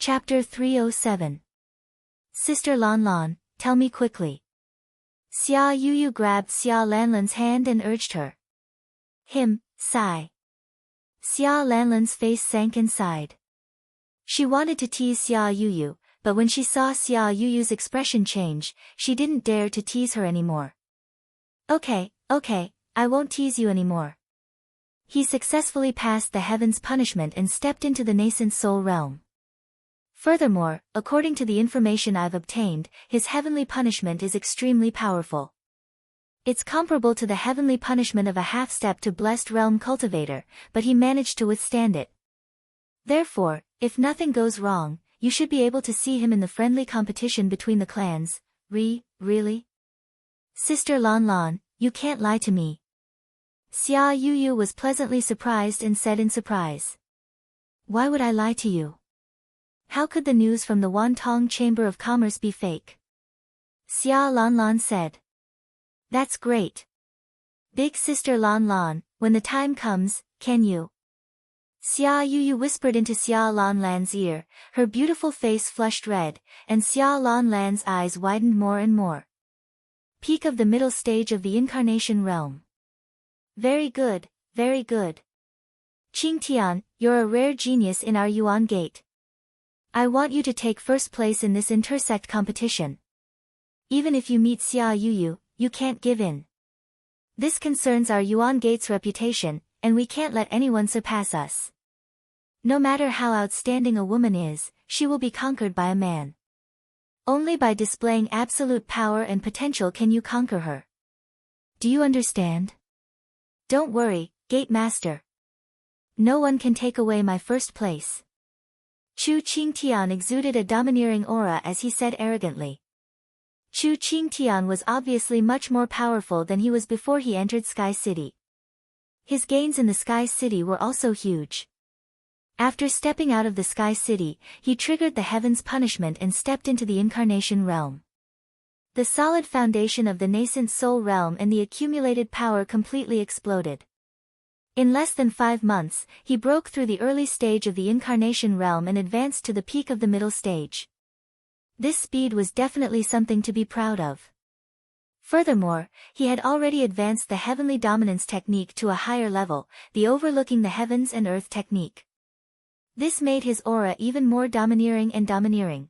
Chapter 307. Sister Lan Lan, tell me quickly. Xia Yuyu grabbed Xia Lanlan's hand and urged her. Sigh. Xia Lanlan's face sank inside. She wanted to tease Xia Yuyu, but when she saw Xia Yuyu's expression change, she didn't dare to tease her anymore. Okay, I won't tease you anymore. He successfully passed the heaven's punishment and stepped into the nascent soul realm. Furthermore, according to the information I've obtained, his heavenly punishment is extremely powerful. It's comparable to the heavenly punishment of a half-step to blessed realm cultivator, but he managed to withstand it. Therefore, if nothing goes wrong, you should be able to see him in the friendly competition between the clans. Really? Sister Lan Lan, you can't lie to me. Xia Yuyu was pleasantly surprised and said in surprise. Why would I lie to you? How could the news from the Wantong Chamber of Commerce be fake? Xia Lan Lan said. That's great. Big sister Lan Lan, when the time comes, can you? Xia Yuyu whispered into Xia Lan Lan's ear, her beautiful face flushed red, and Xia Lan Lan's eyes widened more and more. Peak of the middle stage of the incarnation realm. Very good. Qingtian, you're a rare genius in our Yuan Gate. I want you to take first place in this intersect competition. Even if you meet Xia Yuyu, you can't give in. This concerns our Yuan Gate's reputation, and we can't let anyone surpass us. No matter how outstanding a woman is, she will be conquered by a man. Only by displaying absolute power and potential can you conquer her. Do you understand? Don't worry, Gate Master. No one can take away my first place. Chu Qingtian exuded a domineering aura as he said arrogantly. Chu Qingtian was obviously much more powerful than he was before he entered Sky City. His gains in the Sky City were also huge. After stepping out of the Sky City, he triggered the heaven's punishment and stepped into the incarnation realm. The solid foundation of the nascent soul realm and the accumulated power completely exploded. In less than 5 months, he broke through the early stage of the incarnation realm and advanced to the peak of the middle stage. This speed was definitely something to be proud of. Furthermore, he had already advanced the heavenly dominance technique to a higher level, the overlooking the heavens and earth technique. This made his aura even more domineering.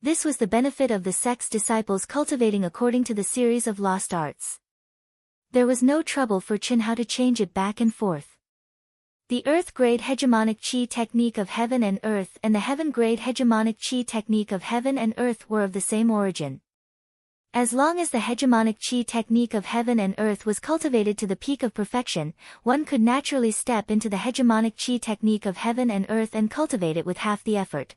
This was the benefit of the sect's disciples cultivating according to the series of lost arts. There was no trouble for Qinhao to change it back and forth. The Earth-grade hegemonic Qi technique of heaven and earth and the heaven-grade hegemonic Qi technique of heaven and earth were of the same origin. As long as the hegemonic Qi technique of heaven and earth was cultivated to the peak of perfection, one could naturally step into the hegemonic Qi technique of heaven and earth and cultivate it with half the effort.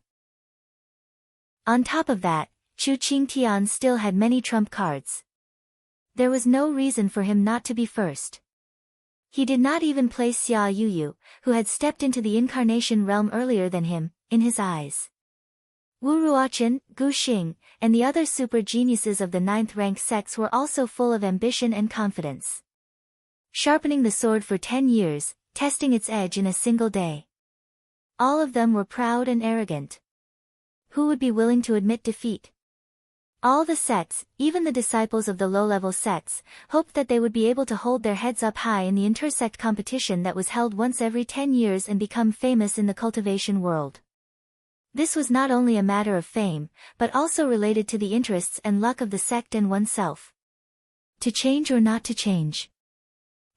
On top of that, Chu Qingtian still had many trump cards. There was no reason for him not to be first. He did not even place Xia Yuyu, who had stepped into the incarnation realm earlier than him, in his eyes. Wu Ruochen, Gu Xing, and the other super geniuses of the 9th rank sects were also full of ambition and confidence. Sharpening the sword for 10 years, testing its edge in a single day. All of them were proud and arrogant. Who would be willing to admit defeat? All the sects, even the disciples of the low-level sects, hoped that they would be able to hold their heads up high in the intersect competition that was held once every 10 years and become famous in the cultivation world. This was not only a matter of fame, but also related to the interests and luck of the sect and oneself. To change or not to change?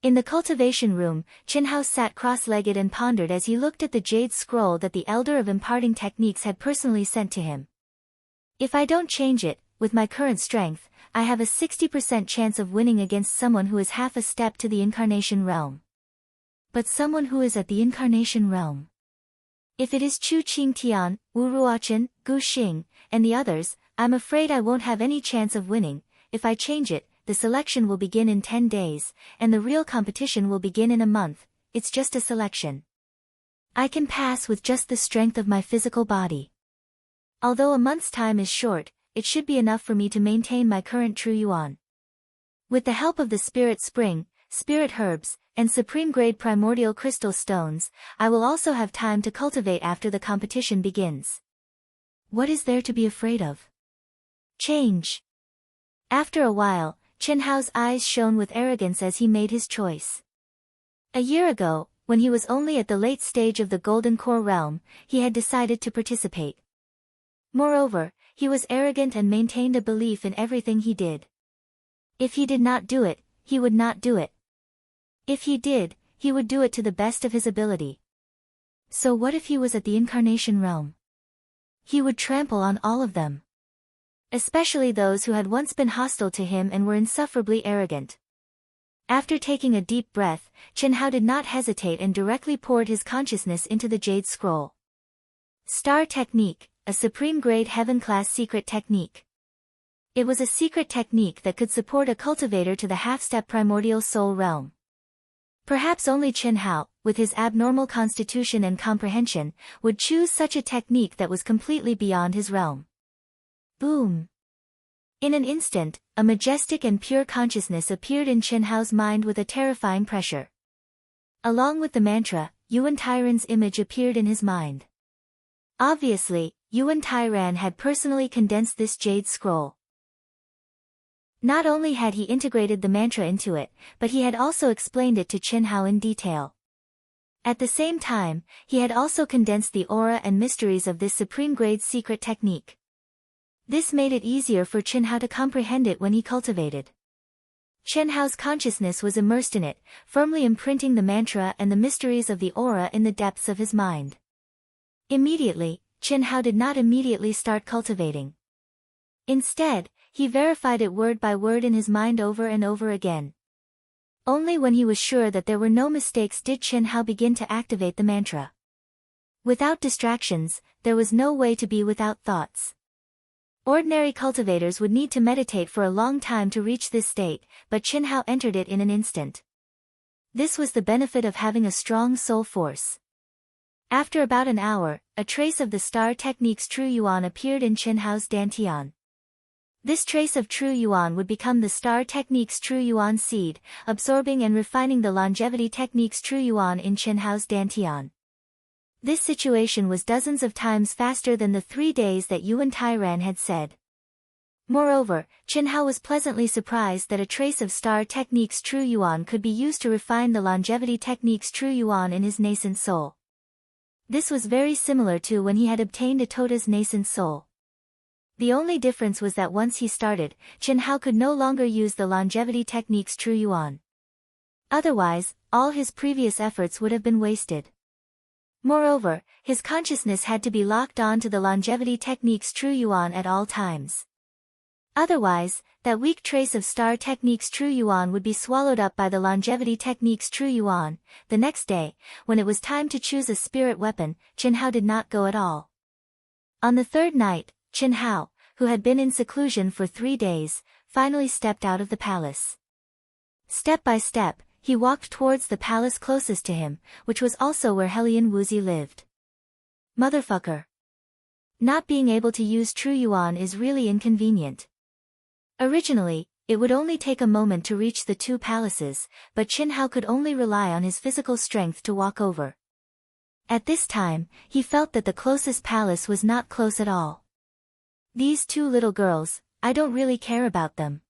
In the cultivation room, Qinhao sat cross-legged and pondered as he looked at the jade scroll that the Elder of Imparting Techniques had personally sent to him. If I don't change it, with my current strength, I have a 60% chance of winning against someone who is half a step to the incarnation realm. But someone who is at the incarnation realm. If it is Chu Qingtian, Wu Ruochen, Gu Xing, and the others, I'm afraid I won't have any chance of winning. If I change it, the selection will begin in 10 days, and the real competition will begin in a month. It's just a selection. I can pass with just the strength of my physical body. Although a month's time is short, it should be enough for me to maintain my current true yuan. With the help of the spirit spring, spirit herbs, and supreme-grade primordial crystal stones, I will also have time to cultivate after the competition begins. What is there to be afraid of? Change. After a while, Chen Hao's eyes shone with arrogance as he made his choice. A year ago, when he was only at the late stage of the Golden Core realm, he had decided to participate. Moreover, he was arrogant and maintained a belief in everything he did. If he did not do it, he would not do it. If he did, he would do it to the best of his ability. So what if he was at the Incarnation realm? He would trample on all of them. Especially those who had once been hostile to him and were insufferably arrogant. After taking a deep breath, Chen Hao did not hesitate and directly poured his consciousness into the Jade Scroll. Star Technique, a supreme-grade heaven-class secret technique. It was a secret technique that could support a cultivator to the half-step primordial soul realm. Perhaps only Chen Hao, with his abnormal constitution and comprehension, would choose such a technique that was completely beyond his realm. Boom! In an instant, a majestic and pure consciousness appeared in Chen Hao's mind with a terrifying pressure. Along with the mantra, Yuan Tairan's image appeared in his mind. Obviously, Yuan Tairan had personally condensed this jade scroll. Not only had he integrated the mantra into it, but he had also explained it to Chen Hao in detail. At the same time, he had also condensed the aura and mysteries of this supreme-grade secret technique. This made it easier for Chen Hao to comprehend it when he cultivated. Chen Hao's consciousness was immersed in it, firmly imprinting the mantra and the mysteries of the aura in the depths of his mind. Immediately, Chen Hao did not immediately start cultivating. Instead, he verified it word by word in his mind over and over again. Only when he was sure that there were no mistakes did Chen Hao begin to activate the mantra. Without distractions, there was no way to be without thoughts. Ordinary cultivators would need to meditate for a long time to reach this state, but Chen Hao entered it in an instant. This was the benefit of having a strong soul force. After about an hour, a trace of the Star Technique's True Yuan appeared in Chen Hao's Dantian. This trace of True Yuan would become the Star Technique's True Yuan seed, absorbing and refining the Longevity Technique's True Yuan in Chen Hao's Dantian. This situation was dozens of times faster than the 3 days that Yuan Tairan had said. Moreover, Chen Hao was pleasantly surprised that a trace of Star Technique's True Yuan could be used to refine the Longevity Technique's True Yuan in his nascent soul. This was very similar to when he had obtained Atota's nascent soul. The only difference was that once he started, Chen Hao could no longer use the Longevity Technique's True Yuan. Otherwise, all his previous efforts would have been wasted. Moreover, his consciousness had to be locked on to the Longevity Technique's True Yuan at all times. Otherwise, that weak trace of Star Technique's True Yuan would be swallowed up by the Longevity Technique's True Yuan. The next day, when it was time to choose a spirit weapon, Chen Hao did not go at all. On the third night, Chen Hao, who had been in seclusion for 3 days, finally stepped out of the palace. Step by step, he walked towards the palace closest to him, which was also where Helian Wuzi lived. Motherfucker. Not being able to use True Yuan is really inconvenient. Originally, it would only take a moment to reach the 2 palaces, but Chen Hao could only rely on his physical strength to walk over. At this time, he felt that the closest palace was not close at all. These 2 little girls, I don't really care about them.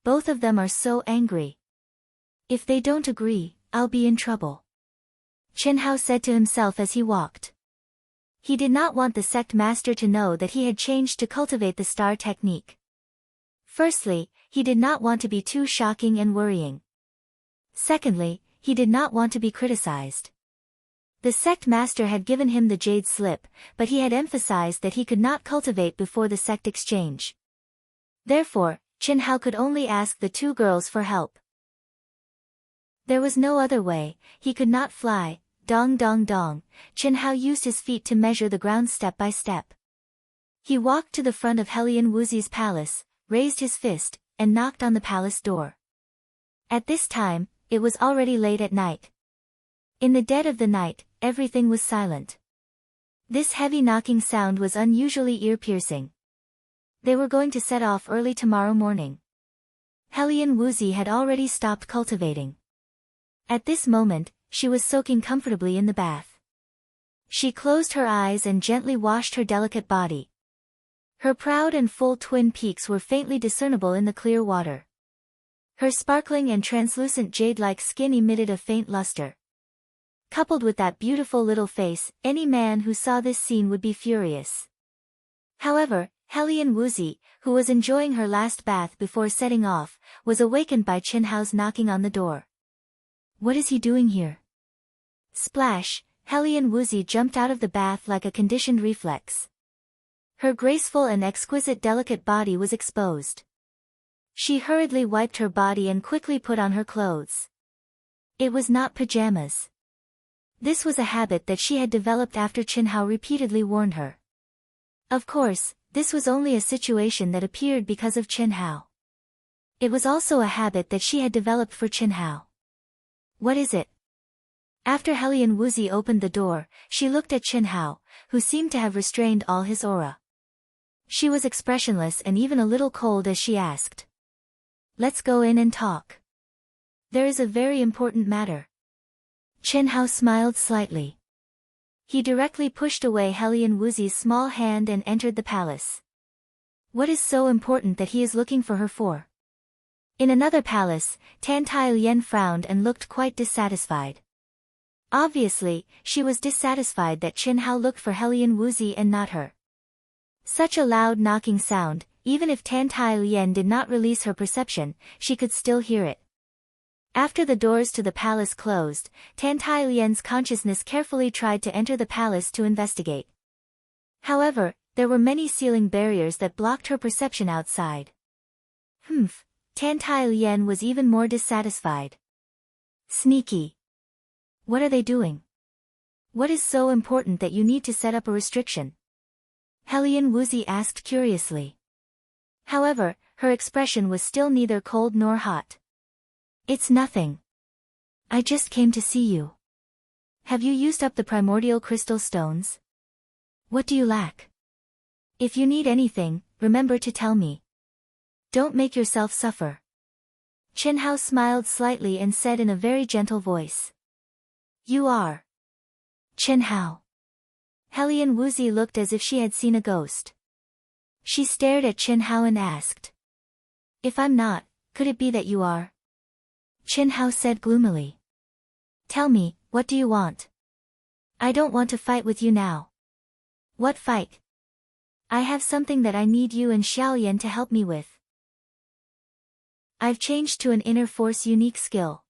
Both of them are so angry. If they don't agree, I'll be in trouble. Chen Hao said to himself as he walked. He did not want the sect master to know that he had changed to cultivate the Star Technique. Firstly, he did not want to be too shocking and worrying. Secondly, he did not want to be criticized. The sect master had given him the jade slip, but he had emphasized that he could not cultivate before the sect exchange. Therefore, Chen Hao could only ask the 2 girls for help. There was no other way, he could not fly. Dong dong dong, Chen Hao used his feet to measure the ground step by step. He walked to the front of Helian Wuzi's palace, raised his fist, and knocked on the palace door. At this time, it was already late at night. In the dead of the night, everything was silent. This heavy knocking sound was unusually ear-piercing. They were going to set off early tomorrow morning. Helian Wuzi had already stopped cultivating. At this moment, she was soaking comfortably in the bath. She closed her eyes and gently washed her delicate body, Her proud and full twin peaks were faintly discernible in the clear water. Her sparkling and translucent jade-like skin emitted a faint luster. Coupled with that beautiful little face, any man who saw this scene would be furious. However, Hellion Woozy, who was enjoying her last bath before setting off, was awakened by Chinhao's knocking on the door. What is he doing here? Splash! Hellion Woozy jumped out of the bath like a conditioned reflex. Her graceful and exquisite delicate body was exposed. She hurriedly wiped her body and quickly put on her clothes. It was not pajamas. This was a habit that she had developed after Chinhao repeatedly warned her. Of course, this was only a situation that appeared because of Chinhao. It was also a habit that she had developed for Chinhao. What is it? After Hellion Woozy opened the door, she looked at Chinhao, who seemed to have restrained all his aura. She was expressionless and even a little cold as she asked. Let's go in and talk. There is a very important matter. Chinhao smiled slightly. He directly pushed away Hellion Woozy's small hand and entered the palace. What is so important that he is looking for her for? In another palace, Tan Tai Lien frowned and looked quite dissatisfied. Obviously, she was dissatisfied that Chinhao looked for Hellion Woozy and not her. Such a loud knocking sound, even if Tan Tai Lien did not release her perception, she could still hear it. After the doors to the palace closed, Tan Tai Lien's consciousness carefully tried to enter the palace to investigate. However, there were many ceiling barriers that blocked her perception outside. Tan Tai Lien was even more dissatisfied. Sneaky. What are they doing? What is so important that you need to set up a restriction? Hellion Woozy asked curiously. However, her expression was still neither cold nor hot. It's nothing. I just came to see you. Have you used up the primordial crystal stones? What do you lack? If you need anything, remember to tell me. Don't make yourself suffer. Chinhao smiled slightly and said in a very gentle voice. You are Chinhao. Hellion Woozy looked as if she had seen a ghost. She stared at Chinhao and asked. If I'm not, could it be that you are? Chinhao said gloomily. Tell me, what do you want? I don't want to fight with you now. What fight? I have something that I need you and Xiaoyan to help me with. I've changed to an inner force unique skill.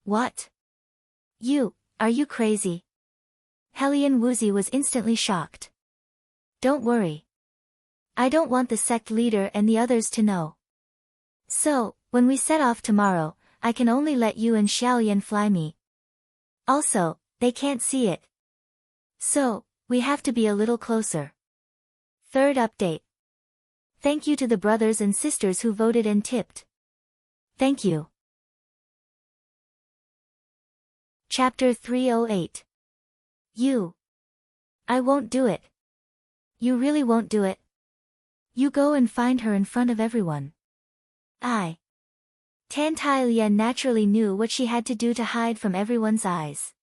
What? Are you crazy? Hellion Woozy was instantly shocked. Don't worry. I don't want the sect leader and the others to know. So, when we set off tomorrow, I can only let you and Xiaoyan fly me. Also, they can't see it. So, we have to be a little closer. Third update. Thank you to the brothers and sisters who voted and tipped. Thank you. Chapter 308. I won't do it. You really won't do it? You go and find her in front of everyone. Tan Tai Lien naturally knew what she had to do to hide from everyone's eyes.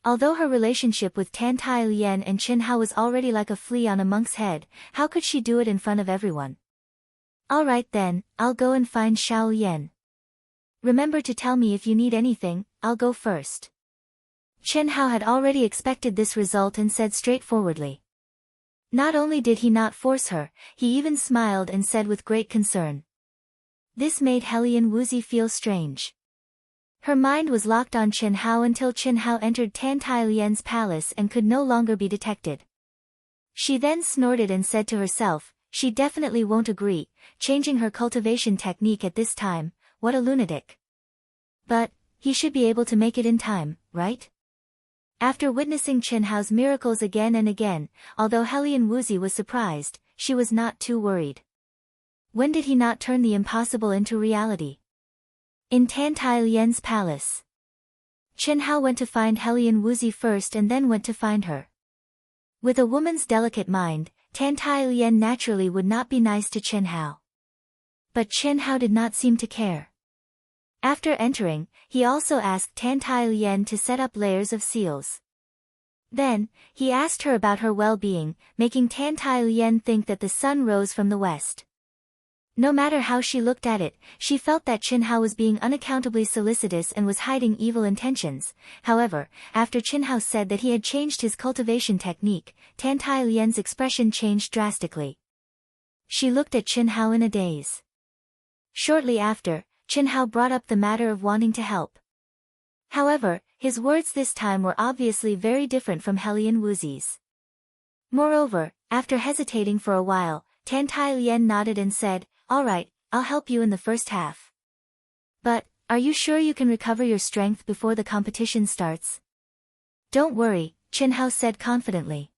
Although her relationship with Tan Tai Lien and Chinhao was already like a flea on a monk's head, how could she do it in front of everyone? Alright then, I'll go and find Xiaoyan. Remember to tell me if you need anything, I'll go first. Chinhao had already expected this result and said straightforwardly. Not only did he not force her, he even smiled and said with great concern. This made Hellion Woozy feel strange. Her mind was locked on Chinhao until Chinhao entered Tan Tai Lien's palace and could no longer be detected. She then snorted and said to herself, she definitely won't agree, changing her cultivation technique at this time, what a lunatic. But, he should be able to make it in time, right? After witnessing Chinhao's miracles again and again, although Hellion Woozy was surprised, she was not too worried. When did he not turn the impossible into reality? In Tan Tai Lien's palace. Chinhao went to find Hellion Woozy first and then went to find her. With a woman's delicate mind, Tan Tai Lien naturally would not be nice to Chinhao. But Chinhao did not seem to care. After entering, he also asked Tan Tai Lien to set up layers of seals. Then, he asked her about her well-being, making Tan Tai Lien think that the sun rose from the west. No matter how she looked at it, she felt that Qin Hao was being unaccountably solicitous and was hiding evil intentions. However, after Qin Hao said that he had changed his cultivation technique, Tan Tai Lien's expression changed drastically. She looked at Qin Hao in a daze. Shortly after, Qin Hao brought up the matter of wanting to help. However, his words this time were obviously very different from Helian Wuzi's. Moreover, after hesitating for a while, Tan Tai Lien nodded and said, "All right, I'll help you in the first half. But, are you sure you can recover your strength before the competition starts?" "Don't worry," Qin Hao said confidently.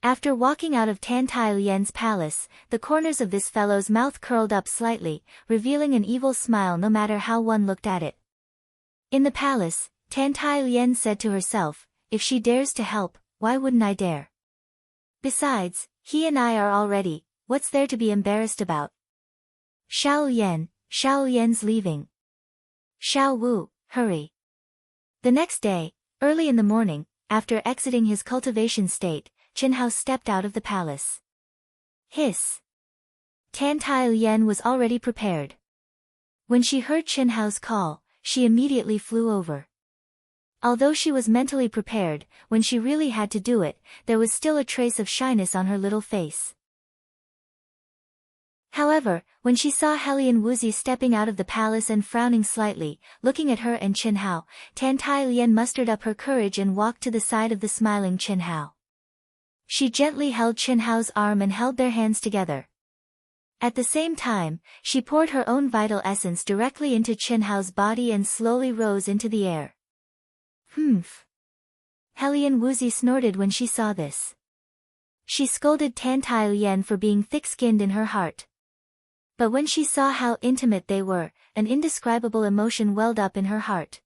After walking out of Tan Tai Lien's palace, the corners of this fellow's mouth curled up slightly, revealing an evil smile no matter how one looked at it. In the palace, Tan Tai Lien said to herself, "If she dares to help, why wouldn't I dare? Besides, he and I are all ready, what's there to be embarrassed about?" Xiao Lian's leaving. Xiao Wu, hurry. The next day, early in the morning, after exiting his cultivation state, Qin Hao stepped out of the palace. Hiss. Tan Tai Lien was already prepared. When she heard Qin Hao's call, she immediately flew over. Although she was mentally prepared, when she really had to do it, there was still a trace of shyness on her little face. However, when she saw Helian Wuzi stepping out of the palace and frowning slightly, looking at her and Qin Hao, Tan Tai Lien mustered up her courage and walked to the side of the smiling Qin Hao. She gently held Qin Hao's arm and held their hands together. At the same time, she poured her own vital essence directly into Qin Hao's body and slowly rose into the air. Humph. Helian Wuzi snorted when she saw this. She scolded Tan Tai Lien for being thick-skinned in her heart. But when she saw how intimate they were, an indescribable emotion welled up in her heart.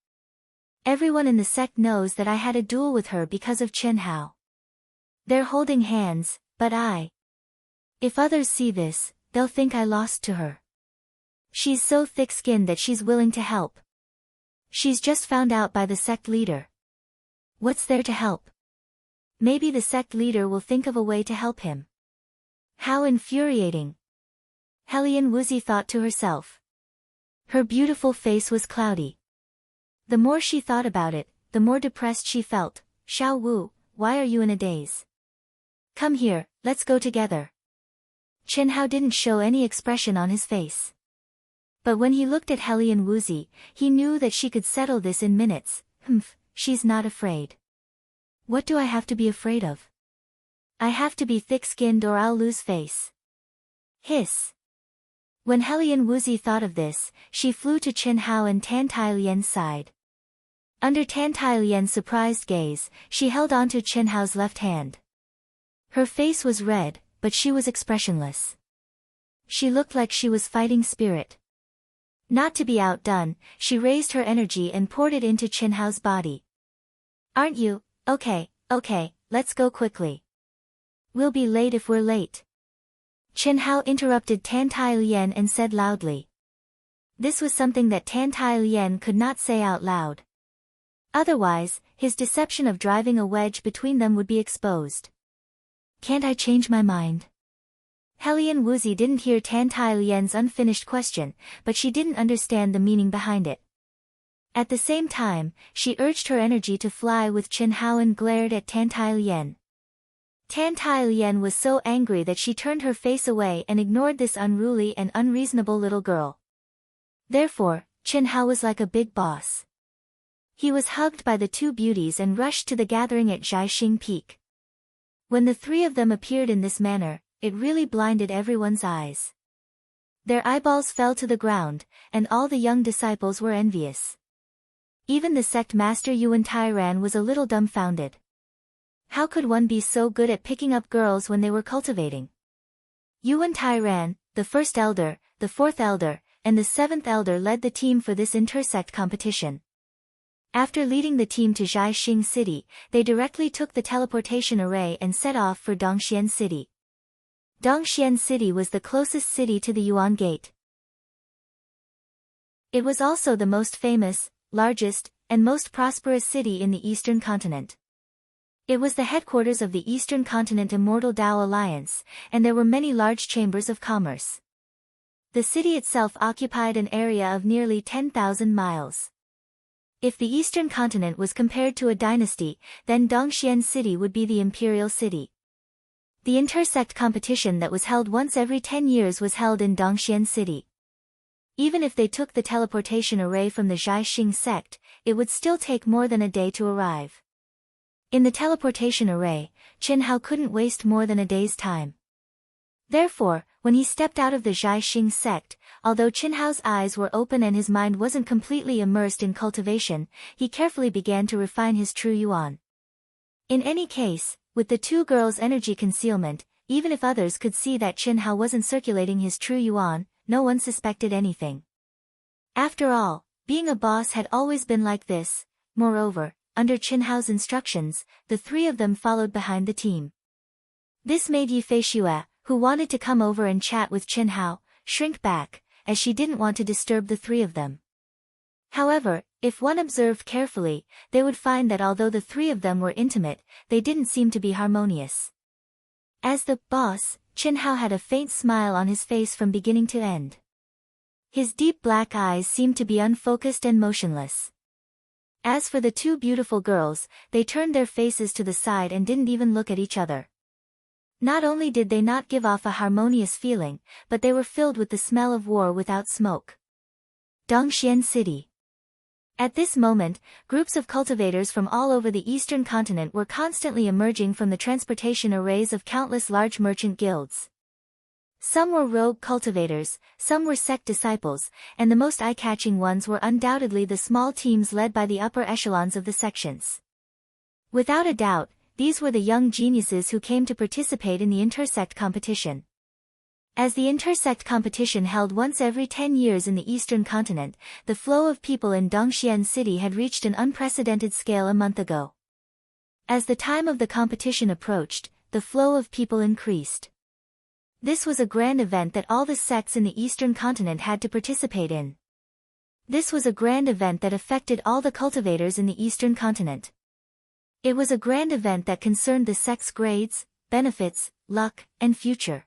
Everyone in the sect knows that I had a duel with her because of Qin Hao. They're holding hands, but if others see this, they'll think I lost to her. She's so thick-skinned that she's willing to help. She's just found out by the sect leader. What's there to help? Maybe the sect leader will think of a way to help him. How infuriating. Helian Wuzi thought to herself. Her beautiful face was cloudy. The more she thought about it, the more depressed she felt. "Xiao Wu, why are you in a daze? Come here, let's go together." Qin Hao didn't show any expression on his face. But when he looked at Helian Wuzi, he knew that she could settle this in minutes. She's not afraid. What do I have to be afraid of? I have to be thick-skinned or I'll lose face. Hiss. When Helian Wuzi thought of this, she flew to Qin Hao and Tan Tai Lien's side. Under Tan Tai Lien's surprised gaze, she held onto Qin Hao's left hand. Her face was red, but she was expressionless. She looked like she was fighting spirit. Not to be outdone, she raised her energy and poured it into Qin Hao's body. "Aren't you? Okay, let's go quickly. We'll be late if we're late." Qin Hao interrupted Tan Tai Lien and said loudly. This was something that Tan Tai Lien could not say out loud. Otherwise, his deception of driving a wedge between them would be exposed. "Can't I change my mind?" Helian Wuzi didn't hear Tan Tai Lien's unfinished question, but she didn't understand the meaning behind it. At the same time, she urged her energy to fly with Qin Hao and glared at Tan Tai Lien. Tan Tai Lien was so angry that she turned her face away and ignored this unruly and unreasonable little girl. Therefore, Qin Hao was like a big boss. He was hugged by the two beauties and rushed to the gathering at Jiaxing Peak. When the three of them appeared in this manner, it really blinded everyone's eyes. Their eyeballs fell to the ground, and all the young disciples were envious. Even the sect master Yuan Tairan was a little dumbfounded. How could one be so good at picking up girls when they were cultivating? Yuan Tairan, the first elder, the fourth elder, and the seventh elder led the team for this intersect competition. After leading the team to Jiaxing City, they directly took the teleportation array and set off for Dongxian City. Dongxian City was the closest city to the Yuan Gate. It was also the most famous, largest, and most prosperous city in the eastern continent. It was the headquarters of the Eastern Continent Immortal Tao Alliance, and there were many large chambers of commerce. The city itself occupied an area of nearly 10,000 miles. If the Eastern Continent was compared to a dynasty, then Dongxian City would be the imperial city. The intersect competition that was held once every 10 years was held in Dongxian City. Even if they took the teleportation array from the Jiaxing sect, it would still take more than a day to arrive. In the teleportation array, Qin Hao couldn't waste more than a day's time. Therefore, when he stepped out of the Jiaxing sect, although Qin Hao's eyes were open and his mind wasn't completely immersed in cultivation, he carefully began to refine his true yuan. In any case, with the two girls' energy concealment, even if others could see that Qin Hao wasn't circulating his true yuan, no one suspected anything. After all, being a boss had always been like this. Moreover, under Qin Hao's instructions, the three of them followed behind the team. This made Yi Feishue, who wanted to come over and chat with Qin Hao, shrink back, as she didn't want to disturb the three of them. However, if one observed carefully, they would find that although the three of them were intimate, they didn't seem to be harmonious. As the boss, Qin Hao had a faint smile on his face from beginning to end. His deep black eyes seemed to be unfocused and motionless. As for the two beautiful girls, they turned their faces to the side and didn't even look at each other. Not only did they not give off a harmonious feeling, but they were filled with the smell of war without smoke. Dongxian City. At this moment, groups of cultivators from all over the Eastern Continent were constantly emerging from the transportation arrays of countless large merchant guilds. Some were rogue cultivators, some were sect disciples, and the most eye-catching ones were undoubtedly the small teams led by the upper echelons of the sections. Without a doubt, these were the young geniuses who came to participate in the intersect competition. As the intersect competition held once every 10 years in the Eastern Continent, the flow of people in Dongxian City had reached an unprecedented scale a month ago. As the time of the competition approached, the flow of people increased. This was a grand event that all the sects in the Eastern Continent had to participate in. This was a grand event that affected all the cultivators in the Eastern Continent. It was a grand event that concerned the sect's grades, benefits, luck, and future.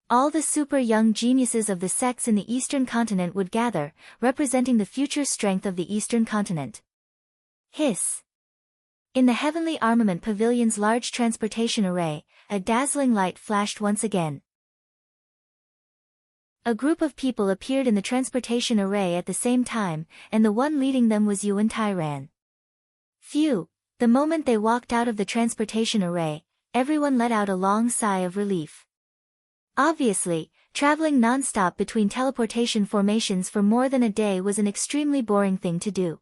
All the super young geniuses of the sects in the Eastern Continent would gather, representing the future strength of the Eastern Continent. Hiss! In the Heavenly Armament Pavilion's large transportation array, a dazzling light flashed once again. A group of people appeared in the transportation array at the same time, and the one leading them was Yuan Tairan. Phew! The moment they walked out of the transportation array, everyone let out a long sigh of relief. Obviously, traveling non-stop between teleportation formations for more than a day was an extremely boring thing to do.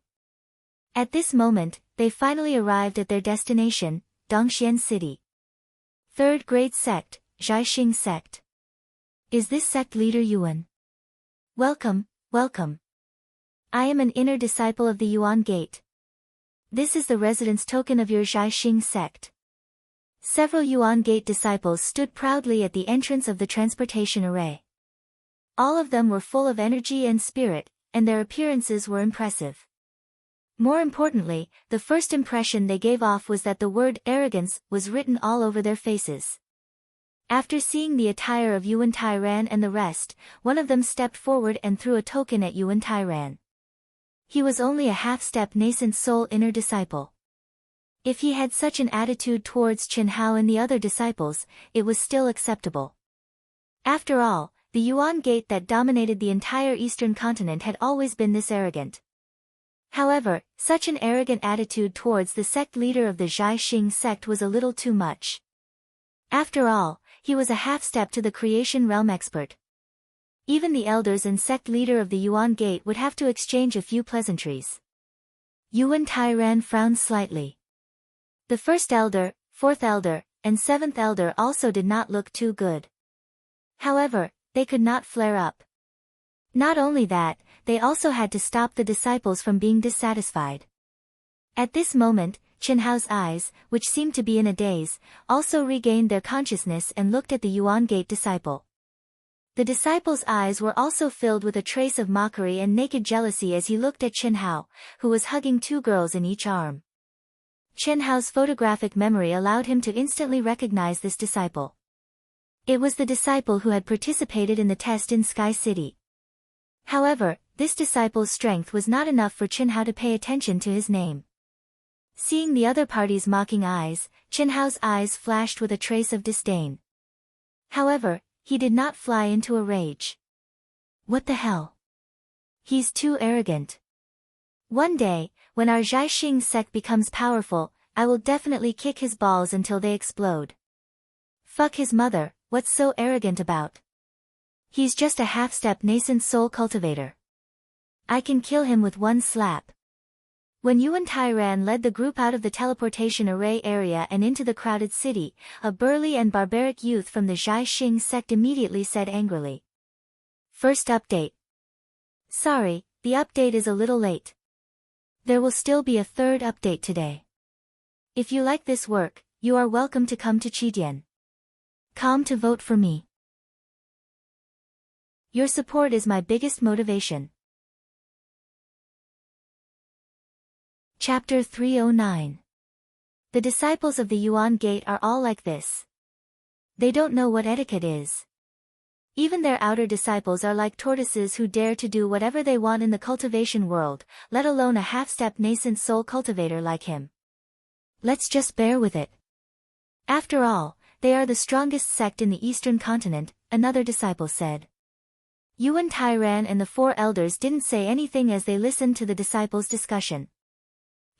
At this moment, they finally arrived at their destination, Dongxian City. Third grade sect, Jiaxing sect. Is this sect leader Yuan? Welcome, welcome. I am an inner disciple of the Yuan Gate. This is the residence token of your Jiaxing sect. Several Yuan Gate disciples stood proudly at the entrance of the transportation array. All of them were full of energy and spirit, and their appearances were impressive. More importantly, the first impression they gave off was that the word arrogance was written all over their faces. After seeing the attire of Yuan Tairan and the rest, one of them stepped forward and threw a token at Yuan Tairan. He was only a half-step nascent soul inner disciple. If he had such an attitude towards Qin Hao and the other disciples, it was still acceptable. After all, the Yuan Gate that dominated the entire Eastern Continent had always been this arrogant. However, such an arrogant attitude towards the sect leader of the Jiaxing sect was a little too much. After all, he was a half-step to the creation realm expert. Even the elders and sect leader of the Yuan Gate would have to exchange a few pleasantries. Yuan Tairan frowned slightly. The first elder, fourth elder, and seventh elder also did not look too good. However, they could not flare up. Not only that, they also had to stop the disciples from being dissatisfied. At this moment, Qin Hao's eyes, which seemed to be in a daze, also regained their consciousness and looked at the Yuan Gate disciple. The disciple's eyes were also filled with a trace of mockery and naked jealousy as he looked at Qin Hao, who was hugging two girls in each arm. Chen Hao's photographic memory allowed him to instantly recognize this disciple. It was the disciple who had participated in the test in Sky City. However, this disciple's strength was not enough for Chen Hao to pay attention to his name. Seeing the other party's mocking eyes, Chen Hao's eyes flashed with a trace of disdain. However, he did not fly into a rage. What the hell? He's too arrogant. One day, when our Zhaixing sect becomes powerful, I will definitely kick his balls until they explode. Fuck his mother, what's so arrogant about? He's just a half-step nascent soul cultivator. I can kill him with one slap. When Yuan Tairan led the group out of the teleportation array area and into the crowded city, a burly and barbaric youth from the Zhaixing sect immediately said angrily. First update. Sorry, the update is a little late. There will still be a third update today. If you like this work, you are welcome to come to Chidian.com to vote for me. Your support is my biggest motivation. Chapter 309. The disciples of the Yuan Gate are all like this. They don't know what etiquette is. Even their outer disciples are like tortoises who dare to do whatever they want in the cultivation world, let alone a half-step nascent soul cultivator like him. Let's just bear with it. After all, they are the strongest sect in the eastern continent, another disciple said. Yuan Tairan and the four elders didn't say anything as they listened to the disciples' discussion.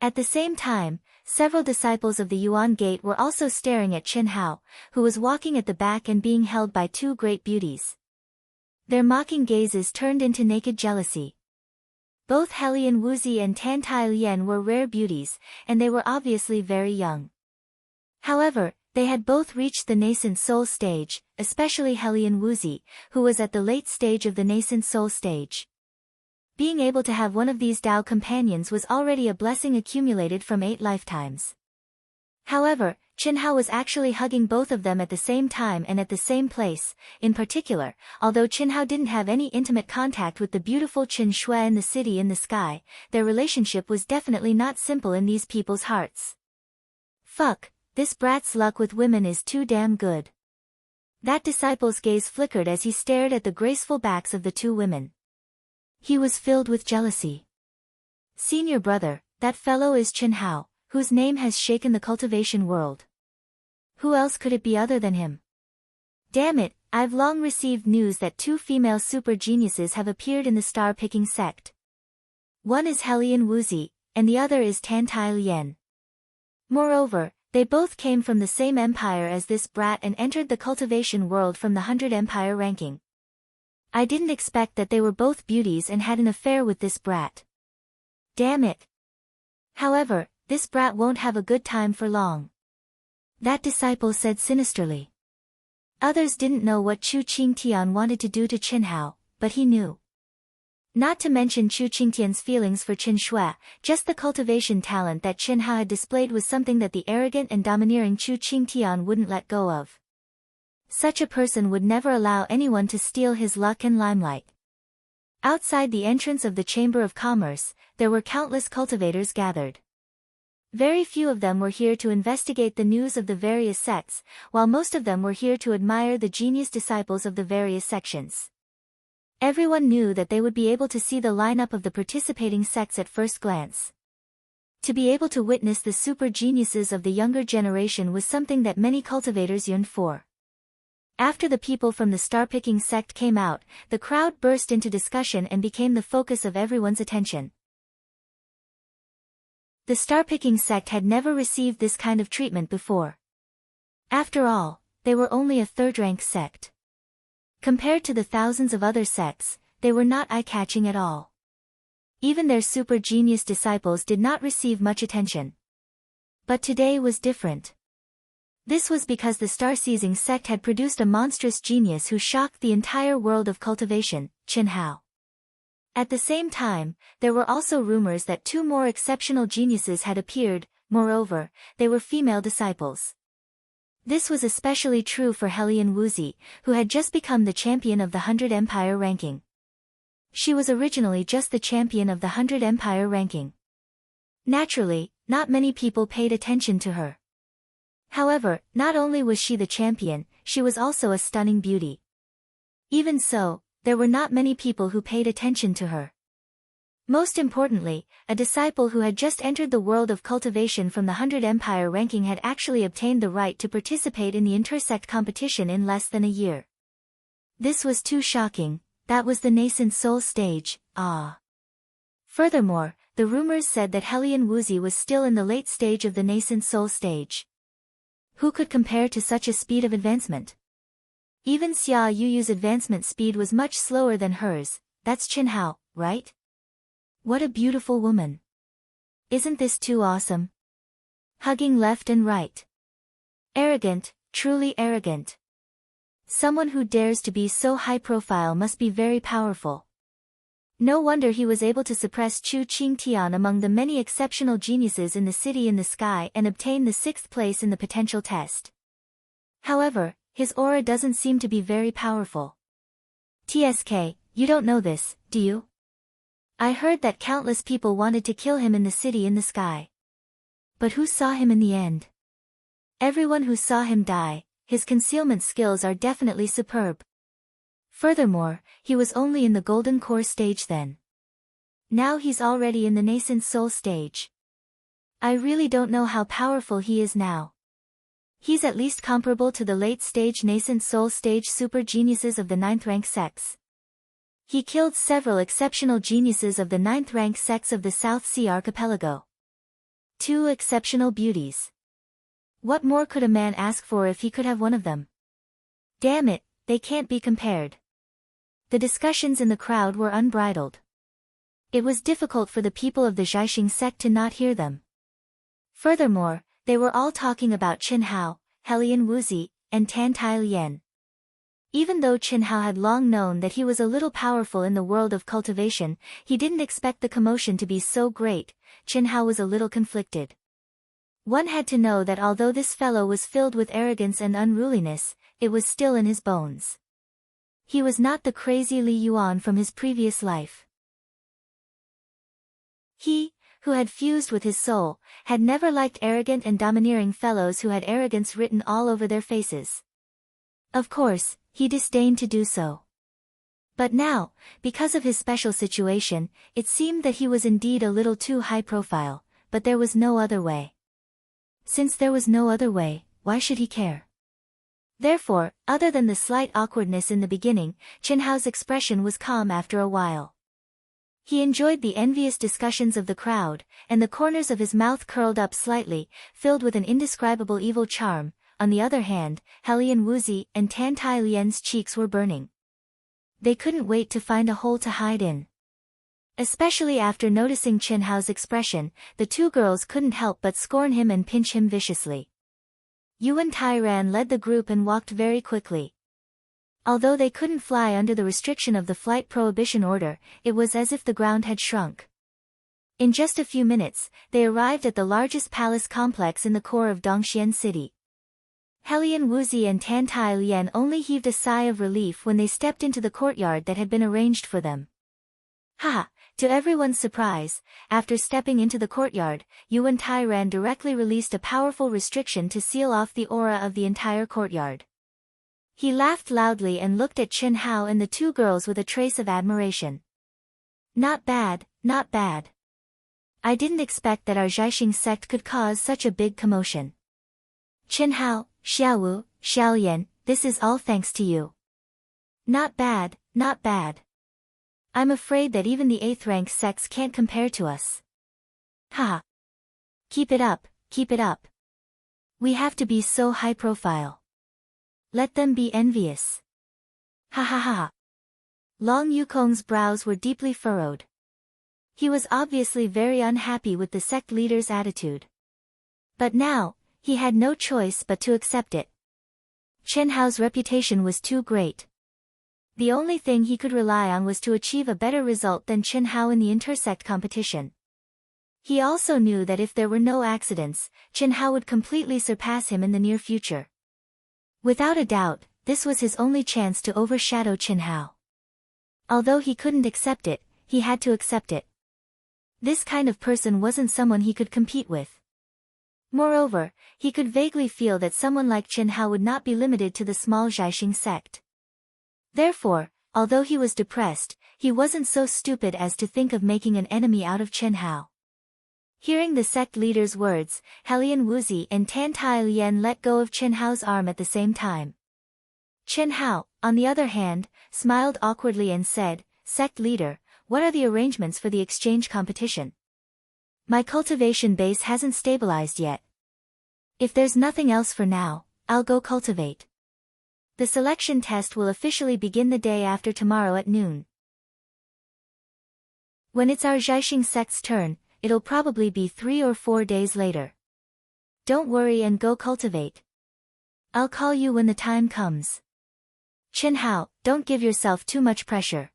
At the same time, several disciples of the Yuan Gate were also staring at Chen Hao, who was walking at the back and being held by two great beauties. Their mocking gazes turned into naked jealousy. Both Helian Wuzi and Tantai Lian were rare beauties, and they were obviously very young. However, they had both reached the nascent soul stage, especially Helian Wuzi, who was at the late stage of the nascent soul stage. Being able to have one of these Dao companions was already a blessing accumulated from 8 lifetimes. However, Chen Hao was actually hugging both of them at the same time and at the same place. In particular, although Chen Hao didn't have any intimate contact with the beautiful Chen Shui in the city in the sky, their relationship was definitely not simple in these people's hearts. Fuck, this brat's luck with women is too damn good. That disciple's gaze flickered as he stared at the graceful backs of the two women. He was filled with jealousy. Senior brother, that fellow is Chen Hao, whose name has shaken the cultivation world. Who else could it be other than him? Damn it, I've long received news that 2 female super geniuses have appeared in the star-picking sect. One is Helian Wuzi, and the other is Tantai Lian. Moreover, they both came from the same empire as this brat and entered the cultivation world from the 100 empire ranking. I didn't expect that they were both beauties and had an affair with this brat. Damn it. However, this brat won't have a good time for long. That disciple said sinisterly. Others didn't know what Chu Qingtian wanted to do to Chen Hao, but he knew. Not to mention Chu Qingtian's feelings for Chen Shui, just the cultivation talent that Chen Hao had displayed was something that the arrogant and domineering Chu Qingtian wouldn't let go of. Such a person would never allow anyone to steal his luck and limelight. Outside the entrance of the Chamber of Commerce, there were countless cultivators gathered. Very few of them were here to investigate the news of the various sects, while most of them were here to admire the genius disciples of the various sections. Everyone knew that they would be able to see the lineup of the participating sects at first glance. To be able to witness the super geniuses of the younger generation was something that many cultivators yearned for. After the people from the star-picking sect came out, the crowd burst into discussion and became the focus of everyone's attention. The star-picking sect had never received this kind of treatment before. After all, they were only a third-rank sect. Compared to the thousands of other sects, they were not eye-catching at all. Even their super genius disciples did not receive much attention. But today was different. This was because the star-seizing sect had produced a monstrous genius who shocked the entire world of cultivation, Chen Hao. At the same time, there were also rumors that 2 more exceptional geniuses had appeared. Moreover, they were female disciples. This was especially true for Helian Wuzi, who had just become the champion of the 100 Empire ranking. She was originally just the champion of the 100 Empire ranking. Naturally, not many people paid attention to her. However, not only was she the champion, she was also a stunning beauty. Even so, there were not many people who paid attention to her. Most importantly, a disciple who had just entered the world of cultivation from the 100 Empire ranking had actually obtained the right to participate in the intersect competition in less than a year. This was too shocking. That was the nascent soul stage, ah. Furthermore, the rumors said that Helian Wuzi was still in the late stage of the nascent soul stage. Who could compare to such a speed of advancement? Even Xia Yuyu's advancement speed was much slower than hers. That's Qin Hao, right? What a beautiful woman. Isn't this too awesome? Hugging left and right. Arrogant, truly arrogant. Someone who dares to be so high profile must be very powerful. No wonder he was able to suppress Chu Qingtian among the many exceptional geniuses in the city in the sky and obtain the 6th place in the potential test. However, his aura doesn't seem to be very powerful. TSK, you don't know this, do you? I heard that countless people wanted to kill him in the city in the sky. But who saw him in the end? Everyone who saw him die. His concealment skills are definitely superb. Furthermore, he was only in the golden core stage then. Now he's already in the nascent soul stage. I really don't know how powerful he is now. He's at least comparable to the late stage nascent soul stage super geniuses of the 9th rank sects. He killed several exceptional geniuses of the 9th rank sects of the South Sea Archipelago. 2 exceptional beauties. What more could a man ask for if he could have one of them? Damn it, they can't be compared. The discussions in the crowd were unbridled. It was difficult for the people of the Zhaixing sect to not hear them. Furthermore, they were all talking about Qin Hao, Helian Wuzi, and Tan Tai Lian. Even though Qin Hao had long known that he was a little powerful in the world of cultivation, he didn't expect the commotion to be so great. Qin Hao was a little conflicted. One had to know that although this fellow was filled with arrogance and unruliness, it was still in his bones. He was not the crazy Li Yuan from his previous life. He, who had fused with his soul, had never liked arrogant and domineering fellows who had arrogance written all over their faces. Of course, he disdained to do so. But now, because of his special situation, it seemed that he was indeed a little too high profile, but there was no other way. Since there was no other way, why should he care? Therefore, other than the slight awkwardness in the beginning, Qin Hao's expression was calm after a while. He enjoyed the envious discussions of the crowd, and the corners of his mouth curled up slightly, filled with an indescribable evil charm. On the other hand, Helian Wuzi and Tan Tai Lian's cheeks were burning. They couldn't wait to find a hole to hide in. Especially after noticing Qin Hao's expression, the 2 girls couldn't help but scorn him and pinch him viciously. Yuan Tairan led the group and walked very quickly. Although they couldn't fly under the restriction of the flight prohibition order, it was as if the ground had shrunk. In just a few minutes, they arrived at the largest palace complex in the core of Dongxian City. Helian Wuzi and Tan Tai Lian only heaved a sigh of relief when they stepped into the courtyard that had been arranged for them. Haha! To everyone's surprise, after stepping into the courtyard, Yuan Tairan directly released a powerful restriction to seal off the aura of the entire courtyard. He laughed loudly and looked at Qin Hao and the 2 girls with a trace of admiration. Not bad, not bad. I didn't expect that our Zhaixing sect could cause such a big commotion. Qin Hao, Xiaowu, Xiaolian, this is all thanks to you. Not bad, not bad. I'm afraid that even the 8th rank sects can't compare to us. Haha. Keep it up, keep it up. We have to be so high profile. Let them be envious. Ha ha ha. Long Yukong's brows were deeply furrowed. He was obviously very unhappy with the sect leader's attitude. But now, he had no choice but to accept it. Qin Hao's reputation was too great. The only thing he could rely on was to achieve a better result than Qin Hao in the intersect competition. He also knew that if there were no accidents, Qin Hao would completely surpass him in the near future. Without a doubt, this was his only chance to overshadow Qin Hao. Although he couldn't accept it, he had to accept it. This kind of person wasn't someone he could compete with. Moreover, he could vaguely feel that someone like Chen Hao would not be limited to the small Jiaxing sect. Therefore, although he was depressed, he wasn't so stupid as to think of making an enemy out of Chen Hao. Hearing the sect leader's words, Helian Wuzi and Tan Tai Lian let go of Chen Hao's arm at the same time. Chen Hao, on the other hand, smiled awkwardly and said, "Sect leader, what are the arrangements for the exchange competition? My cultivation base hasn't stabilized yet. If there's nothing else for now, I'll go cultivate. The selection test will officially begin the day after tomorrow at noon. When it's our Jiaxing sect's turn, it'll probably be 3 or 4 days later. Don't worry and go cultivate. I'll call you when the time comes. Chen Hao, don't give yourself too much pressure.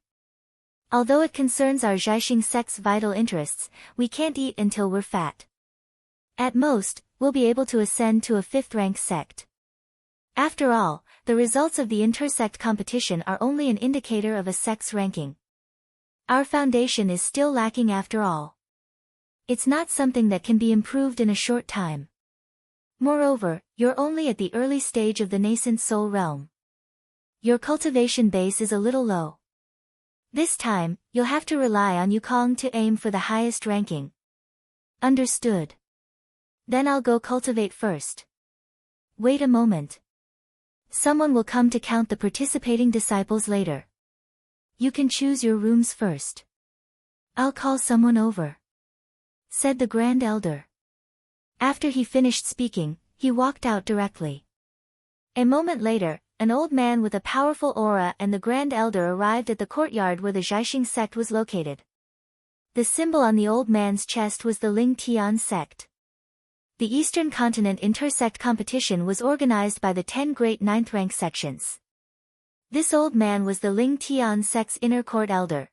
Although it concerns our Jiaxing sect's vital interests, we can't eat until we're fat. At most, we'll be able to ascend to a 5th-rank sect. After all, the results of the inter-sect competition are only an indicator of a sect's ranking. Our foundation is still lacking after all. It's not something that can be improved in a short time. Moreover, you're only at the early stage of the nascent soul realm. Your cultivation base is a little low. This time, you'll have to rely on Yukong to aim for the highest ranking. Understood. Then I'll go cultivate first. Wait a moment. Someone will come to count the participating disciples later. You can choose your rooms first. I'll call someone over," said the Grand Elder. After he finished speaking, he walked out directly. A moment later, an old man with a powerful aura and the Grand Elder arrived at the courtyard where the Jiaxing sect was located. The symbol on the old man's chest was the Ling Tian sect. The Eastern Continent inter-sect competition was organized by the 10 great 9th-rank sections. This old man was the Ling Tian sect's inner court elder.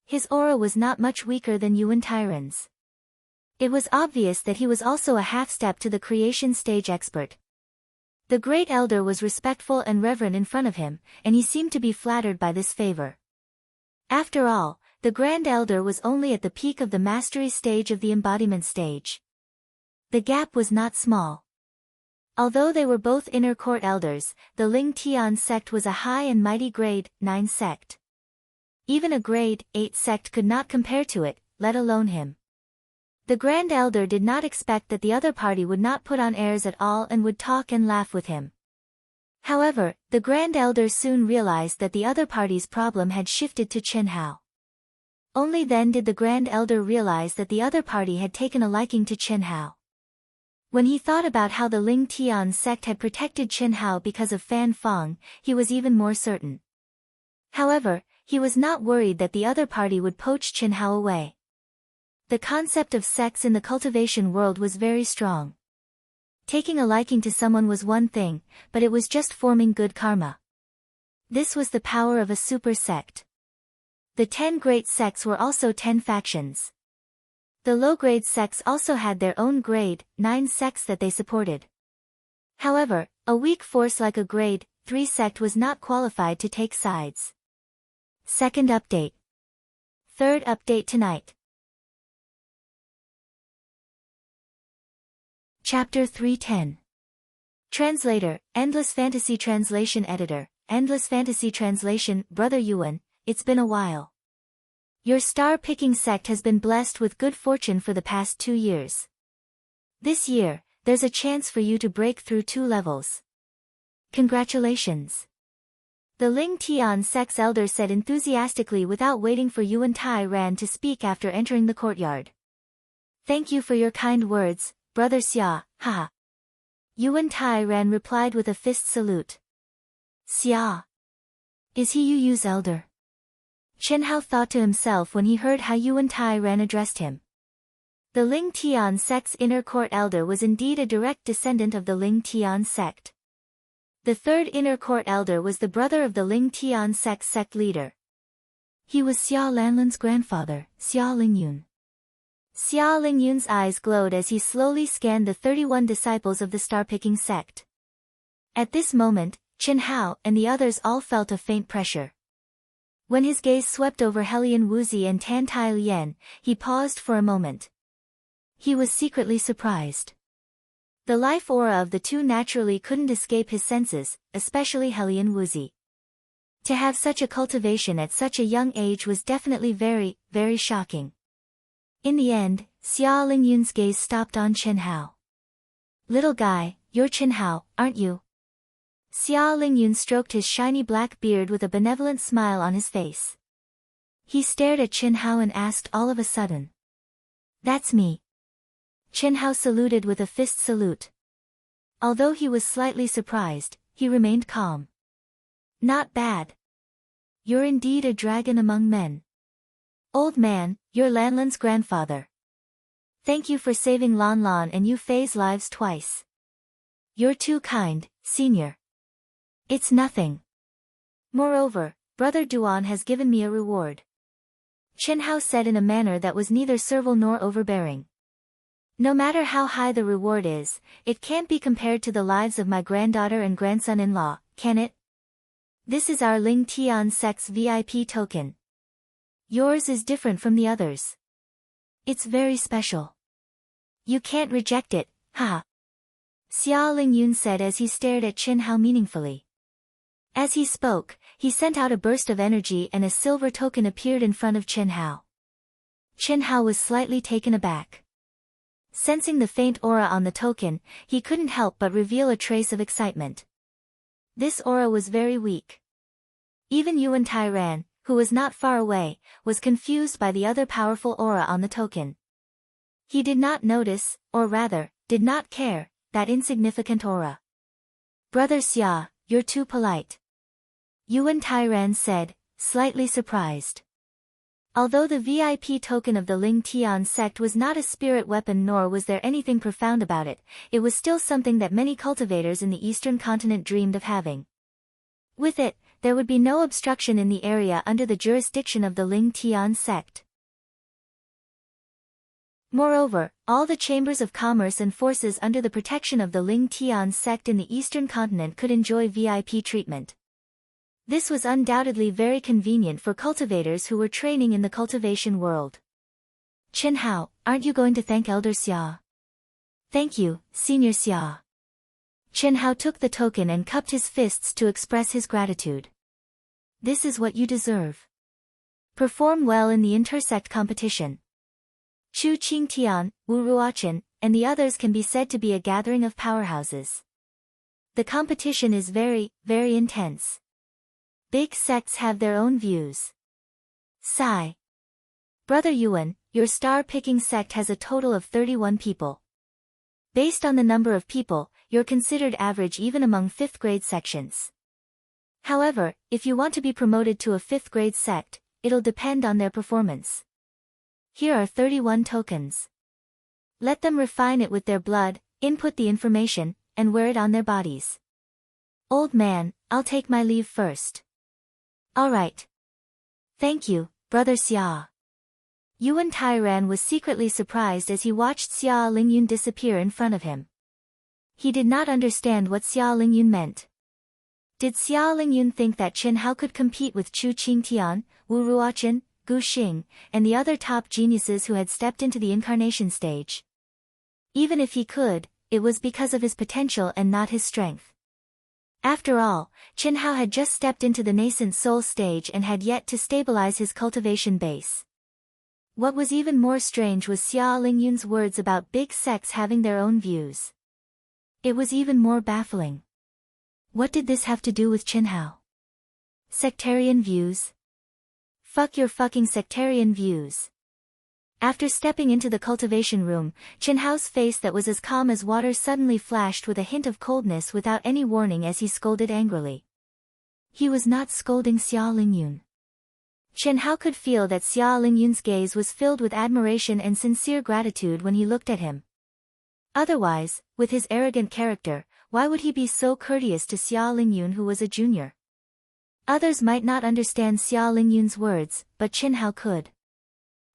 His aura was not much weaker than Yuan Tyran's. It was obvious that he was also a half-step to the creation stage expert. The great elder was respectful and reverent in front of him, and he seemed to be flattered by this favor. After all, the Grand Elder was only at the peak of the mastery stage of the embodiment stage. The gap was not small. Although they were both inner court elders, the Ling Tian sect was a high and mighty grade 9 sect. Even a grade 8 sect could not compare to it, let alone him. The Grand Elder did not expect that the other party would not put on airs at all and would talk and laugh with him. However, the Grand Elder soon realized that the other party's problem had shifted to Chen Hao. Only then did the Grand Elder realize that the other party had taken a liking to Chen Hao. When he thought about how the Ling Tian sect had protected Chen Hao because of Fan Fong, he was even more certain. However, he was not worried that the other party would poach Chen Hao away. The concept of sex in the cultivation world was very strong. Taking a liking to someone was one thing, but it was just forming good karma. This was the power of a super sect. The 10 great sects were also 10 factions. The low-grade sects also had their own grade 9 sects that they supported. However, a weak force like a grade 3 sect was not qualified to take sides. Second update. Third update tonight. Chapter 310. Translator, Endless Fantasy Translation Editor, Endless Fantasy Translation, Brother Yuan, it's been a while. Your star-picking sect has been blessed with good fortune for the past 2 years. This year, there's a chance for you to break through 2 levels. Congratulations. The Ling Tian sect's elder said enthusiastically without waiting for Yuan Tai Ran to speak after entering the courtyard. Thank you for your kind words, Brother Xia, haha. Yuan Tai Ran replied with a fist salute. Xia. Is he Yu Yu's elder? Chen Hao thought to himself when he heard how Yuan Tai Ran addressed him. The Ling Tian sect's inner court elder was indeed a direct descendant of the Ling Tian sect. The third inner court elder was the brother of the Ling Tian sect's sect leader. He was Xia Lanlan's grandfather, Xia Lingyun. Xia Lingyun's eyes glowed as he slowly scanned the 31 disciples of the star-picking sect. At this moment, Chen Hao and the others all felt a faint pressure. When his gaze swept over Helian Wuzi and Tan Tai Lien, he paused for a moment. He was secretly surprised. The life aura of the two naturally couldn't escape his senses, especially Helian Wuzi. To have such a cultivation at such a young age was definitely very, very shocking. In the end, Xia Lingyun's gaze stopped on Chen Hao. "Little guy, you're Chen Hao, aren't you?" Xia Lingyun stroked his shiny black beard with a benevolent smile on his face. He stared at Chen Hao and asked all of a sudden. "That's me." Chen Hao saluted with a fist salute. Although he was slightly surprised, he remained calm. "Not bad. You're indeed a dragon among men. Old man, you're Lanlan's grandfather. Thank you for saving Lan Lan and Yu Fei's lives twice. You're too kind, senior." "It's nothing. Moreover, Brother Duan has given me a reward," Chen Hao said in a manner that was neither servile nor overbearing. "No matter how high the reward is, it can't be compared to the lives of my granddaughter and grandson-in-law, can it? This is our Ling Tian sect's VIP token. Yours is different from the others. It's very special. You can't reject it, haha," Xia Lingyun said as he stared at Chen Hao meaningfully. As he spoke, he sent out a burst of energy and a silver token appeared in front of Chen Hao. Chen Hao was slightly taken aback. Sensing the faint aura on the token, he couldn't help but reveal a trace of excitement. This aura was very weak. Even Yuan Tairan, who was not far away, was confused by the other powerful aura on the token. He did not notice, or rather, did not care, that insignificant aura. "Brother Xia, you're too polite," Yuan Tairan said, slightly surprised. Although the VIP token of the Ling Tian sect was not a spirit weapon nor was there anything profound about it, it was still something that many cultivators in the eastern continent dreamed of having. With it, there would be no obstruction in the area under the jurisdiction of the Ling Tian sect. Moreover, all the chambers of commerce and forces under the protection of the Ling Tian sect in the eastern continent could enjoy VIP treatment. This was undoubtedly very convenient for cultivators who were training in the cultivation world. "Chen Hao, aren't you going to thank Elder Xia?" "Thank you, Senior Xia." Chen Hao took the token and cupped his fists to express his gratitude. "This is what you deserve. Perform well in the intersect competition. Chu Qingtian, Wu Ruochen, and the others can be said to be a gathering of powerhouses. The competition is very, very intense. Big sects have their own views. Sigh. Brother Yuan, your star-picking sect has a total of 31 people. Based on the number of people, you're considered average even among 5th grade sections. However, if you want to be promoted to a 5th grade sect, it'll depend on their performance. Here are 31 tokens. Let them refine it with their blood, input the information, and wear it on their bodies. Old man, I'll take my leave first." "Alright. Thank you, Brother Xia." Yuan Tairan was secretly surprised as he watched Xia Lingyun disappear in front of him. He did not understand what Xia Lingyun meant. Did Xia Lingyun think that Chen Hao could compete with Chu Qingtian, Wu Ruochen, Gu Xing, and the other top geniuses who had stepped into the incarnation stage? Even if he could, it was because of his potential and not his strength. After all, Chen Hao had just stepped into the nascent soul stage and had yet to stabilize his cultivation base. What was even more strange was Xia Lingyun's words about big sects having their own views. It was even more baffling. What did this have to do with Chen Hao? Sectarian views? Fuck your fucking sectarian views. After stepping into the cultivation room, Chen Hao's face that was as calm as water suddenly flashed with a hint of coldness without any warning as he scolded angrily. He was not scolding Xia Lingyun. Chen Hao could feel that Xia Lingyun's gaze was filled with admiration and sincere gratitude when he looked at him. Otherwise, with his arrogant character, why would he be so courteous to Xia Lingyun who was a junior? Others might not understand Xia Lingyun's words, but Chen Hao could.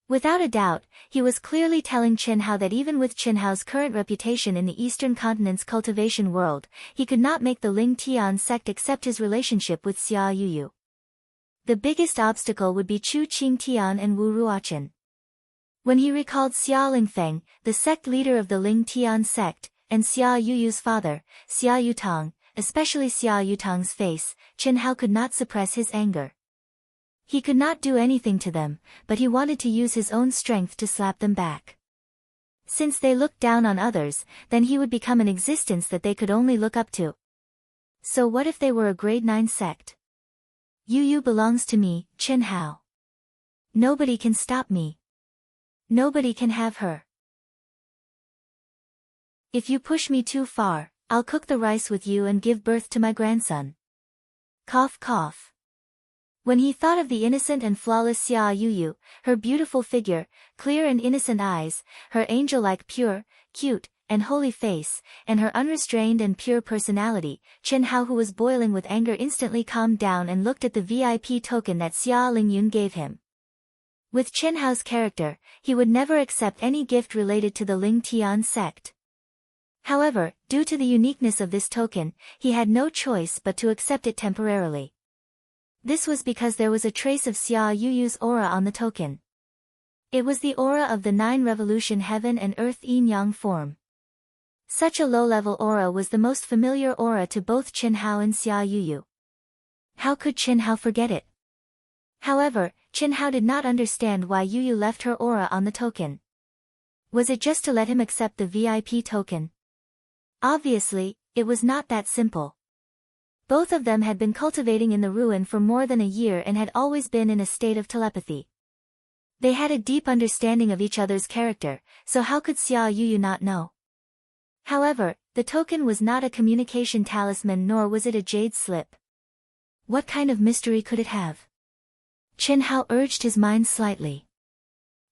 Without a doubt, he was clearly telling Chen Hao that even with Chen Hao's current reputation in the Eastern Continent's cultivation world, he could not make the Ling Tian sect accept his relationship with Xia Yuyu. The biggest obstacle would be Chu Qingtian and Wu Ruochen. When he recalled Xia Lingfeng, the sect leader of the Ling Tian sect, and Xia Yuyu's father, Xia Yutang, especially Xia Yutang's face, Chen Hao could not suppress his anger. He could not do anything to them, but he wanted to use his own strength to slap them back. Since they looked down on others, then he would become an existence that they could only look up to. So what if they were a grade 9 sect? Yu belongs to me, Chen Hao. Nobody can stop me. Nobody can have her. If you push me too far, I'll cook the rice with you and give birth to my grandson. Cough cough. When he thought of the innocent and flawless Xia Yuyu, her beautiful figure, clear and innocent eyes, her angel-like pure, cute, and holy face, and her unrestrained and pure personality, Chen Hao, who was boiling with anger, instantly calmed down and looked at the VIP token that Xia Lingyun gave him. With Chen Hao's character, he would never accept any gift related to the Ling Tian sect. However, due to the uniqueness of this token, he had no choice but to accept it temporarily. This was because there was a trace of Xia Yuyu's aura on the token. It was the aura of the 9 revolution heaven and earth yin-yang form. Such a low-level aura was the most familiar aura to both Chen Hao and Xia Yuyu. How could Chen Hao forget it? However, Chen Hao did not understand why Yuyu left her aura on the token. Was it just to let him accept the VIP token? Obviously, it was not that simple. Both of them had been cultivating in the ruin for more than a year and had always been in a state of telepathy. They had a deep understanding of each other's character, so how could Xia Yuyu not know? However, the token was not a communication talisman, nor was it a jade slip. What kind of mystery could it have? Chen Hao urged his mind slightly.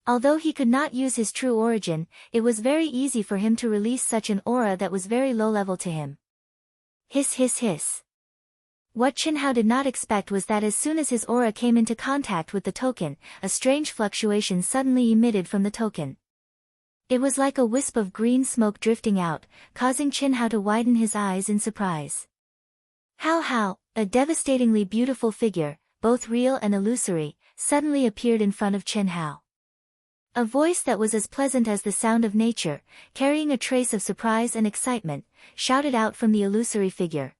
Although he could not use his true origin, it was very easy for him to release such an aura that was very low level to him. Hiss hiss hiss. What Chen Hao did not expect was that as soon as his aura came into contact with the token, a strange fluctuation suddenly emitted from the token. It was like a wisp of green smoke drifting out, causing Chen Hao to widen his eyes in surprise. How, a devastatingly beautiful figure, both real and illusory, suddenly appeared in front of Chen Hao. A voice that was as pleasant as the sound of nature, carrying a trace of surprise and excitement, shouted out from the illusory figure.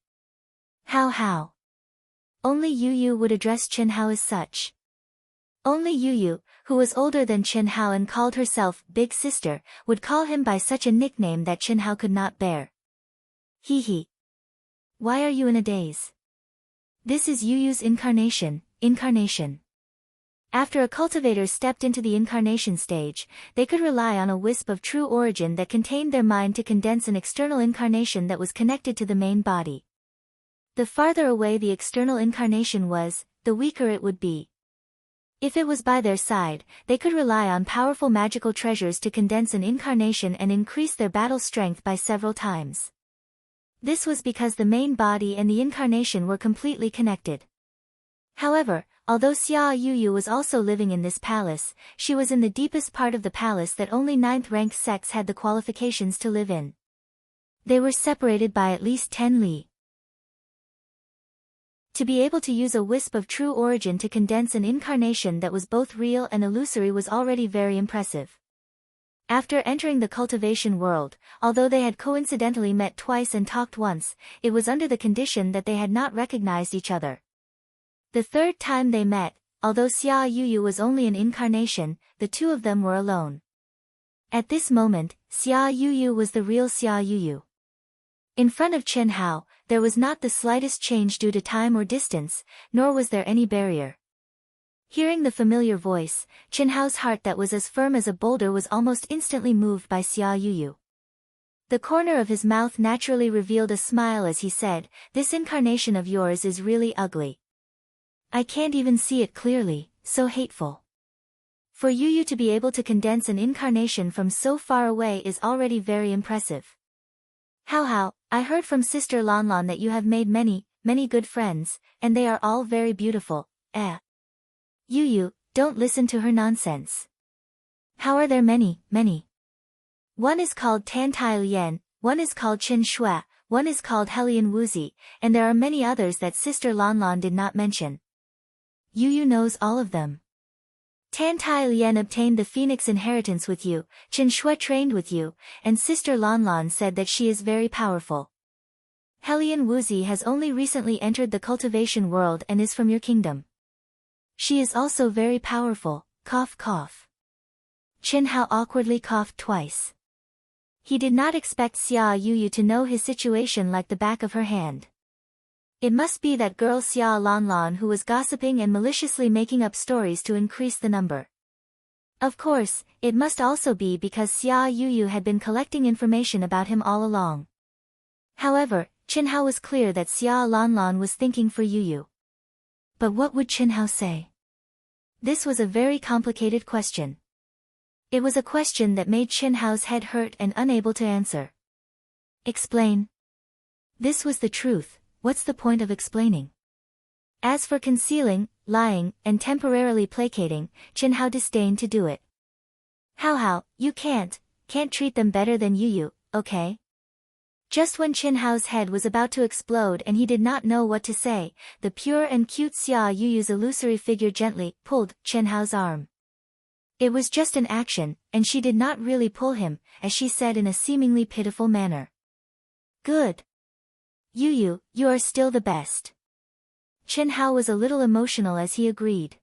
How? Only Yuyu would address Chen Hao as such. Only Yuyu, who was older than Chen Hao and called herself Big Sister, would call him by such a nickname that Chen Hao could not bear. He. Why are you in a daze? This is Yuyu's incarnation. After a cultivator stepped into the incarnation stage, they could rely on a wisp of true origin that contained their mind to condense an external incarnation that was connected to the main body. The farther away the external incarnation was, the weaker it would be. If it was by their side, they could rely on powerful magical treasures to condense an incarnation and increase their battle strength by several times. This was because the main body and the incarnation were completely connected. However, although Xia Yuyu was also living in this palace, she was in the deepest part of the palace that only 9th-ranked sects had the qualifications to live in. They were separated by at least 10 li. To be able to use a wisp of true origin to condense an incarnation that was both real and illusory was already very impressive. After entering the cultivation world, although they had coincidentally met twice and talked once, it was under the condition that they had not recognized each other. The third time they met, although Xia Yuyu was only an incarnation, the two of them were alone. At this moment, Xia Yuyu was the real Xia Yuyu. In front of Chen Hao, there was not the slightest change due to time or distance, nor was there any barrier. Hearing the familiar voice, Chen Hao's heart that was as firm as a boulder was almost instantly moved by Xia Yuyu. The corner of his mouth naturally revealed a smile as he said, "This incarnation of yours is really ugly. I can't even see it clearly, so hateful." For Yuyu to be able to condense an incarnation from so far away is already very impressive. How, I heard from Sister Lanlan that you have made many good friends, and they are all very beautiful. Yuyu, don't listen to her nonsense. How are there many? One is called Tan Tai Lian, one is called Chen Shui, one is called Helian Wuzi, and there are many others that Sister Lanlan did not mention. Yu knows all of them. Tan Tai Lian obtained the Phoenix inheritance with you, Chen Shui trained with you, and Sister Lan Lan said that she is very powerful. Helian Wuzi has only recently entered the cultivation world and is from your kingdom. She is also very powerful, cough cough. Chen Hao awkwardly coughed twice. He did not expect Xia Yu to know his situation like the back of her hand. It must be that girl Xia Lanlan who was gossiping and maliciously making up stories to increase the number. Of course, it must also be because Xia Yu had been collecting information about him all along. However, Chen Hao was clear that Xia Lanlan was thinking for Yu. But what would Chen Hao say? This was a very complicated question. It was a question that made Chen Hao's head hurt and unable to answer. Explain. This was the truth, what's the point of explaining? As for concealing, lying, and temporarily placating, Chen Hao disdained to do it. Hao, you can't treat them better than Yu, okay? Just when Chen Hao's head was about to explode and he did not know what to say, the pure and cute Xia Yu's illusory figure gently pulled Chen Hao's arm. It was just an action, and she did not really pull him, as she said in a seemingly pitiful manner. Good. Yu, you are still the best. Chen Hao was a little emotional as he agreed.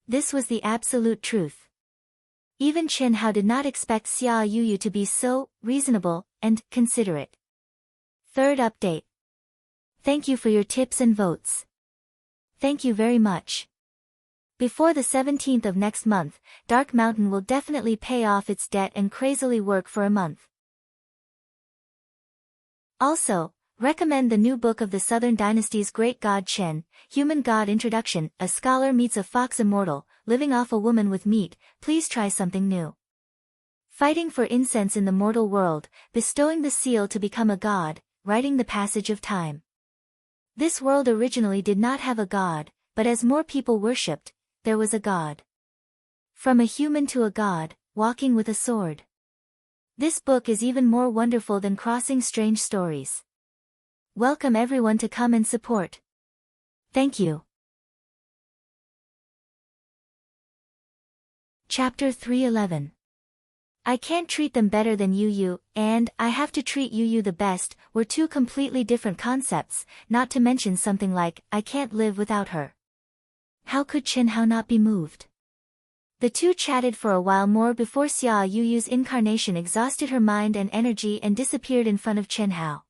This was the absolute truth. Even Chen Hao did not expect Xia Yu to be so reasonable and considerate. Third update. Thank you for your tips and votes. Thank you very much. Before the 17th of next month, Dark Mountain will definitely pay off its debt and crazily work for a month. Also, recommend the new book of the Southern Dynasty's Great God Chen, Human God Introduction, A Scholar Meets a Fox Immortal, Living Off a Woman with Meat. Please try something new. Fighting for incense in the mortal world, bestowing the seal to become a god, writing the passage of time. This world originally did not have a god, but as more people worshipped, there was a god. From a human to a god, walking with a sword. This book is even more wonderful than Crossing Strange Stories. Welcome everyone to come and support. Thank you. Chapter 311. I can't treat them better than Yu, and I have to treat Yu the best, were two completely different concepts, not to mention something like, I can't live without her. How could Chen Hao not be moved? The two chatted for a while more before Xia Yu's incarnation exhausted her mind and energy and disappeared in front of Chen Hao.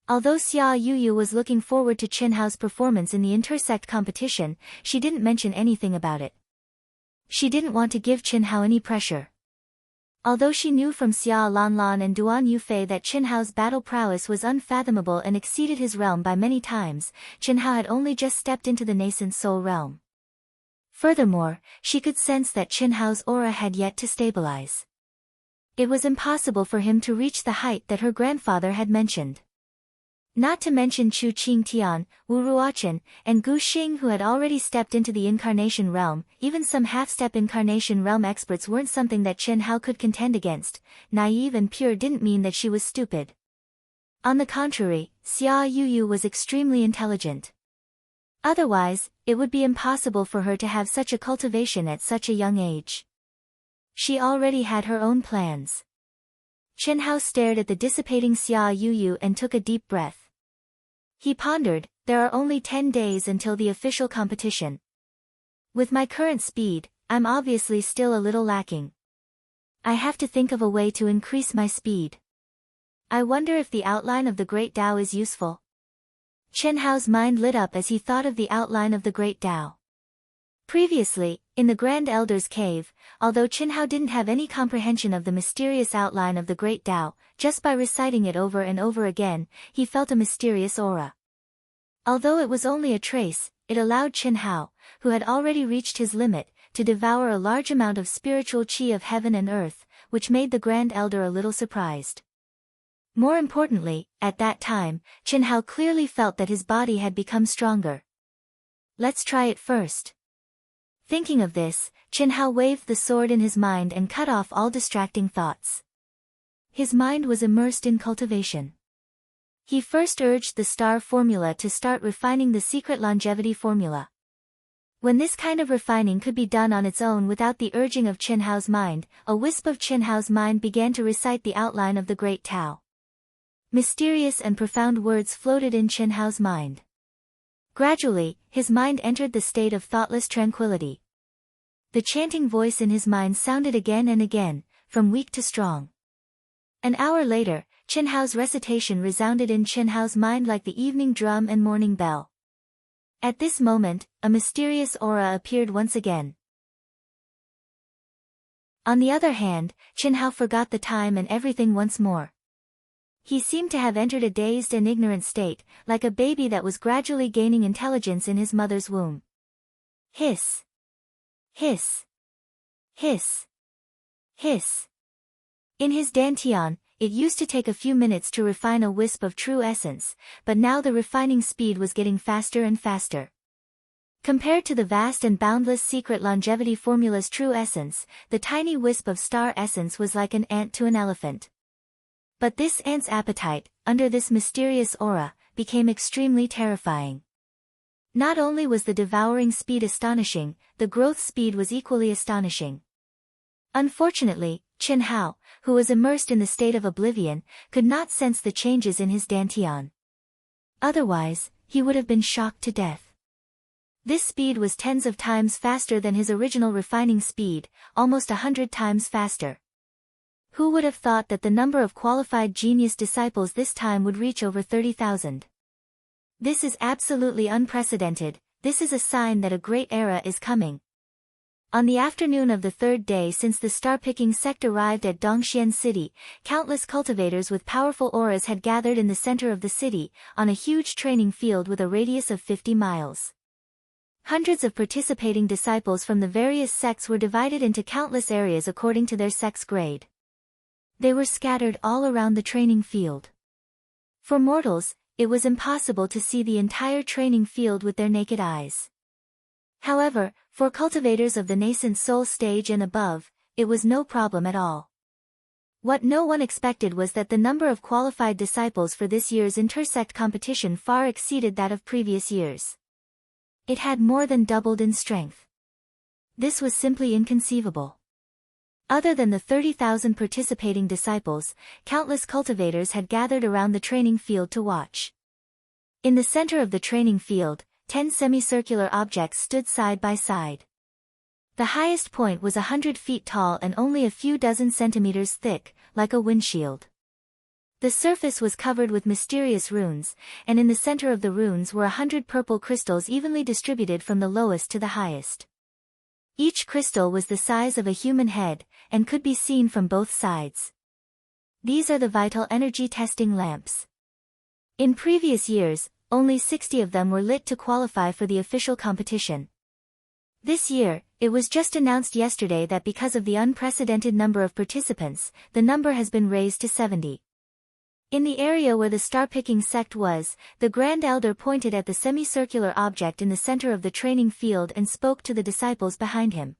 Although Xia Yu was looking forward to Chen Hao's performance in the intersect competition, she didn't mention anything about it. She didn't want to give Chen Hao any pressure. Although she knew from Xia Lanlan and Duan Yufei that Chen Hao's battle prowess was unfathomable and exceeded his realm by many times, Chen Hao had only just stepped into the nascent soul realm. Furthermore, she could sense that Chen Hao's aura had yet to stabilize. It was impossible for him to reach the height that her grandfather had mentioned. Not to mention Chu Qingtian, Wu Ruochen, and Gu Xing who had already stepped into the incarnation realm. Even some half-step incarnation realm experts weren't something that Chen Hao could contend against. Naive and pure didn't mean that she was stupid. On the contrary, Xia Yu was extremely intelligent. Otherwise, it would be impossible for her to have such a cultivation at such a young age. She already had her own plans. Chen Hao stared at the dissipating Xia Yu and took a deep breath. He pondered, there are only 10 days until the official competition. With my current speed, I'm obviously still a little lacking. I have to think of a way to increase my speed. I wonder if the outline of the Great Tao is useful. Chen Hao's mind lit up as he thought of the outline of the Great Tao. Previously, in the Grand Elder's cave, although Chen Hao didn't have any comprehension of the mysterious outline of the Great Tao, just by reciting it over and over again, he felt a mysterious aura. Although it was only a trace, it allowed Chen Hao, who had already reached his limit, to devour a large amount of spiritual qi of heaven and earth, which made the Grand Elder a little surprised. More importantly, at that time, Chen Hao clearly felt that his body had become stronger. Let's try it first. Thinking of this, Chen Hao waved the sword in his mind and cut off all distracting thoughts. His mind was immersed in cultivation. He first urged the star formula to start refining the secret longevity formula. When this kind of refining could be done on its own without the urging of Qin Hao's mind, a wisp of Qin Hao's mind began to recite the outline of the Great Tao. Mysterious and profound words floated in Qin Hao's mind. Gradually, his mind entered the state of thoughtless tranquility. The chanting voice in his mind sounded again and again, from weak to strong. An hour later, Qin Hao's recitation resounded in Qin Hao's mind like the evening drum and morning bell. At this moment, a mysterious aura appeared once again. On the other hand, Qin Hao forgot the time and everything once more. He seemed to have entered a dazed and ignorant state, like a baby that was gradually gaining intelligence in his mother's womb. Hiss! Hiss! Hiss! Hiss! In his dantian, it used to take a few minutes to refine a wisp of true essence, but now the refining speed was getting faster and faster. Compared to the vast and boundless secret longevity formula's true essence, the tiny wisp of star essence was like an ant to an elephant. But this ant's appetite, under this mysterious aura, became extremely terrifying. Not only was the devouring speed astonishing, the growth speed was equally astonishing. Unfortunately, Qin Hao, who was immersed in the state of oblivion, could not sense the changes in his dantian. Otherwise, he would have been shocked to death. This speed was tens of times faster than his original refining speed, almost 100 times faster. Who would have thought that the number of qualified genius disciples this time would reach over 30,000? This is absolutely unprecedented. This is a sign that a great era is coming. On the afternoon of the third day since the star-picking sect arrived at Dongxian City, countless cultivators with powerful auras had gathered in the center of the city, on a huge training field with a radius of 50 miles. Hundreds of participating disciples from the various sects were divided into countless areas according to their sect's grade. They were scattered all around the training field. For mortals, it was impossible to see the entire training field with their naked eyes. However, for cultivators of the nascent soul stage and above, it was no problem at all. What no one expected was that the number of qualified disciples for this year's intersect competition far exceeded that of previous years. It had more than doubled in strength. This was simply inconceivable. Other than the 30,000 participating disciples, countless cultivators had gathered around the training field to watch. In the center of the training field, 10 semicircular objects stood side by side. The highest point was 100 feet tall and only a few dozen centimeters thick, like a windshield. The surface was covered with mysterious runes, and in the center of the runes were 100 purple crystals evenly distributed from the lowest to the highest. Each crystal was the size of a human head, and could be seen from both sides. These are the vital energy testing lamps. In previous years, only 60 of them were lit to qualify for the official competition. This year, it was just announced yesterday that because of the unprecedented number of participants, the number has been raised to 70. In the area where the star-picking sect was, the Grand Elder pointed at the semicircular object in the center of the training field and spoke to the disciples behind him.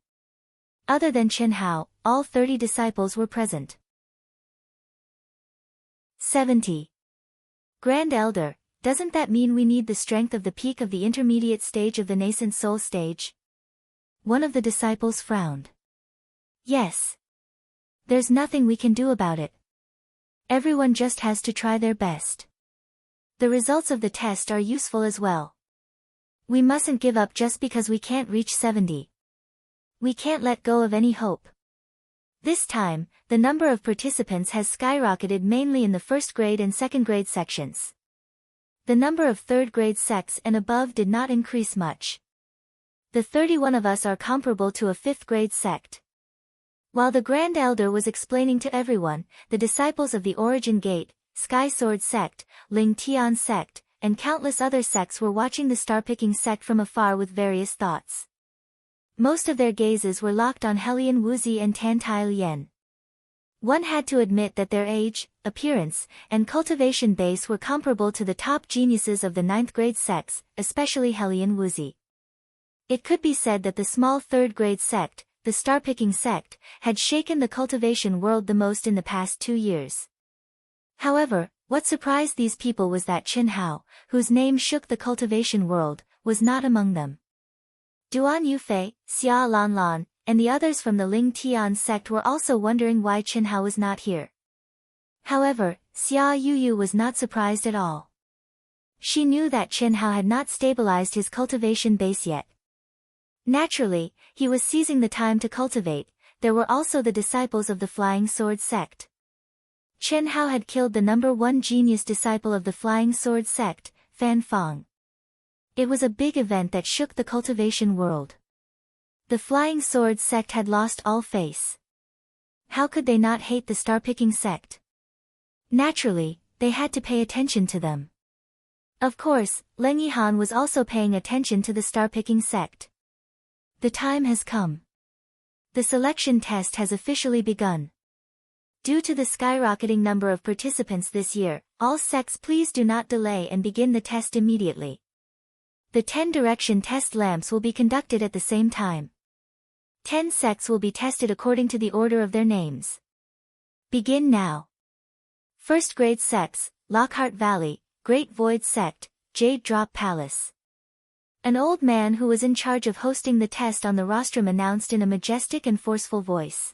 Other than Qin Hao, all 30 disciples were present. 70. Grand Elder, doesn't that mean we need the strength of the peak of the intermediate stage of the nascent soul stage? One of the disciples frowned. Yes. There's nothing we can do about it. Everyone just has to try their best. The results of the test are useful as well. We mustn't give up just because we can't reach 70. We can't let go of any hope. This time, the number of participants has skyrocketed mainly in the first grade and second grade sections. The number of third grade sects and above did not increase much. The 31 of us are comparable to a fifth grade sect. While the Grand Elder was explaining to everyone, the disciples of the Origin Gate, Sky Sword sect, Ling Tian sect, and countless other sects were watching the star-picking sect from afar with various thoughts. Most of their gazes were locked on Helian Wuzi and Tan Tai Lien. One had to admit that their age, appearance, and cultivation base were comparable to the top geniuses of the 9th grade sects, especially Helian Wuzi. It could be said that the small 3rd grade sect, the star-picking sect, had shaken the cultivation world the most in the past 2 years. However, what surprised these people was that Qin Hao, whose name shook the cultivation world, was not among them. Duan Yufei, Xia Lanlan, and the others from the Ling Tian sect were also wondering why Chen Hao was not here. However, Xia Yuyu was not surprised at all. She knew that Chen Hao had not stabilized his cultivation base yet. Naturally, he was seizing the time to cultivate. There were also the disciples of the Flying Sword sect. Chen Hao had killed the #1 genius disciple of the Flying Sword sect, Fan Fang. It was a big event that shook the cultivation world. The Flying Sword sect had lost all face. How could they not hate the star-picking sect? Naturally, they had to pay attention to them. Of course, Leng Yihan was also paying attention to the star-picking sect. The time has come. The selection test has officially begun. Due to the skyrocketing number of participants this year, all sects please do not delay and begin the test immediately. The 10 direction test lamps will be conducted at the same time. 10 sects will be tested according to the order of their names. Begin now. First grade sects, Lockhart Valley, Great Void Sect, Jade Drop Palace. An old man who was in charge of hosting the test on the rostrum announced in a majestic and forceful voice.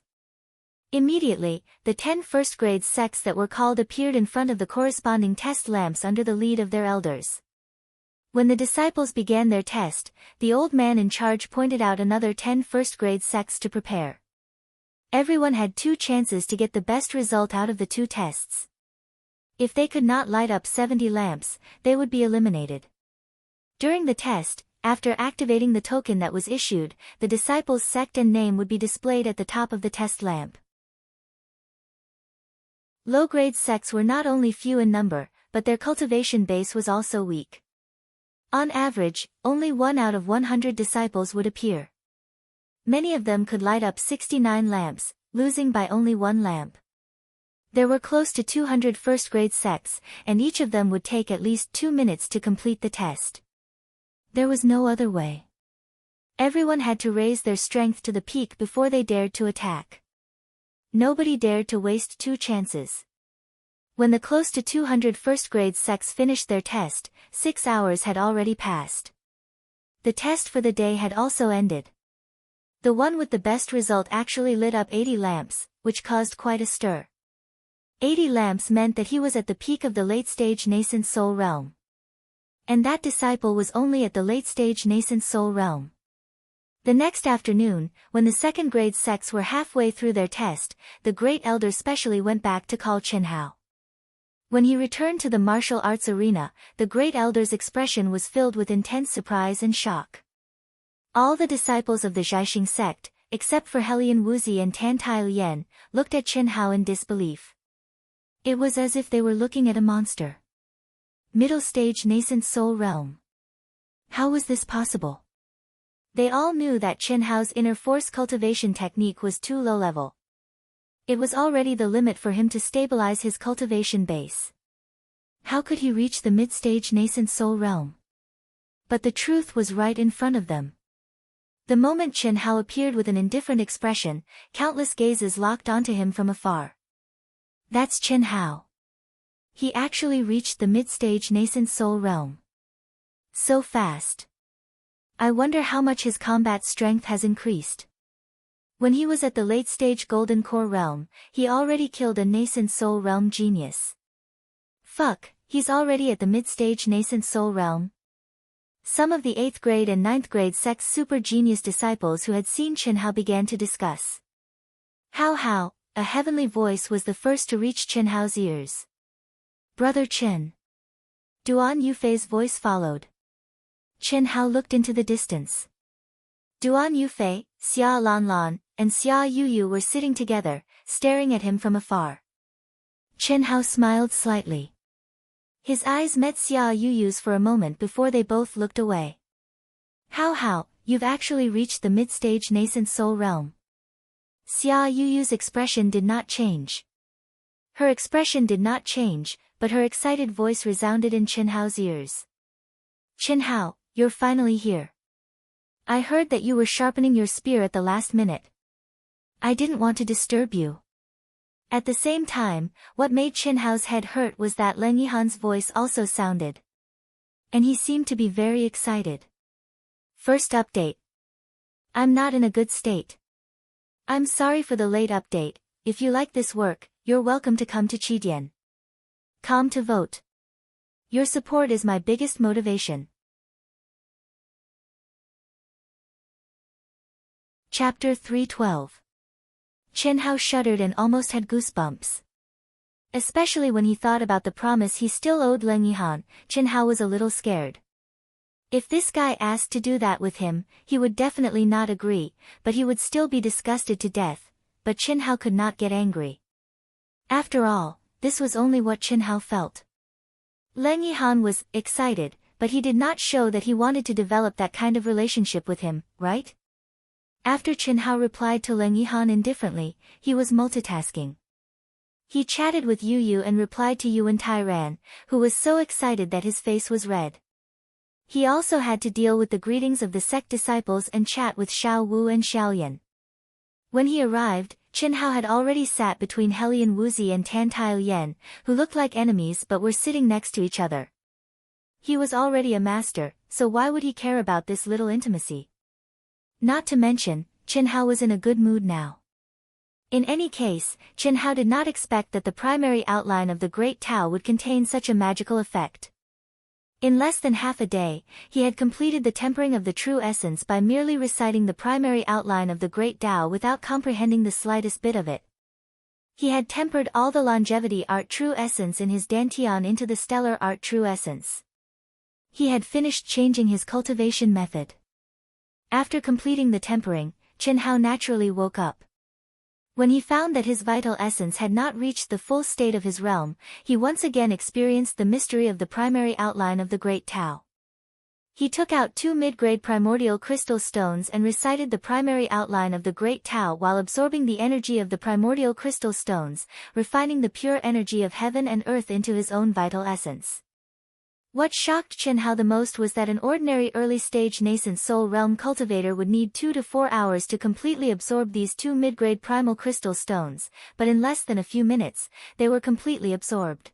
Immediately, the 10 first-grade sects that were called appeared in front of the corresponding test lamps under the lead of their elders. When the disciples began their test, the old man in charge pointed out another 10 first-grade sects to prepare. Everyone had 2 chances to get the best result out of the 2 tests. If they could not light up 70 lamps, they would be eliminated. During the test, after activating the token that was issued, the disciple's sect and name would be displayed at the top of the test lamp. Low-grade sects were not only few in number, but their cultivation base was also weak. On average, only 1 out of 100 disciples would appear. Many of them could light up 69 lamps, losing by only 1 lamp. There were close to 200 first-grade sects, and each of them would take at least 2 minutes to complete the test. There was no other way. Everyone had to raise their strength to the peak before they dared to attack. Nobody dared to waste 2 chances. When the close to 200 first-grade sects finished their test, 6 hours had already passed. The test for the day had also ended. The one with the best result actually lit up 80 lamps, which caused quite a stir. 80 lamps meant that he was at the peak of the late-stage nascent soul realm. And that disciple was only at the late-stage nascent soul realm. The next afternoon, when the second-grade sects were halfway through their test, the great elder specially went back to call Chen Hao. When he returned to the martial arts arena, the great elder's expression was filled with intense surprise and shock. All the disciples of the Zhaixing sect, except for Helian Wuzi and Tantai Lian, looked at Chen Hao in disbelief. It was as if they were looking at a monster. Middle stage nascent soul realm. How was this possible? They all knew that Chen Hao's inner force cultivation technique was too low level. It was already the limit for him to stabilize his cultivation base. How could he reach the mid-stage nascent soul realm? But the truth was right in front of them. The moment Chen Hao appeared with an indifferent expression, countless gazes locked onto him from afar. That's Chen Hao. He actually reached the mid-stage nascent soul realm. So fast. I wonder how much his combat strength has increased. When he was at the late-stage golden core realm, he already killed a nascent soul realm genius. Fuck, he's already at the mid-stage nascent soul realm. Some of the 8th grade and 9th grade sect's super genius disciples who had seen Chen Hao began to discuss. How, a heavenly voice was the first to reach Chen Hao's ears. Brother Chen. Duan Yufei's voice followed. Chen Hao looked into the distance. Duan Yufei, Xia Lanlan, and Xia Yuyu were sitting together, staring at him from afar. Chen Hao smiled slightly. His eyes met Xia Yuyu's for a moment before they both looked away. How, you've actually reached the mid-stage nascent soul realm. Xia Yuyu's expression did not change. Her expression did not change, but her excited voice resounded in Chen Hao's ears. Chen Hao, you're finally here. I heard that you were sharpening your spear at the last minute. I didn't want to disturb you. At the same time, what made Chen Hao's head hurt was that Leng Yihan's voice also sounded. And he seemed to be very excited. First update. I'm not in a good state. I'm sorry for the late update. If you like this work, you're welcome to come to Chidian. Come to vote. Your support is my biggest motivation. Chapter 312. Chen Hao shuddered and almost had goosebumps. Especially when he thought about the promise he still owed Leng Yihan, Chen Hao was a little scared. If this guy asked to do that with him, he would definitely not agree, but he would still be disgusted to death. But Chen Hao could not get angry. After all, this was only what Chen Hao felt. Leng Yihan was excited, but he did not show that he wanted to develop that kind of relationship with him, right? After Chen Hao replied to Leng Yihan indifferently, he was multitasking. He chatted with Yu Yu and replied to Yuan Tairan, who was so excited that his face was red. He also had to deal with the greetings of the sect disciples and chat with Xiao Wu and Xiaoyan. When he arrived, Chen Hao had already sat between Helian Wuzi and Tan Tao Yan, who looked like enemies but were sitting next to each other. He was already a master, so why would he care about this little intimacy? Not to mention, Chen Hao was in a good mood now. In any case, Chen Hao did not expect that the primary outline of the Great Tao would contain such a magical effect. In less than half a day, he had completed the tempering of the true essence by merely reciting the primary outline of the Great Tao without comprehending the slightest bit of it. He had tempered all the longevity art true essence in his dantian into the stellar art true essence. He had finished changing his cultivation method. After completing the tempering, Chen Hao naturally woke up. When he found that his vital essence had not reached the full state of his realm, he once again experienced the mystery of the primary outline of the Great Tao. He took out 2 mid-grade primordial crystal stones and recited the primary outline of the Great Tao while absorbing the energy of the primordial crystal stones, refining the pure energy of heaven and earth into his own vital essence. What shocked Chen Hao the most was that an ordinary early-stage nascent soul realm cultivator would need 2 to 4 hours to completely absorb these 2 mid-grade primal crystal stones, but in less than a few minutes, they were completely absorbed.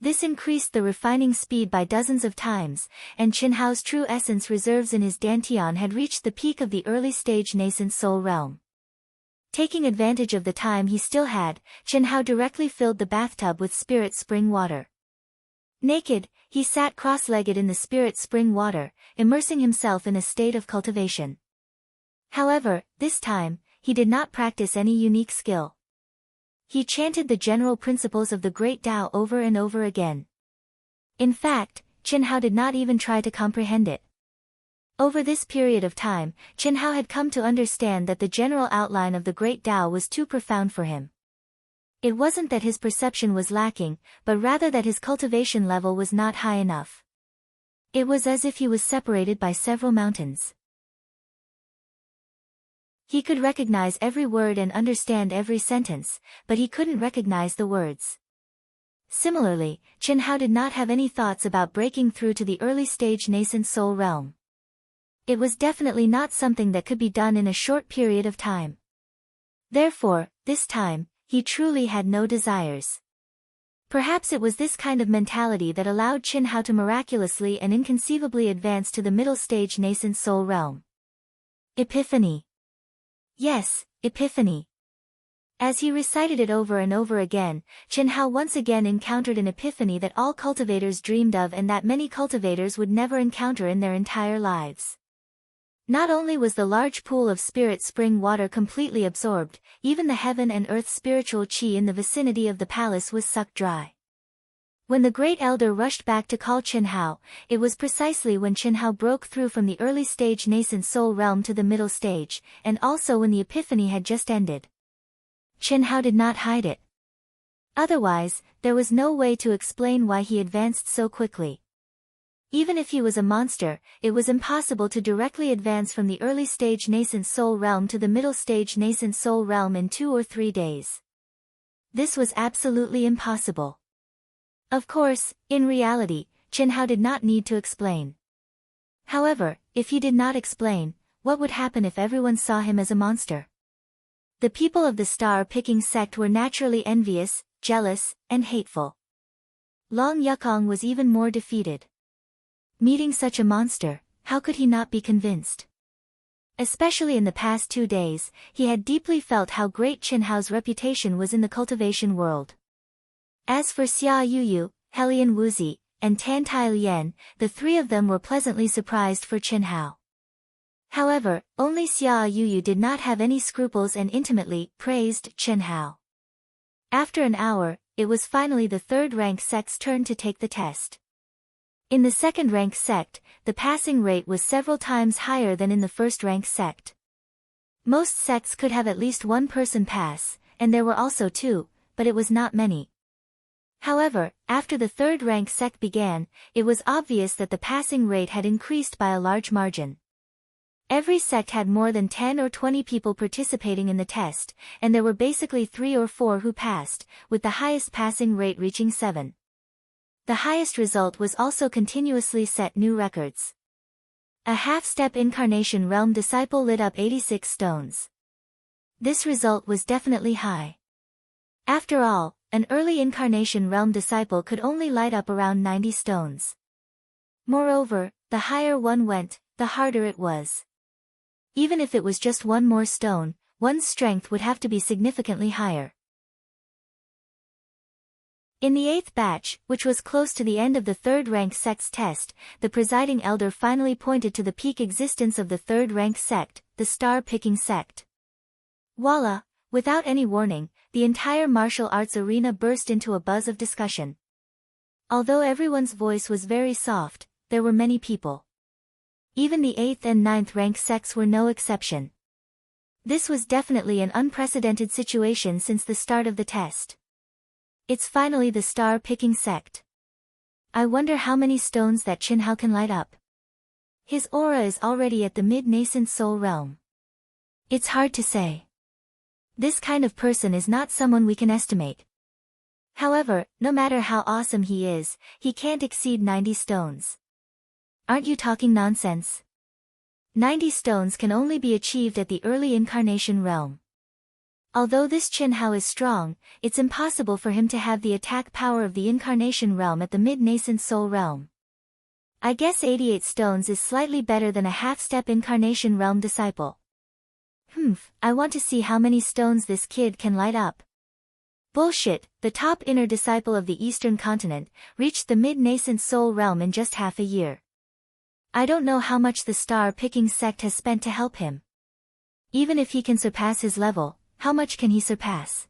This increased the refining speed by dozens of times, and Chen Hao's true essence reserves in his dantian had reached the peak of the early-stage nascent soul realm. Taking advantage of the time he still had, Chen Hao directly filled the bathtub with spirit spring water. Naked, he sat cross-legged in the spirit spring water, immersing himself in a state of cultivation. However, this time, he did not practice any unique skill. He chanted the general principles of the Great Tao over and over again. In fact, Chen Hao did not even try to comprehend it. Over this period of time, Chen Hao had come to understand that the general outline of the Great Tao was too profound for him. It wasn't that his perception was lacking, but rather that his cultivation level was not high enough. It was as if he was separated by several mountains. He could recognize every word and understand every sentence, but he couldn't recognize the words. Similarly, Chen Hao did not have any thoughts about breaking through to the early-stage nascent soul realm. It was definitely not something that could be done in a short period of time. Therefore, this time, he truly had no desires. Perhaps it was this kind of mentality that allowed Chen Hao to miraculously and inconceivably advance to the middle stage nascent soul realm. Epiphany. Yes, epiphany. As he recited it over and over again, Chen Hao once again encountered an epiphany that all cultivators dreamed of and that many cultivators would never encounter in their entire lives. Not only was the large pool of spirit spring water completely absorbed, even the heaven and earth spiritual qi in the vicinity of the palace was sucked dry. When the great elder rushed back to call Chen Hao, it was precisely when Chen Hao broke through from the early stage nascent soul realm to the middle stage, and also when the epiphany had just ended. Chen Hao did not hide it. Otherwise, there was no way to explain why he advanced so quickly. Even if he was a monster, it was impossible to directly advance from the early stage nascent soul realm to the middle stage nascent soul realm in 2 or 3 days. This was absolutely impossible. Of course, in reality, Chen Hao did not need to explain. However, if he did not explain, what would happen if everyone saw him as a monster? The people of the star-picking sect were naturally envious, jealous, and hateful. Long Yukong was even more defeated. Meeting such a monster, how could he not be convinced? Especially in the past 2 days, he had deeply felt how great Qin Hao's reputation was in the cultivation world. As for Xia Yuyu, Helian Wuzi, and Tan Tai Lian, the three of them were pleasantly surprised for Qin Hao. However, only Xia Yuyu did not have any scruples and intimately praised Qin Hao. After an hour, it was finally the third-rank sect's turn to take the test. In the second-rank sect, the passing rate was several times higher than in the first-rank sect. Most sects could have at least one person pass, and there were also two, but it was not many. However, after the third-rank sect began, it was obvious that the passing rate had increased by a large margin. Every sect had more than 10 or 20 people participating in the test, and there were basically 3 or 4 who passed, with the highest passing rate reaching 7. The highest result was also continuously set new records. A half-step incarnation realm disciple lit up 86 stones. This result was definitely high. After all, an early incarnation realm disciple could only light up around 90 stones. Moreover, the higher one went, the harder it was. Even if it was just one more stone, one's strength would have to be significantly higher. In the 8th batch, which was close to the end of the third-rank sect's test, the presiding elder finally pointed to the peak existence of the third-rank sect, the star-picking sect. Voila! Without any warning, the entire martial arts arena burst into a buzz of discussion. Although everyone's voice was very soft, there were many people. Even the 8th and 9th rank sects were no exception. This was definitely an unprecedented situation since the start of the test. It's finally the star-picking sect. I wonder how many stones that Qin Hao can light up. His aura is already at the mid-nascent soul realm. It's hard to say. This kind of person is not someone we can estimate. However, no matter how awesome he is, he can't exceed 90 stones. Aren't you talking nonsense? 90 stones can only be achieved at the early incarnation realm. Although this Qin Hao is strong, it's impossible for him to have the attack power of the incarnation realm at the mid-nascent soul realm. I guess 88 stones is slightly better than a half-step incarnation realm disciple. I want to see how many stones this kid can light up. Bullshit, the top inner disciple of the Eastern continent reached the mid-nascent soul realm in just half a year. I don't know how much the star-picking sect has spent to help him. Even if he can surpass his level, how much can he surpass?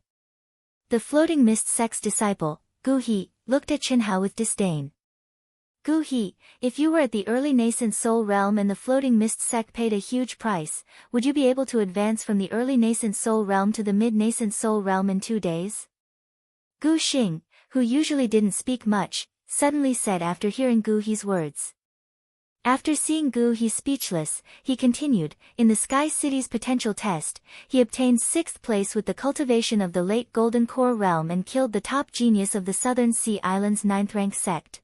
The floating mist sect's disciple, Gu He, looked at Qin Hao with disdain. Gu He, if you were at the early nascent soul realm and the floating mist sect paid a huge price, would you be able to advance from the early nascent soul realm to the mid-nascent soul realm in 2 days? Gu Xing, who usually didn't speak much, suddenly said after hearing Gu He's words. After seeing Gu He speechless, he continued, in the Sky City's potential test, he obtained 6th place with the cultivation of the late Golden Core realm and killed the top genius of the Southern Sea Islands 9th rank sect.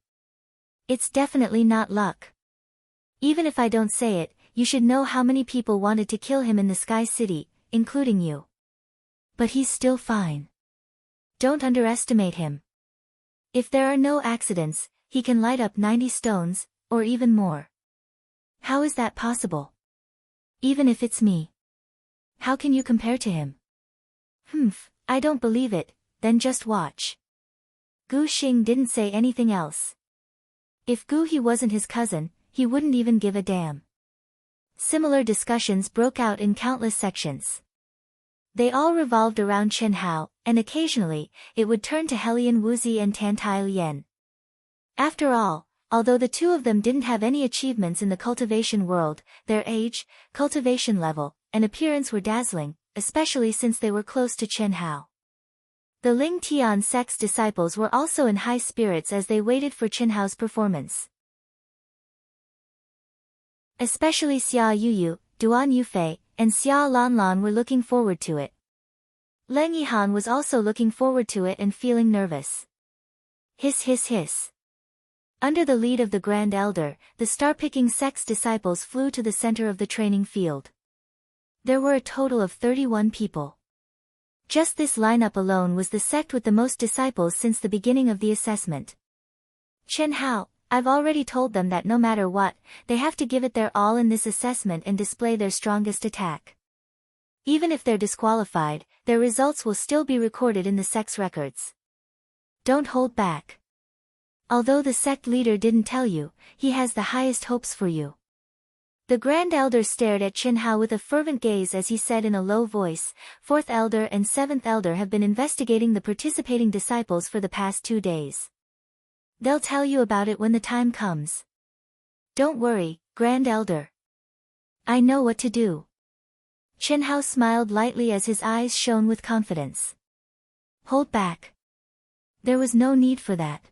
It's definitely not luck. Even if I don't say it, you should know how many people wanted to kill him in the Sky City, including you. But he's still fine. Don't underestimate him. If there are no accidents, he can light up 90 stones, or even more. How is that possible? Even if it's me. How can you compare to him? I don't believe it, then just watch. Gu Xing didn't say anything else. If Gu He wasn't his cousin, he wouldn't even give a damn. Similar discussions broke out in countless sections. They all revolved around Qin Hao, and occasionally, it would turn to Helian Wuzi and Tan Tai Lian. After all, although the two of them didn't have any achievements in the cultivation world, their age, cultivation level, and appearance were dazzling, especially since they were close to Qin Hao. The Ling Tian sect's disciples were also in high spirits as they waited for Qin Hao's performance. Especially Xia Yuyu, Duan Yufei, and Xia Lanlan were looking forward to it. Leng Yihan was also looking forward to it and feeling nervous. Hiss hiss hiss. Under the lead of the Grand Elder, the star-picking sect's disciples flew to the center of the training field. There were a total of 31 people. Just this lineup alone was the sect with the most disciples since the beginning of the assessment. Qin Hao, I've already told them that no matter what, they have to give it their all in this assessment and display their strongest attack. Even if they're disqualified, their results will still be recorded in the sect's records. Don't hold back. Although the sect leader didn't tell you, he has the highest hopes for you. The Grand Elder stared at Qin Hao with a fervent gaze as he said in a low voice, Fourth Elder and Seventh Elder have been investigating the participating disciples for the past 2 days. They'll tell you about it when the time comes. Don't worry, Grand Elder. I know what to do. Qin Hao smiled lightly as his eyes shone with confidence. Hold back. There was no need for that.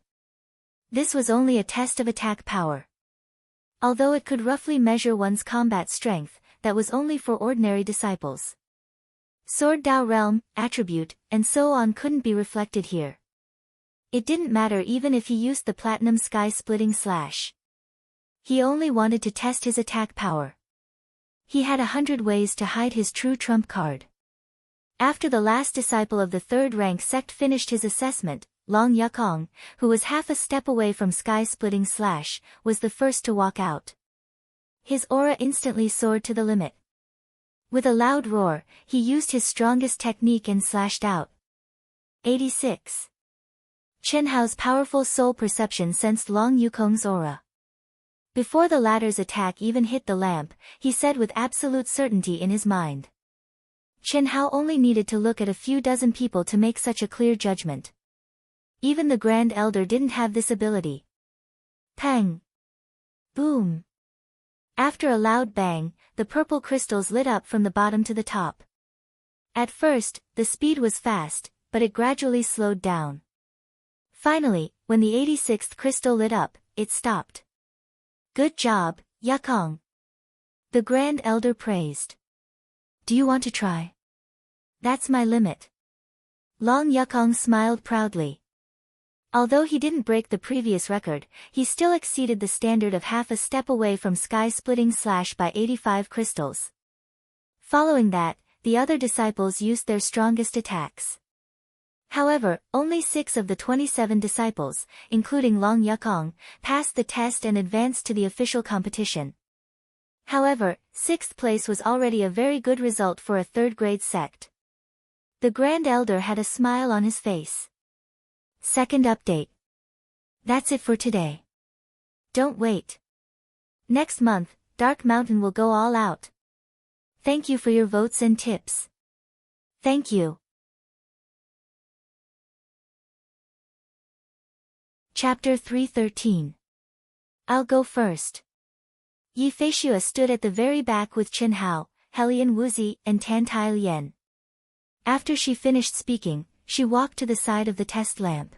This was only a test of attack power. Although it could roughly measure one's combat strength, that was only for ordinary disciples. Sword Dao realm, attribute, and so on couldn't be reflected here. It didn't matter even if he used the platinum sky-splitting slash. He only wanted to test his attack power. He had 100 ways to hide his true trump card. After the last disciple of the third rank sect finished his assessment, Long Yakong, who was half a step away from sky-splitting slash, was the first to walk out. His aura instantly soared to the limit. With a loud roar, he used his strongest technique and slashed out. 86. Qin Hao's powerful soul perception sensed Long Yukong's aura. Before the latter's attack even hit the lamp, he said with absolute certainty in his mind. Qin Hao only needed to look at a few dozen people to make such a clear judgment. Even the Grand Elder didn't have this ability. Pang! Boom! After a loud bang, the purple crystals lit up from the bottom to the top. At first, the speed was fast, but it gradually slowed down. Finally, when the 86th crystal lit up, it stopped. Good job, Yakong. The Grand Elder praised. Do you want to try? That's my limit. Long Yakong smiled proudly. Although he didn't break the previous record, he still exceeded the standard of half a step away from sky-splitting slash by 85 crystals. Following that, the other disciples used their strongest attacks. However, only 6 of the 27 disciples, including Long Yakong, passed the test and advanced to the official competition. However, 6th place was already a very good result for a third-grade sect. The Grand Elder had a smile on his face. Second update. That's it for today. Don't wait. Next month, Dark Mountain will go all out. Thank you for your votes and tips. Thank you. Chapter 313. I'll go first. Yi Feishua stood at the very back with Qin Hao, Helian Wuzi, and Tan Tai Lien. After she finished speaking, she walked to the side of the test lamp.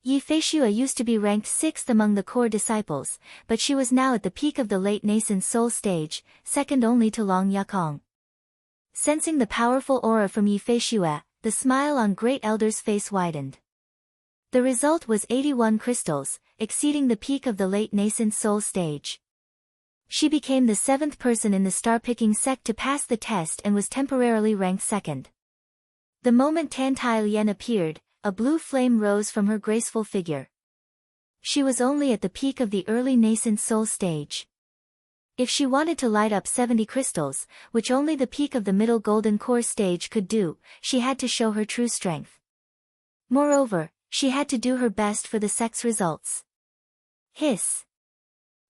Yi Feishua used to be ranked 6th among the core disciples, but she was now at the peak of the late nascent soul stage, second only to Long Yakong. Sensing the powerful aura from Yi Feishua, the smile on Great Elder's face widened. The result was 81 crystals, exceeding the peak of the late nascent soul stage. She became the 7th person in the star-picking sect to pass the test and was temporarily ranked 2nd. The moment Tan Tai Lien appeared, a blue flame rose from her graceful figure. She was only at the peak of the early nascent soul stage. If she wanted to light up 70 crystals, which only the peak of the middle golden core stage could do, she had to show her true strength. Moreover, she had to do her best for the sect's results. Hiss!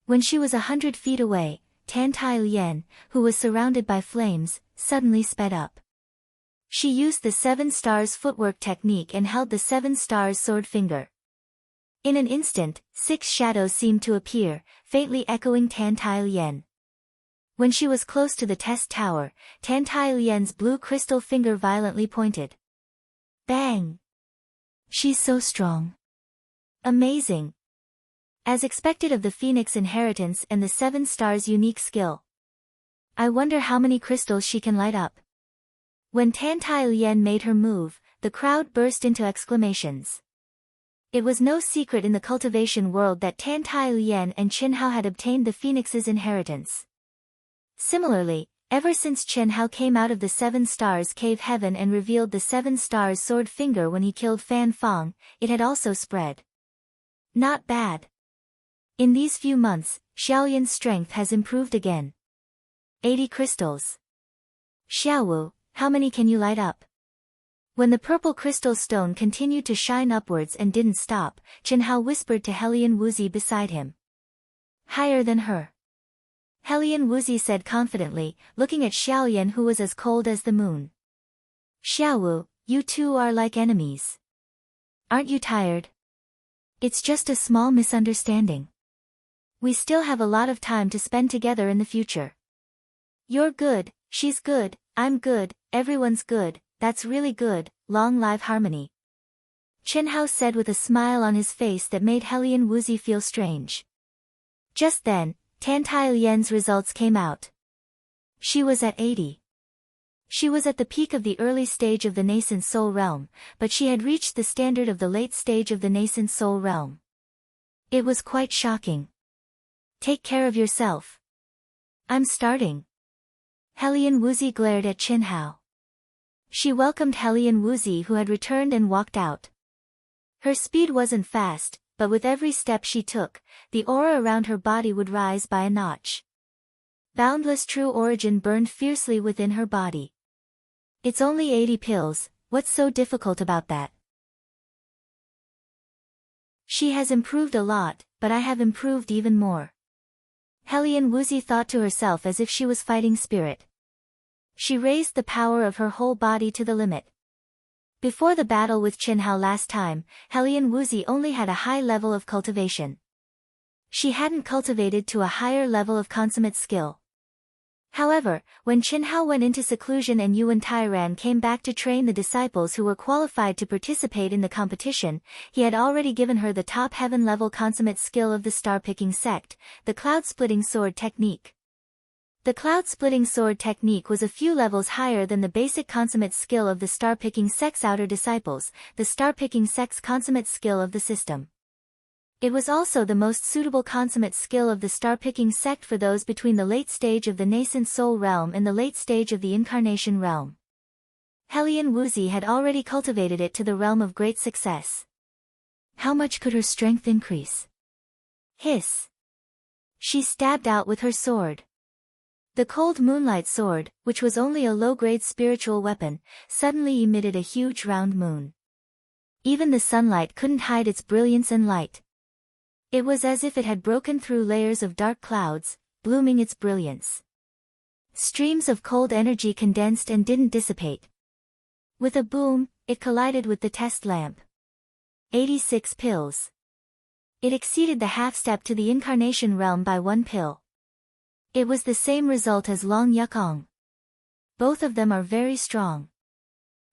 When she was 100 feet away, Tan Tai Lien, who was surrounded by flames, suddenly sped up. She used the 7 stars footwork technique and held the 7 stars sword finger. In an instant, 6 shadows seemed to appear, faintly echoing Tan Tai Lien. When she was close to the test tower, Tan Tai Lien's blue crystal finger violently pointed. Bang! She's so strong. Amazing. As expected of the Phoenix inheritance and the 7 stars unique skill. I wonder how many crystals she can light up. When Tan Tai Lien made her move, the crowd burst into exclamations. It was no secret in the cultivation world that Tan Tai Lien and Qin Hao had obtained the Phoenix's inheritance. Similarly, ever since Qin Hao came out of the 7 stars cave heaven and revealed the 7 stars sword finger when he killed Fan Fong, it had also spread. Not bad. In these few months, Xiaoyan's strength has improved again. 80 crystals. Xiaowu, how many can you light up? When the purple crystal stone continued to shine upwards and didn't stop, Qinhao whispered to Helian Wuzi beside him. Higher than her. Helian Wuzi said confidently, looking at Xiaoyan who was as cold as the moon. Xiaowu, you two are like enemies. Aren't you tired? It's just a small misunderstanding. We still have a lot of time to spend together in the future. You're good, she's good, I'm good, everyone's good, that's really good, long live harmony. Qinhao said with a smile on his face that made Helian Wuzi feel strange. Just then, Tantai Lian's results came out. She was at 80. She was at the peak of the early stage of the nascent soul realm, but she had reached the standard of the late stage of the nascent soul realm. It was quite shocking. Take care of yourself. I'm starting. Helian Wuzi glared at Qinhao. She welcomed Helian Wuzi who had returned and walked out. Her speed wasn't fast, but with every step she took, the aura around her body would rise by a notch. Boundless true origin burned fiercely within her body. It's only 80 pills, what's so difficult about that? She has improved a lot, but I have improved even more. Helian Wuzi thought to herself as if she was fighting spirit. She raised the power of her whole body to the limit. Before the battle with Qinhao last time, Helian Wuzi only had a high level of cultivation. She hadn't cultivated to a higher level of consummate skill. However, when Qinhao went into seclusion and Yuan Tairan came back to train the disciples who were qualified to participate in the competition, he had already given her the top heaven-level consummate skill of the star-picking sect, the cloud-splitting sword technique. The cloud-splitting sword technique was a few levels higher than the basic consummate skill of the star-picking sect's outer disciples, the star-picking sect's consummate skill of the system. It was also the most suitable consummate skill of the star-picking sect for those between the late stage of the nascent soul realm and the late stage of the incarnation realm. Helian Wuzi had already cultivated it to the realm of great success. How much could her strength increase? Hiss. She stabbed out with her sword. The cold moonlight sword, which was only a low-grade spiritual weapon, suddenly emitted a huge round moon. Even the sunlight couldn't hide its brilliance and light. It was as if it had broken through layers of dark clouds, blooming its brilliance. Streams of cold energy condensed and didn't dissipate. With a boom, it collided with the test lamp. 86 pills. It exceeded the half-step to the incarnation realm by 1 pill. It was the same result as Long Yukong. Both of them are very strong.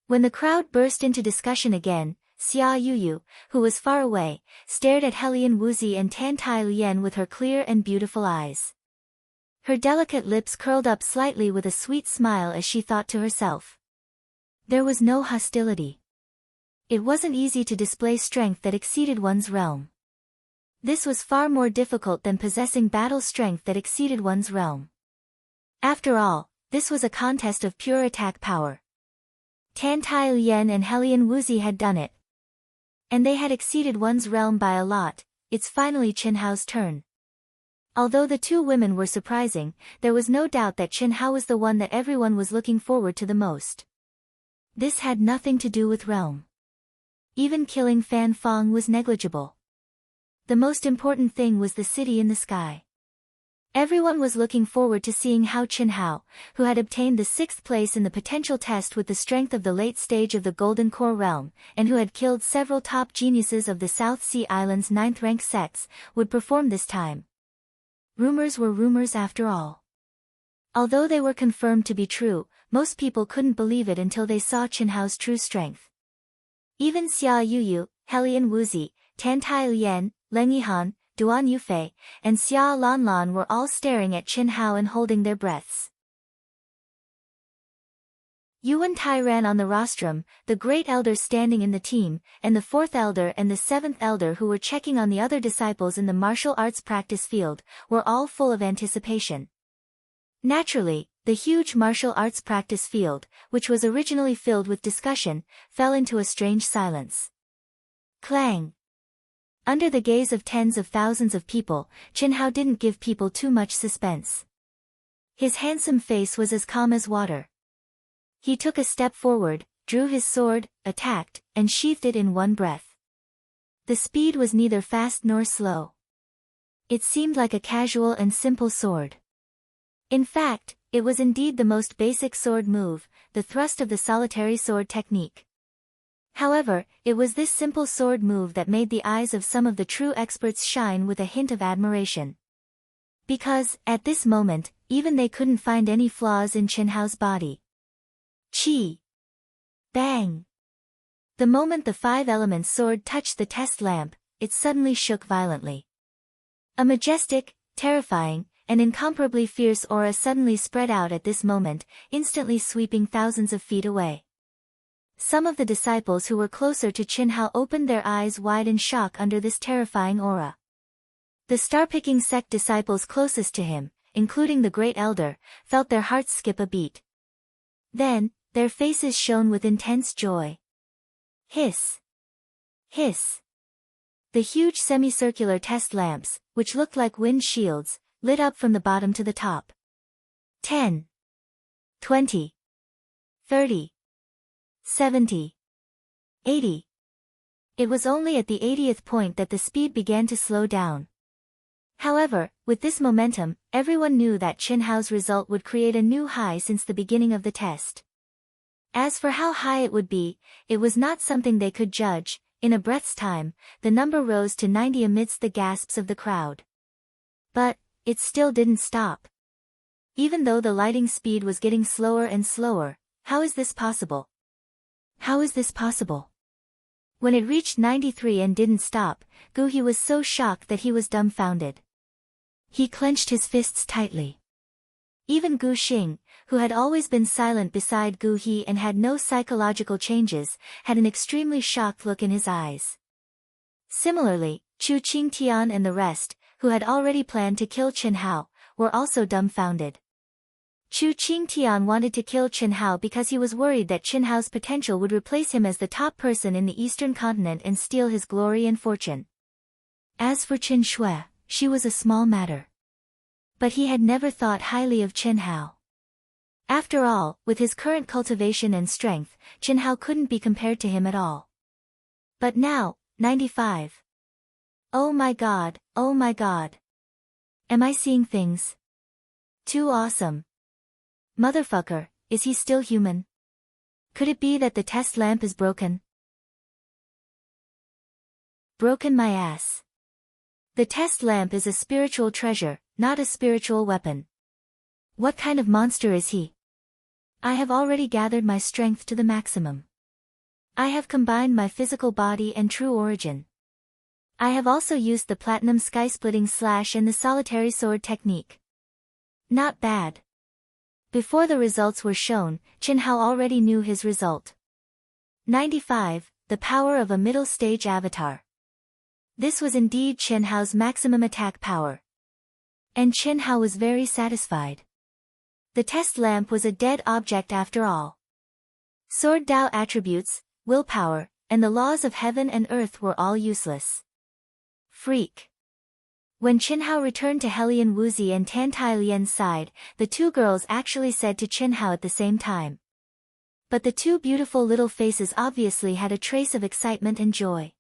When the crowd burst into discussion again, Xia Yuyu, who was far away, stared at Helian Wuzi and Tantai Lian with her clear and beautiful eyes. Her delicate lips curled up slightly with a sweet smile as she thought to herself. There was no hostility. It wasn't easy to display strength that exceeded one's realm. This was far more difficult than possessing battle strength that exceeded one's realm. After all, this was a contest of pure attack power. Tantai Lian and Helian Wuzi had done it. And they had exceeded one's realm by a lot. It's finally Qinhao's turn. Although the two women were surprising, there was no doubt that Qinhao was the one that everyone was looking forward to the most. This had nothing to do with realm. Even killing Fan Fong was negligible. The most important thing was the city in the sky. Everyone was looking forward to seeing how Qinhao, who had obtained the 6th place in the potential test with the strength of the late stage of the Golden Core realm, and who had killed several top geniuses of the South Sea Islands' 9th-rank sects, would perform this time. Rumors were rumors after all. Although they were confirmed to be true, most people couldn't believe it until they saw Qinhao's true strength. Even Xia Yuyu, Helian Wuzi, Tantai Lian, Leng Yihan, Duan Yufei, and Xia Lanlan were all staring at Qinhao and holding their breaths. Yuan Tai ran on the rostrum, the great elder standing in the team, and the 4th elder and the 7th elder who were checking on the other disciples in the martial arts practice field, were all full of anticipation. Naturally, the huge martial arts practice field, which was originally filled with discussion, fell into a strange silence. Clang! Under the gaze of tens of thousands of people, Qin Hao didn't give people too much suspense. His handsome face was as calm as water. He took a step forward, drew his sword, attacked, and sheathed it in one breath. The speed was neither fast nor slow. It seemed like a casual and simple sword. In fact, it was indeed the most basic sword move, the thrust of the solitary sword technique. However, it was this simple sword move that made the eyes of some of the true experts shine with a hint of admiration. Because, at this moment, even they couldn't find any flaws in Qin Hao's body. Chi! Bang! The moment the five elements sword touched the test lamp, it suddenly shook violently. A majestic, terrifying, and incomparably fierce aura suddenly spread out at this moment, instantly sweeping thousands of feet away. Some of the disciples who were closer to Qin Hao opened their eyes wide in shock under this terrifying aura. The star-picking sect disciples closest to him, including the great elder, felt their hearts skip a beat. Then, their faces shone with intense joy. Hiss! Hiss! The huge semicircular test lamps, which looked like wind shields, lit up from the bottom to the top. 10. 20. 30. 70. 80. It was only at the 80th point that the speed began to slow down. However, with this momentum, everyone knew that Qin Hao's result would create a new high since the beginning of the test. As for how high it would be, it was not something they could judge. In a breath's time, the number rose to 90 amidst the gasps of the crowd. But, it still didn't stop. Even though the lighting speed was getting slower and slower, how is this possible? How is this possible? When it reached 93 and didn't stop, Gu He was so shocked that he was dumbfounded. He clenched his fists tightly. Even Gu Xing, who had always been silent beside Gu He and had no psychological changes, had an extremely shocked look in his eyes. Similarly, Chu Qingtian and the rest, who had already planned to kill Qin Hao, were also dumbfounded. Chu Qingtian wanted to kill Qin Hao because he was worried that Qin Hao's potential would replace him as the top person in the eastern continent and steal his glory and fortune. As for Qin Shui, she was a small matter. But he had never thought highly of Qin Hao. After all, with his current cultivation and strength, Qin Hao couldn't be compared to him at all. But now, 95. Oh my god, oh my god. Am I seeing things? Too awesome. Motherfucker, is he still human? Could it be that the test lamp is broken? Broken my ass. The test lamp is a spiritual treasure, not a spiritual weapon. What kind of monster is he? I have already gathered my strength to the maximum. I have combined my physical body and true origin. I have also used the platinum sky-splitting slash and the solitary sword technique. Not bad. Before the results were shown, Qin Hao already knew his result. 95, the power of a middle-stage avatar. This was indeed Qin Hao's maximum attack power. And Qin Hao was very satisfied. The test lamp was a dead object after all. Sword Dao attributes, willpower, and the laws of heaven and earth were all useless. Freak. When Qin Hao returned to Helian Wuzi and Tan Tai Lian's side, the two girls actually said to Qin Hao at the same time. But the two beautiful little faces obviously had a trace of excitement and joy.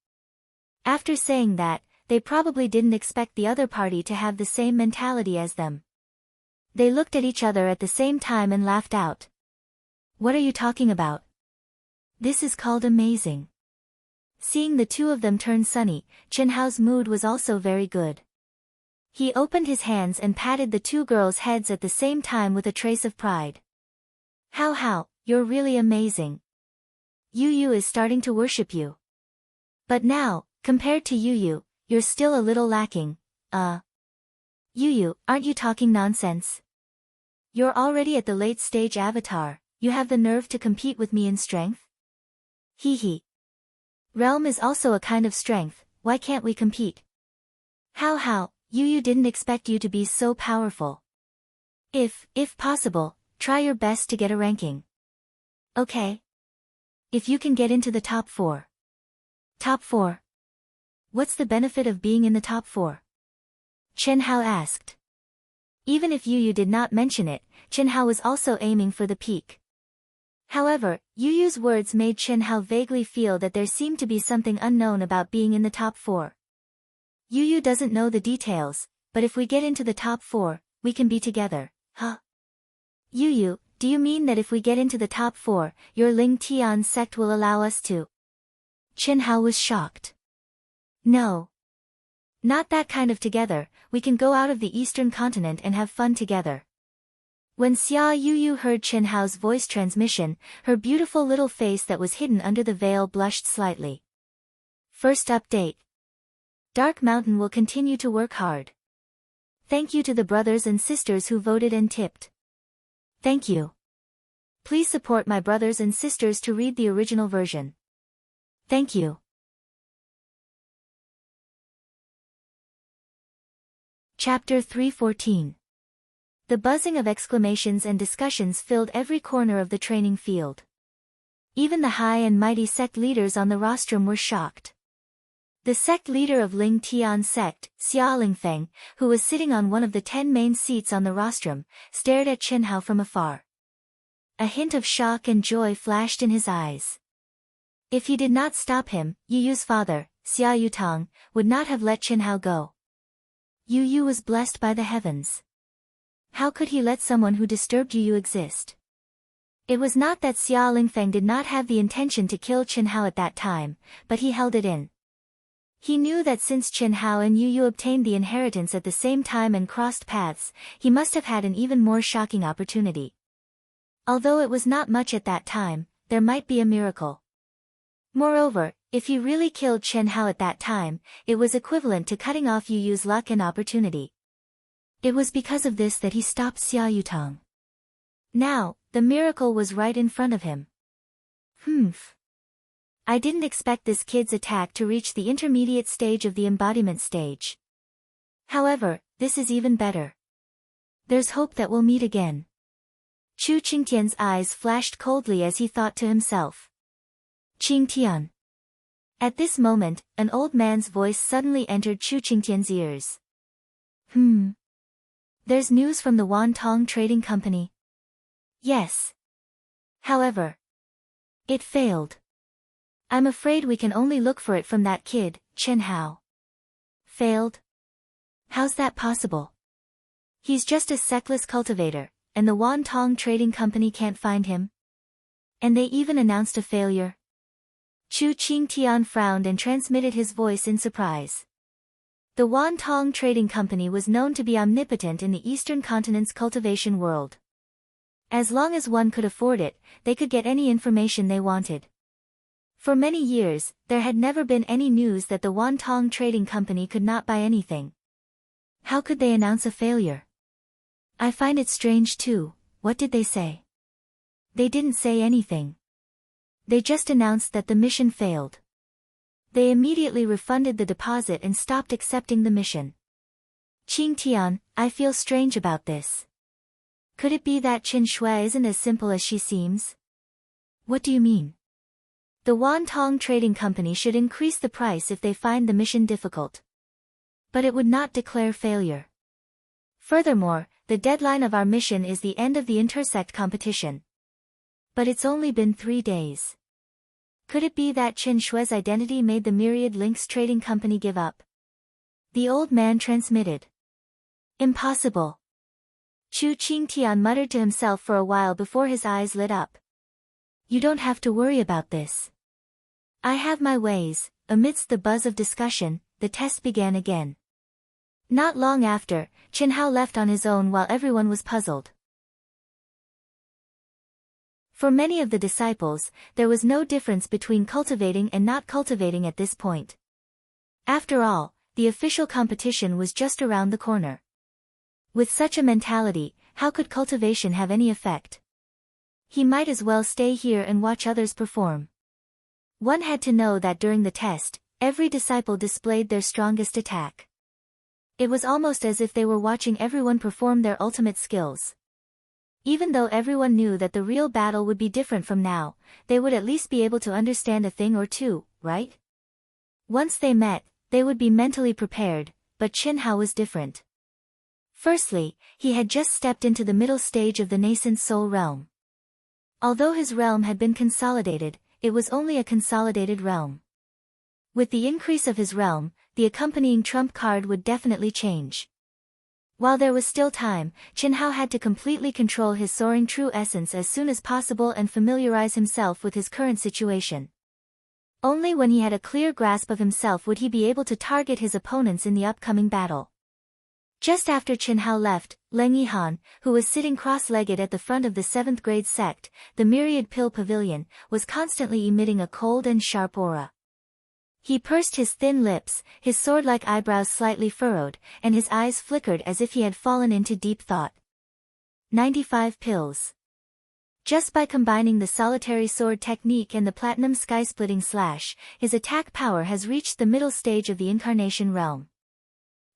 After saying that, they probably didn't expect the other party to have the same mentality as them. They looked at each other at the same time and laughed out. What are you talking about? This is called amazing. Seeing the two of them turn sunny, Qin Hao's mood was also very good. He opened his hands and patted the two girls' heads at the same time with a trace of pride. Hao, you're really amazing. Yu Yu is starting to worship you. But now, compared to Yu Yu, you're still a little lacking. Yu Yu, aren't you talking nonsense? You're already at the late stage avatar, you have the nerve to compete with me in strength? Hee hee. Realm is also a kind of strength, why can't we compete? How, Yu Yu didn't expect you to be so powerful. If possible, try your best to get a ranking. Okay. If you can get into the top 4. Top 4. What's the benefit of being in the top 4? Chen Hao asked. Even if Yu Yu did not mention it, Chen Hao was also aiming for the peak. However, Yu Yu's words made Chen Hao vaguely feel that there seemed to be something unknown about being in the top 4. Yu Yu doesn't know the details, but if we get into the top 4, we can be together, huh? Yu Yu, do you mean that if we get into the top 4, your Ling Tian sect will allow us to? Chen Hao was shocked. No. Not that kind of together, we can go out of the eastern continent and have fun together. When Xia Yu heard Chen Hao's voice transmission, her beautiful little face that was hidden under the veil blushed slightly. First update. Dark Mountain will continue to work hard. Thank you to the brothers and sisters who voted and tipped. Thank you. Please support my brothers and sisters to read the original version. Thank you. Chapter 314. The buzzing of exclamations and discussions filled every corner of the training field. Even the high and mighty sect leaders on the rostrum were shocked. The sect leader of Ling Tian sect, Xia Lingfeng, who was sitting on one of the 10 main seats on the rostrum, stared at Chen Hao from afar. A hint of shock and joy flashed in his eyes. If he did not stop him, Yu Yu's father, Xia Yutang, would not have let Chen Hao go. Yu Yu was blessed by the heavens. How could he let someone who disturbed Yu Yu exist? It was not that Xia Lingfeng did not have the intention to kill Chen Hao at that time, but he held it in. He knew that since Chen Hao and Yu Yu obtained the inheritance at the same time and crossed paths, he must have had an even more shocking opportunity. Although it was not much at that time, there might be a miracle. Moreover, if he really killed Chen Hao at that time, it was equivalent to cutting off Yu Yu's luck and opportunity. It was because of this that he stopped Xia Yutang. Now, the miracle was right in front of him. I didn't expect this kid's attack to reach the intermediate stage of the embodiment stage. However, this is even better. There's hope that we'll meet again. Chu Qingtian's eyes flashed coldly as he thought to himself. Qingtian. At this moment, an old man's voice suddenly entered Chu Qingtian's ears. There's news from the Wantong Trading Company. Yes. However, it failed. I'm afraid we can only look for it from that kid, Chen Hao. Failed? How's that possible? He's just a sectless cultivator, and the Wantong Trading Company can't find him? And they even announced a failure? Chu Qingtian frowned and transmitted his voice in surprise. The Wantong Trading Company was known to be omnipotent in the Eastern Continent's cultivation world. As long as one could afford it, they could get any information they wanted. For many years, there had never been any news that the Wantong Trading Company could not buy anything. How could they announce a failure? I find it strange too. What did they say? They didn't say anything. They just announced that the mission failed. They immediately refunded the deposit and stopped accepting the mission. Qingtian, I feel strange about this. Could it be that Qin Shui isn't as simple as she seems? What do you mean? The Wantong Trading Company should increase the price if they find the mission difficult. But it would not declare failure. Furthermore, the deadline of our mission is the end of the intersect competition. But it's only been 3 days. Could it be that Qin Shui's identity made the Myriad Links Trading Company give up? The old man transmitted. Impossible. Chu Qingtian muttered to himself for a while before his eyes lit up. You don't have to worry about this. I have my ways. Amidst the buzz of discussion, the test began again. Not long after, Chen Hao left on his own while everyone was puzzled. For many of the disciples, there was no difference between cultivating and not cultivating at this point. After all, the official competition was just around the corner. With such a mentality, how could cultivation have any effect? He might as well stay here and watch others perform. One had to know that during the test, every disciple displayed their strongest attack. It was almost as if they were watching everyone perform their ultimate skills. Even though everyone knew that the real battle would be different from now, they would at least be able to understand a thing or two, right? Once they met, they would be mentally prepared, but Qin Hao was different. Firstly, he had just stepped into the middle stage of the nascent soul realm. Although his realm had been consolidated, it was only a consolidated realm. With the increase of his realm, the accompanying trump card would definitely change. While there was still time, Qin Hao had to completely control his soaring true essence as soon as possible and familiarize himself with his current situation. Only when he had a clear grasp of himself would he be able to target his opponents in the upcoming battle. Just after Qin Hao left, Leng Yihan, who was sitting cross-legged at the front of the 7th grade sect, the Myriad Pill Pavilion, was constantly emitting a cold and sharp aura. He pursed his thin lips, his sword-like eyebrows slightly furrowed, and his eyes flickered as if he had fallen into deep thought. 95 pills. Just by combining the solitary sword technique and the platinum sky-splitting slash, his attack power has reached the middle stage of the incarnation realm.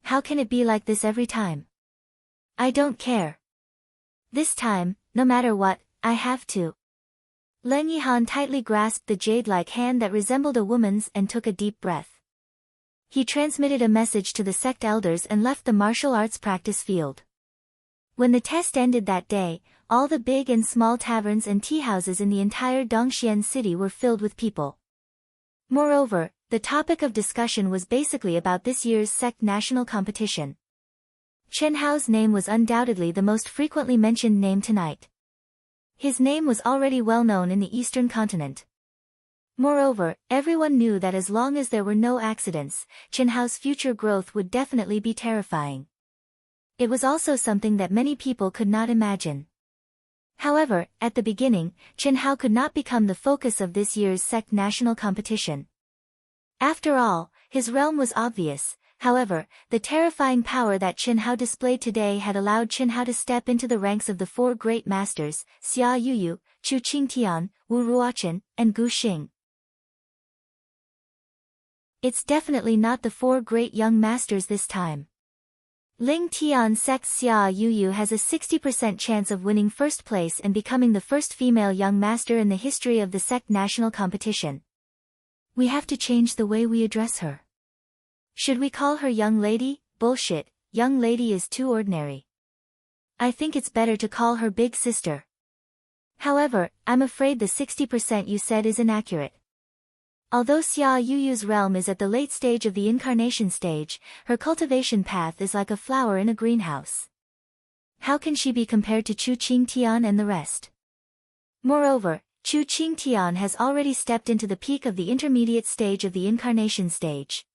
How can it be like this every time? I don't care. This time, no matter what, I have to. Leng Yihan tightly grasped the jade-like hand that resembled a woman's and took a deep breath. He transmitted a message to the sect elders and left the martial arts practice field. When the test ended that day, all the big and small taverns and tea-houses in the entire Dongxian city were filled with people. Moreover, the topic of discussion was basically about this year's sect national competition. Qin Hao's name was undoubtedly the most frequently mentioned name tonight. His name was already well known in the eastern continent. Moreover, everyone knew that as long as there were no accidents, Qin Hao's future growth would definitely be terrifying. It was also something that many people could not imagine. However, at the beginning, Qin Hao could not become the focus of this year's sect national competition. After all, his realm was obvious. However, the terrifying power that Qin Hao displayed today had allowed Qin Hao to step into the ranks of the 4 great masters, Xia Yuyu, Chu Qingtian, Wu Ruochen, and Gu Xing. It's definitely not the 4 great young masters this time. Ling Tian Sect's Xia Yuyu has a 60% chance of winning first place and becoming the first female young master in the history of the sect national competition. We have to change the way we address her. Should we call her young lady? Bullshit, young lady is too ordinary. I think it's better to call her big sister. However, I'm afraid the 60% you said is inaccurate. Although Xia Yuyu's realm is at the late stage of the incarnation stage, her cultivation path is like a flower in a greenhouse. How can she be compared to Chu Qingtian and the rest? Moreover, Chu Qingtian has already stepped into the peak of the intermediate stage of the incarnation stage.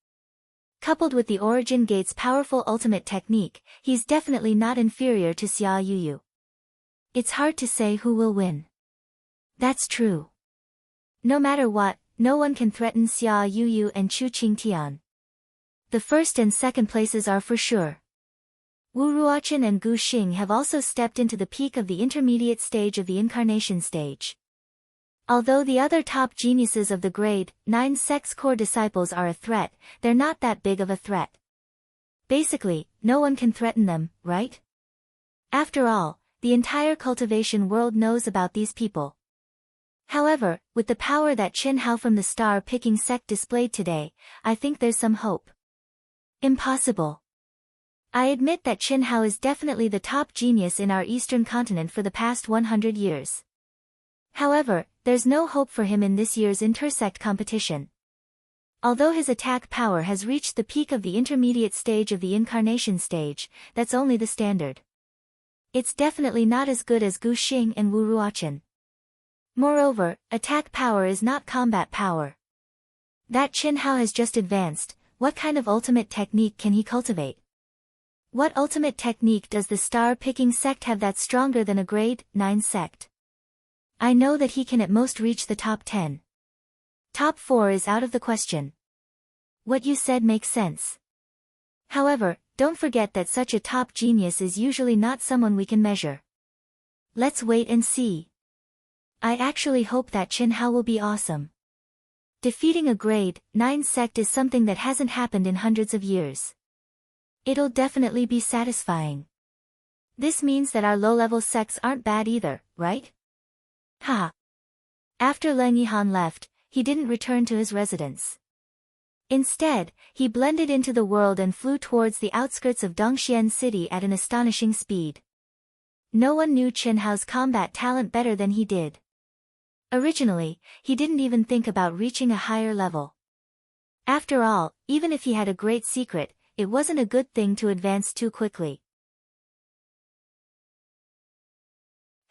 Coupled with the Origin Gate's powerful ultimate technique, he's definitely not inferior to Xia Yuyu. It's hard to say who will win. That's true. No matter what, no one can threaten Xia Yuyu and Chu Qingtian. The first and second places are for sure. Wu Ruochen and Gu Xing have also stepped into the peak of the intermediate stage of the incarnation stage. Although the other top geniuses of the grade 9 sect's core disciples are a threat, they're not that big of a threat. Basically, no one can threaten them, right? After all, the entire cultivation world knows about these people. However, with the power that Qin Hao from the star-picking sect displayed today, I think there's some hope. Impossible. I admit that Qin Hao is definitely the top genius in our eastern continent for the past 100 years. However, there's no hope for him in this year's intersect competition. Although his attack power has reached the peak of the intermediate stage of the incarnation stage, that's only the standard. It's definitely not as good as Gu Xing and Wu Ruochen. Moreover, attack power is not combat power. That Qin Hao has just advanced, what kind of ultimate technique can he cultivate? What ultimate technique does the star-picking sect have that's stronger than a grade 9 sect? I know that he can at most reach the top 10. Top 4 is out of the question. What you said makes sense. However, don't forget that such a top genius is usually not someone we can measure. Let's wait and see. I actually hope that Qin Hao will be awesome. Defeating a grade 9 sect is something that hasn't happened in hundreds of years. It'll definitely be satisfying. This means that our low-level sects aren't bad either, right? Ha! After Leng Yihan left, he didn't return to his residence. Instead, he blended into the world and flew towards the outskirts of Dongxian City at an astonishing speed. No one knew Qin Hao's combat talent better than he did. Originally, he didn't even think about reaching a higher level. After all, even if he had a great secret, it wasn't a good thing to advance too quickly.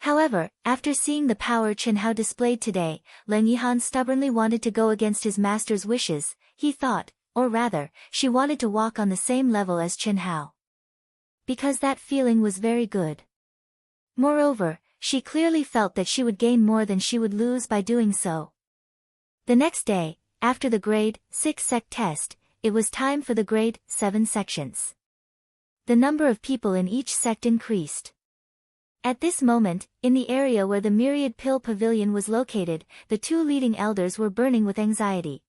However, after seeing the power Qin Hao displayed today, Leng Yihan stubbornly wanted to go against his master's wishes. He thought, or rather, she wanted to walk on the same level as Qin Hao. Because that feeling was very good. Moreover, she clearly felt that she would gain more than she would lose by doing so. The next day, after the grade 6 sect test, it was time for the grade 7 sections. The number of people in each sect increased. At this moment, in the area where the Myriad Pill Pavilion was located, the two leading elders were burning with anxiety.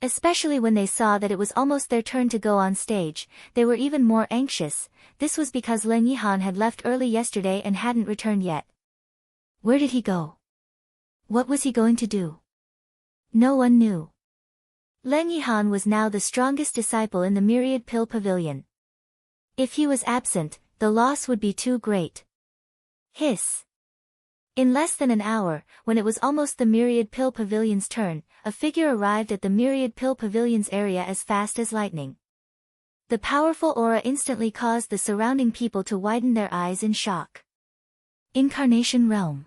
Especially when they saw that it was almost their turn to go on stage, they were even more anxious. This was because Leng Yihan had left early yesterday and hadn't returned yet. Where did he go? What was he going to do? No one knew. Leng Yihan was now the strongest disciple in the Myriad Pill Pavilion. If he was absent, the loss would be too great. Hiss. In less than an hour, when it was almost the Myriad Pill Pavilion's turn, a figure arrived at the Myriad Pill Pavilion's area as fast as lightning. The powerful aura instantly caused the surrounding people to widen their eyes in shock. Incarnation Realm.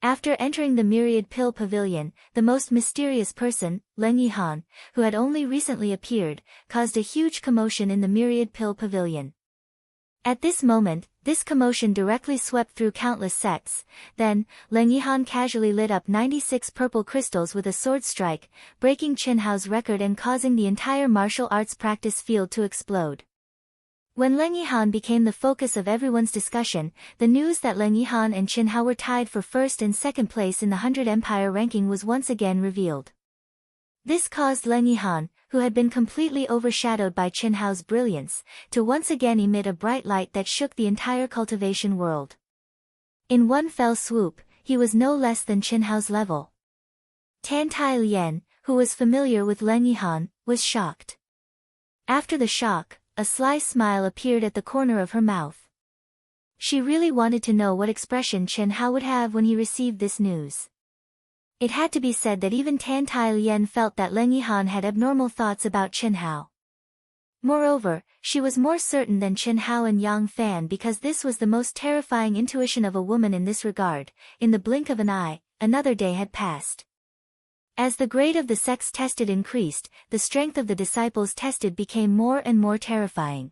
After entering the Myriad Pill Pavilion, the most mysterious person, Leng Yihan, who had only recently appeared, caused a huge commotion in the Myriad Pill Pavilion. At this moment, this commotion directly swept through countless sects. Then, Leng Yihan casually lit up 96 purple crystals with a sword strike, breaking Qin Hao's record and causing the entire martial arts practice field to explode. When Leng Yihan became the focus of everyone's discussion, the news that Leng Yihan and Qin Hao were tied for first and second place in the 100 Empire ranking was once again revealed. This caused Leng Yihan, who had been completely overshadowed by Qin Hao's brilliance, to once again emit a bright light that shook the entire cultivation world. In one fell swoop, he was no less than Qin Hao's level. Tan Tai Lian, who was familiar with Leng Yihan, was shocked. After the shock, a sly smile appeared at the corner of her mouth. She really wanted to know what expression Qin Hao would have when he received this news. It had to be said that even Tan Tai Lian felt that Leng Yihan had abnormal thoughts about Qin Hao. Moreover, she was more certain than Qin Hao and Yang Fan because this was the most terrifying intuition of a woman in this regard. In the blink of an eye, another day had passed. As the grade of the sects tested increased, the strength of the disciples tested became more and more terrifying.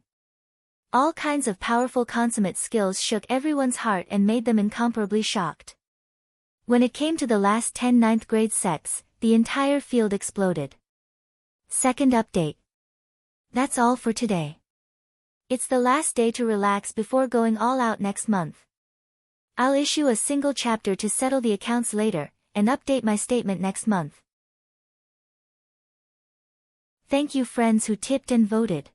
All kinds of powerful consummate skills shook everyone's heart and made them incomparably shocked. When it came to the last 10 ninth grade sects, the entire field exploded. Second update. That's all for today. It's the last day to relax before going all out next month. I'll issue a single chapter to settle the accounts later, and update my statement next month. Thank you friends who tipped and voted.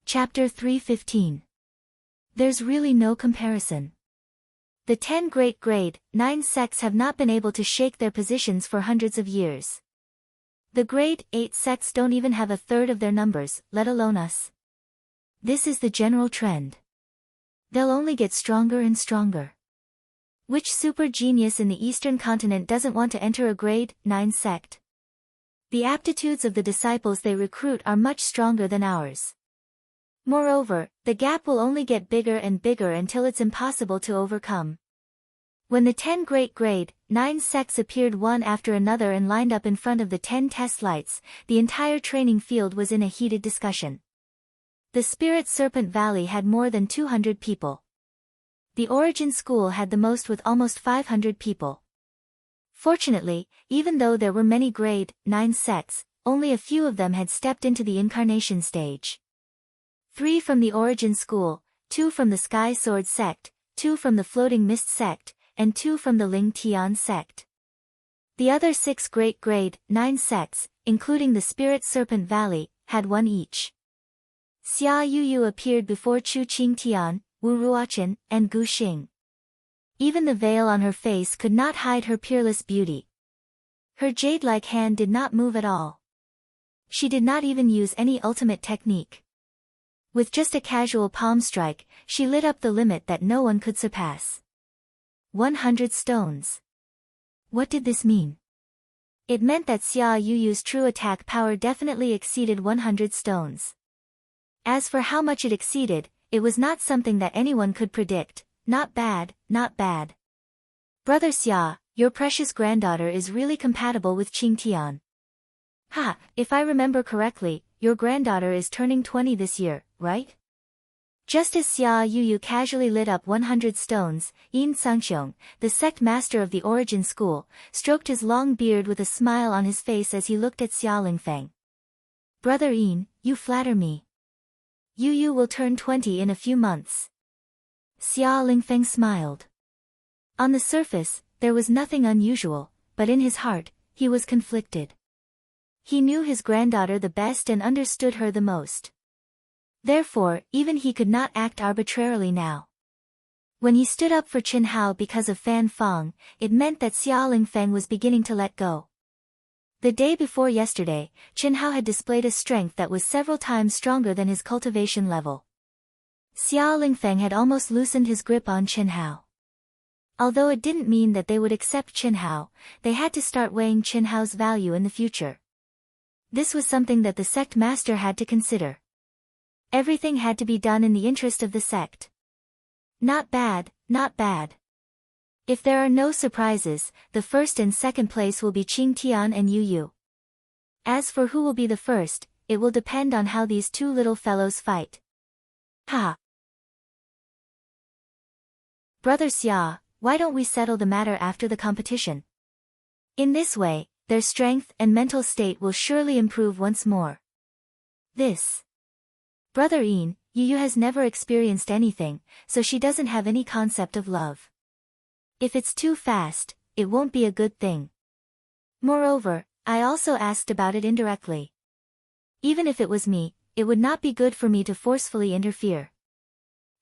Chapter 315. There's really no comparison. The 10 great grade 9 sects have not been able to shake their positions for hundreds of years. The grade 8 sects don't even have a third of their numbers, let alone us. This is the general trend. They'll only get stronger and stronger. Which super genius in the Eastern continent doesn't want to enter a grade 9 sect? The aptitudes of the disciples they recruit are much stronger than ours. Moreover, the gap will only get bigger and bigger until it's impossible to overcome. When the 10 great grade 9 sects appeared one after another and lined up in front of the 10 test lights, the entire training field was in a heated discussion. The Spirit Serpent Valley had more than 200 people. The Origin School had the most with almost 500 people. Fortunately, even though there were many grade 9 sects, only a few of them had stepped into the incarnation stage. 3 from the Origin School, 2 from the Sky Sword sect, 2 from the Floating Mist sect, and 2 from the Ling Tian sect. The other 6 great grade 9 sects, including the Spirit Serpent Valley, had 1 each. Xia Yuyu appeared before Chu Qing Tian, Wu Ruochen, and Gu Xing. Even the veil on her face could not hide her peerless beauty. Her jade-like hand did not move at all. She did not even use any ultimate technique. With just a casual palm strike, she lit up the limit that no one could surpass. 100 stones. What did this mean? It meant that Xia Yuyu's true attack power definitely exceeded 100 stones. As for how much it exceeded, it was not something that anyone could predict. Not bad, not bad. Brother Xia, your precious granddaughter is really compatible with Qingtian. Ha, if I remember correctly, your granddaughter is turning 20 this year, right? Just as Xia Yuyu casually lit up 100 stones, Yin Sangxiong, the sect master of the Origin School, stroked his long beard with a smile on his face as he looked at Xia Lingfeng. Brother Yin, you flatter me. Yuyu will turn 20 in a few months. Xia Lingfeng smiled. On the surface, there was nothing unusual, but in his heart, he was conflicted. He knew his granddaughter the best and understood her the most. Therefore, even he could not act arbitrarily now. When he stood up for Qin Hao because of Fan Feng, it meant that Xia Lingfeng was beginning to let go. The day before yesterday, Qin Hao had displayed a strength that was several times stronger than his cultivation level. Xia Lingfeng had almost loosened his grip on Qin Hao. Although it didn't mean that they would accept Qin Hao, they had to start weighing Qin Hao's value in the future. This was something that the sect master had to consider. Everything had to be done in the interest of the sect. Not bad, not bad. If there are no surprises, the first and second place will be Qingtian and Yu Yu. As for who will be the first, it will depend on how these two little fellows fight. Ha! Brother Xia, why don't we settle the matter after the competition? In this way, their strength and mental state will surely improve once more. This. Brother Yin, Yu has never experienced anything, so she doesn't have any concept of love. If it's too fast, it won't be a good thing. Moreover, I also asked about it indirectly. Even if it was me, it would not be good for me to forcefully interfere.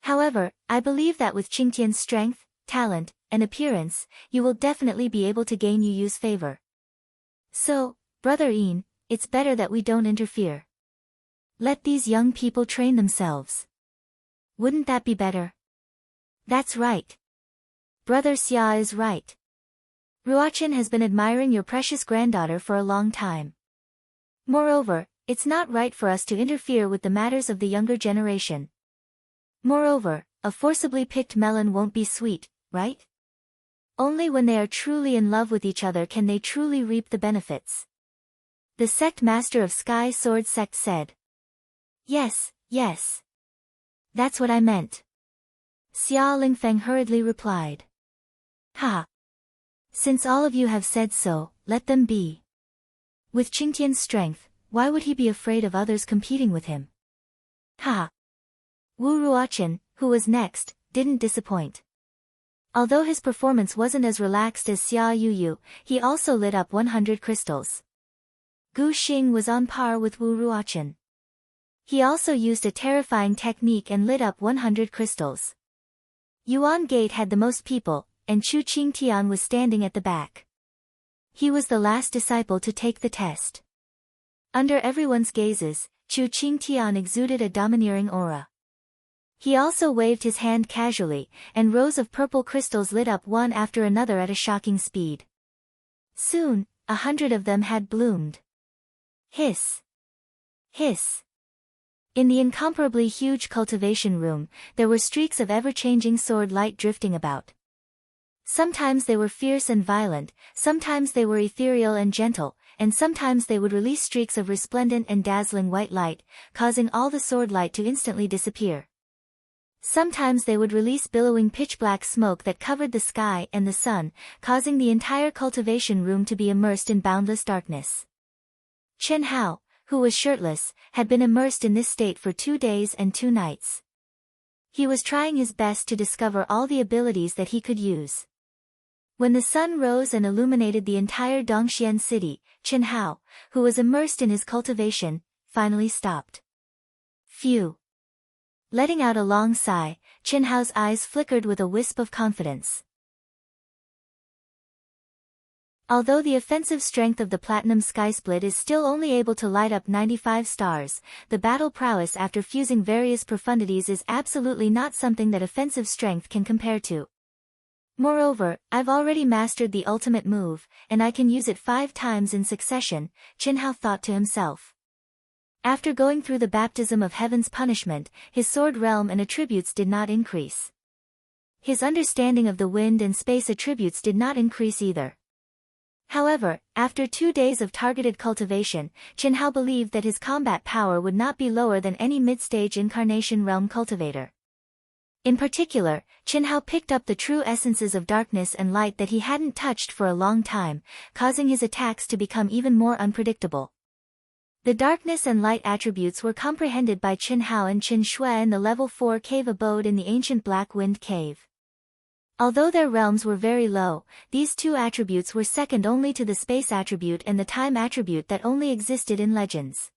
However, I believe that with Qingtian's strength, talent, and appearance, you will definitely be able to gain Yu Yu's favor. So, Brother Yin, it's better that we don't interfere. Let these young people train themselves. Wouldn't that be better? That's right. Brother Xia is right. Ruochen has been admiring your precious granddaughter for a long time. Moreover, it's not right for us to interfere with the matters of the younger generation. Moreover, a forcibly picked melon won't be sweet, right? Only when they are truly in love with each other can they truly reap the benefits. The sect master of Sky Sword Sect said. Yes, yes. That's what I meant. Xia Lingfeng hurriedly replied. Ha! Since all of you have said so, let them be. With Qingtian's strength, why would he be afraid of others competing with him? Ha! Wu Ruochen, who was next, didn't disappoint. Although his performance wasn't as relaxed as Xia Yuyu, he also lit up 100 crystals. Gu Xing was on par with Wu Ruochen. He also used a terrifying technique and lit up 100 crystals. Yuan Gate had the most people, and Chu Qingtian was standing at the back. He was the last disciple to take the test. Under everyone's gazes, Chu Qingtian exuded a domineering aura. He also waved his hand casually, and rows of purple crystals lit up one after another at a shocking speed. Soon, 100 of them had bloomed. Hiss! Hiss! In the incomparably huge cultivation room, there were streaks of ever-changing sword light drifting about. Sometimes they were fierce and violent, sometimes they were ethereal and gentle, and sometimes they would release streaks of resplendent and dazzling white light, causing all the sword light to instantly disappear. Sometimes they would release billowing pitch-black smoke that covered the sky and the sun, causing the entire cultivation room to be immersed in boundless darkness. Qin Hao, who was shirtless, had been immersed in this state for 2 days and 2 nights. He was trying his best to discover all the abilities that he could use. When the sun rose and illuminated the entire Dongxian city, Qin Hao, who was immersed in his cultivation, finally stopped. Phew! Letting out a long sigh, Qin Hao's eyes flickered with a wisp of confidence. Although the offensive strength of the Platinum Skysplit is still only able to light up 95 stars, the battle prowess after fusing various profundities is absolutely not something that offensive strength can compare to. Moreover, I've already mastered the ultimate move, and I can use it 5 times in succession, Qinhao thought to himself. After going through the baptism of heaven's punishment, his sword realm and attributes did not increase. His understanding of the wind and space attributes did not increase either. However, after 2 days of targeted cultivation, Qinhao believed that his combat power would not be lower than any mid-stage incarnation realm cultivator. In particular, Qinhao picked up the true essences of darkness and light that he hadn't touched for a long time, causing his attacks to become even more unpredictable. The darkness and light attributes were comprehended by Qinhao and Qin Shui in the level 4 cave abode in the ancient Black Wind Cave. Although their realms were very low, these two attributes were second only to the space attribute and the time attribute that only existed in legends.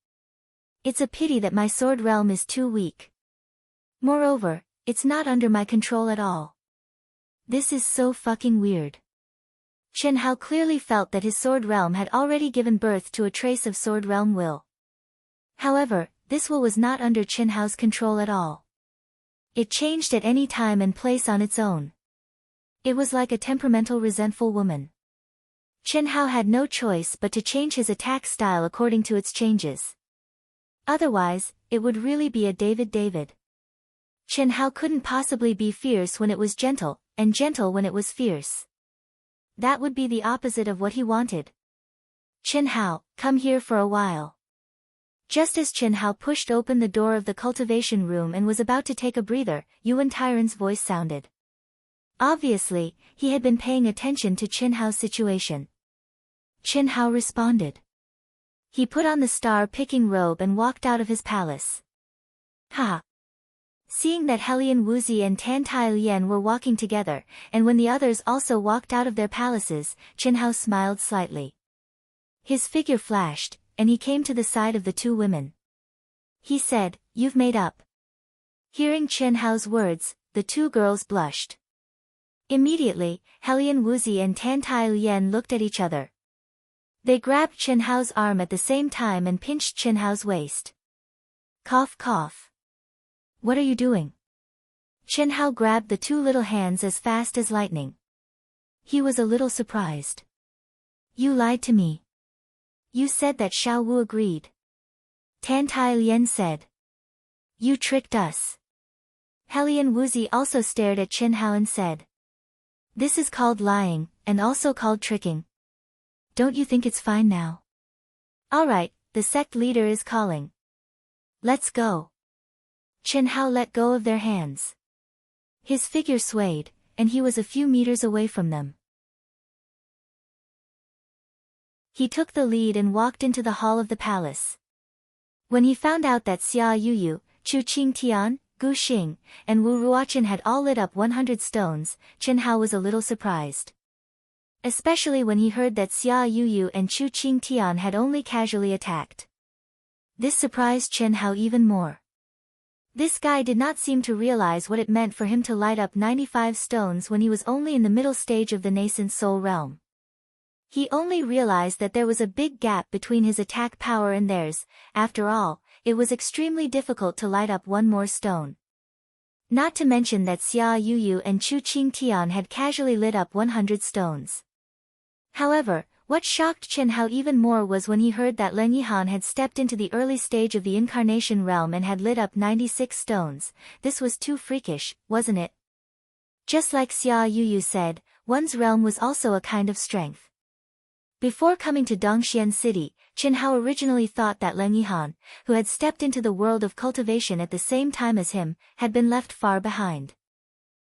It's a pity that my sword realm is too weak. Moreover, it's not under my control at all. This is so fucking weird. Qinhao clearly felt that his sword realm had already given birth to a trace of sword realm will. However, this will was not under Qinhao's control at all. It changed at any time and place on its own. It was like a temperamental resentful woman. Qinhao had no choice but to change his attack style according to its changes. Otherwise, it would really be a David. Qinhao couldn't possibly be fierce when it was gentle, and gentle when it was fierce. That would be the opposite of what he wanted. Qinhao, come here for a while. Just as Qinhao pushed open the door of the cultivation room and was about to take a breather, Yuan Tyron's voice sounded. Obviously, he had been paying attention to Qinhao's situation. Qinhao responded. He put on the star-picking robe and walked out of his palace. Ha! Seeing that Helian Wuzi and Tan Tai Lian were walking together, and when the others also walked out of their palaces, Qinhao smiled slightly. His figure flashed, and he came to the side of the two women. He said, "You've made up." Hearing Qinhao's words, the two girls blushed. Immediately, Helian Wuzi and Tan Tai Lian looked at each other. They grabbed Qinhao's arm at the same time and pinched Qinhao's waist. Cough cough. What are you doing? Qinhao grabbed the two little hands as fast as lightning. He was a little surprised. You lied to me. You said that Xiao Wu agreed. Tan Tai Lian said. You tricked us. Helian Wuzi also stared at Qinhao and said. This is called lying, and also called tricking. Don't you think it's fine now? Alright, the sect leader is calling. Let's go. Qinhao let go of their hands. His figure swayed, and he was a few meters away from them. He took the lead and walked into the hall of the palace. When he found out that Xia Yuyu, Chu Qingtian, Gu Xing, and Wu Ruochen had all lit up 100 stones, Qinhao was a little surprised. Especially when he heard that Xia Yuyu and Chu Qingtian had only casually attacked. This surprised Qinhao even more. This guy did not seem to realize what it meant for him to light up 95 stones when he was only in the middle stage of the nascent soul realm. He only realized that there was a big gap between his attack power and theirs. After all, it was extremely difficult to light up one more stone. Not to mention that Xia Yuyu and Chu Qingtian had casually lit up 100 stones. However, what shocked Qinhao even more was when he heard that Leng Yihan had stepped into the early stage of the incarnation realm and had lit up 96 stones. This was too freakish, wasn't it? Just like Xia Yuyu said, one's realm was also a kind of strength. Before coming to Dongxian City, Qinhao originally thought that Leng Yihan, who had stepped into the world of cultivation at the same time as him, had been left far behind.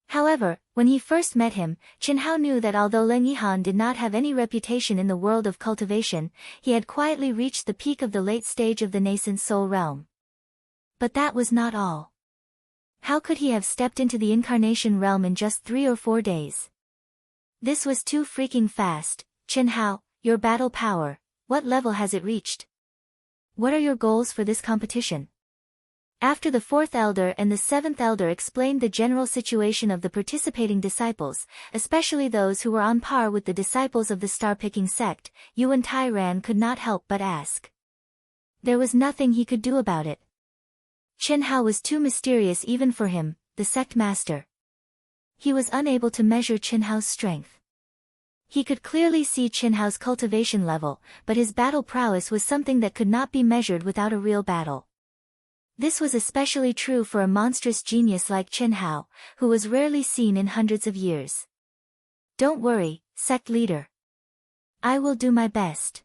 However, when he first met him, Qinhao knew that although Leng Yihan did not have any reputation in the world of cultivation, he had quietly reached the peak of the late stage of the nascent soul realm. But that was not all. How could he have stepped into the incarnation realm in just 3 or 4 days? This was too freaking fast. Qinhao, your battle power, what level has it reached? What are your goals for this competition? After the fourth elder and the seventh elder explained the general situation of the participating disciples, especially those who were on par with the disciples of the star-picking sect, Yuan Tairan could not help but ask. There was nothing he could do about it. Chen Hao was too mysterious even for him, the sect master. He was unable to measure Chen Hao's strength. He could clearly see Chen Hao's cultivation level, but his battle prowess was something that could not be measured without a real battle. This was especially true for a monstrous genius like Chen Hao, who was rarely seen in hundreds of years. Don't worry, sect leader. I will do my best.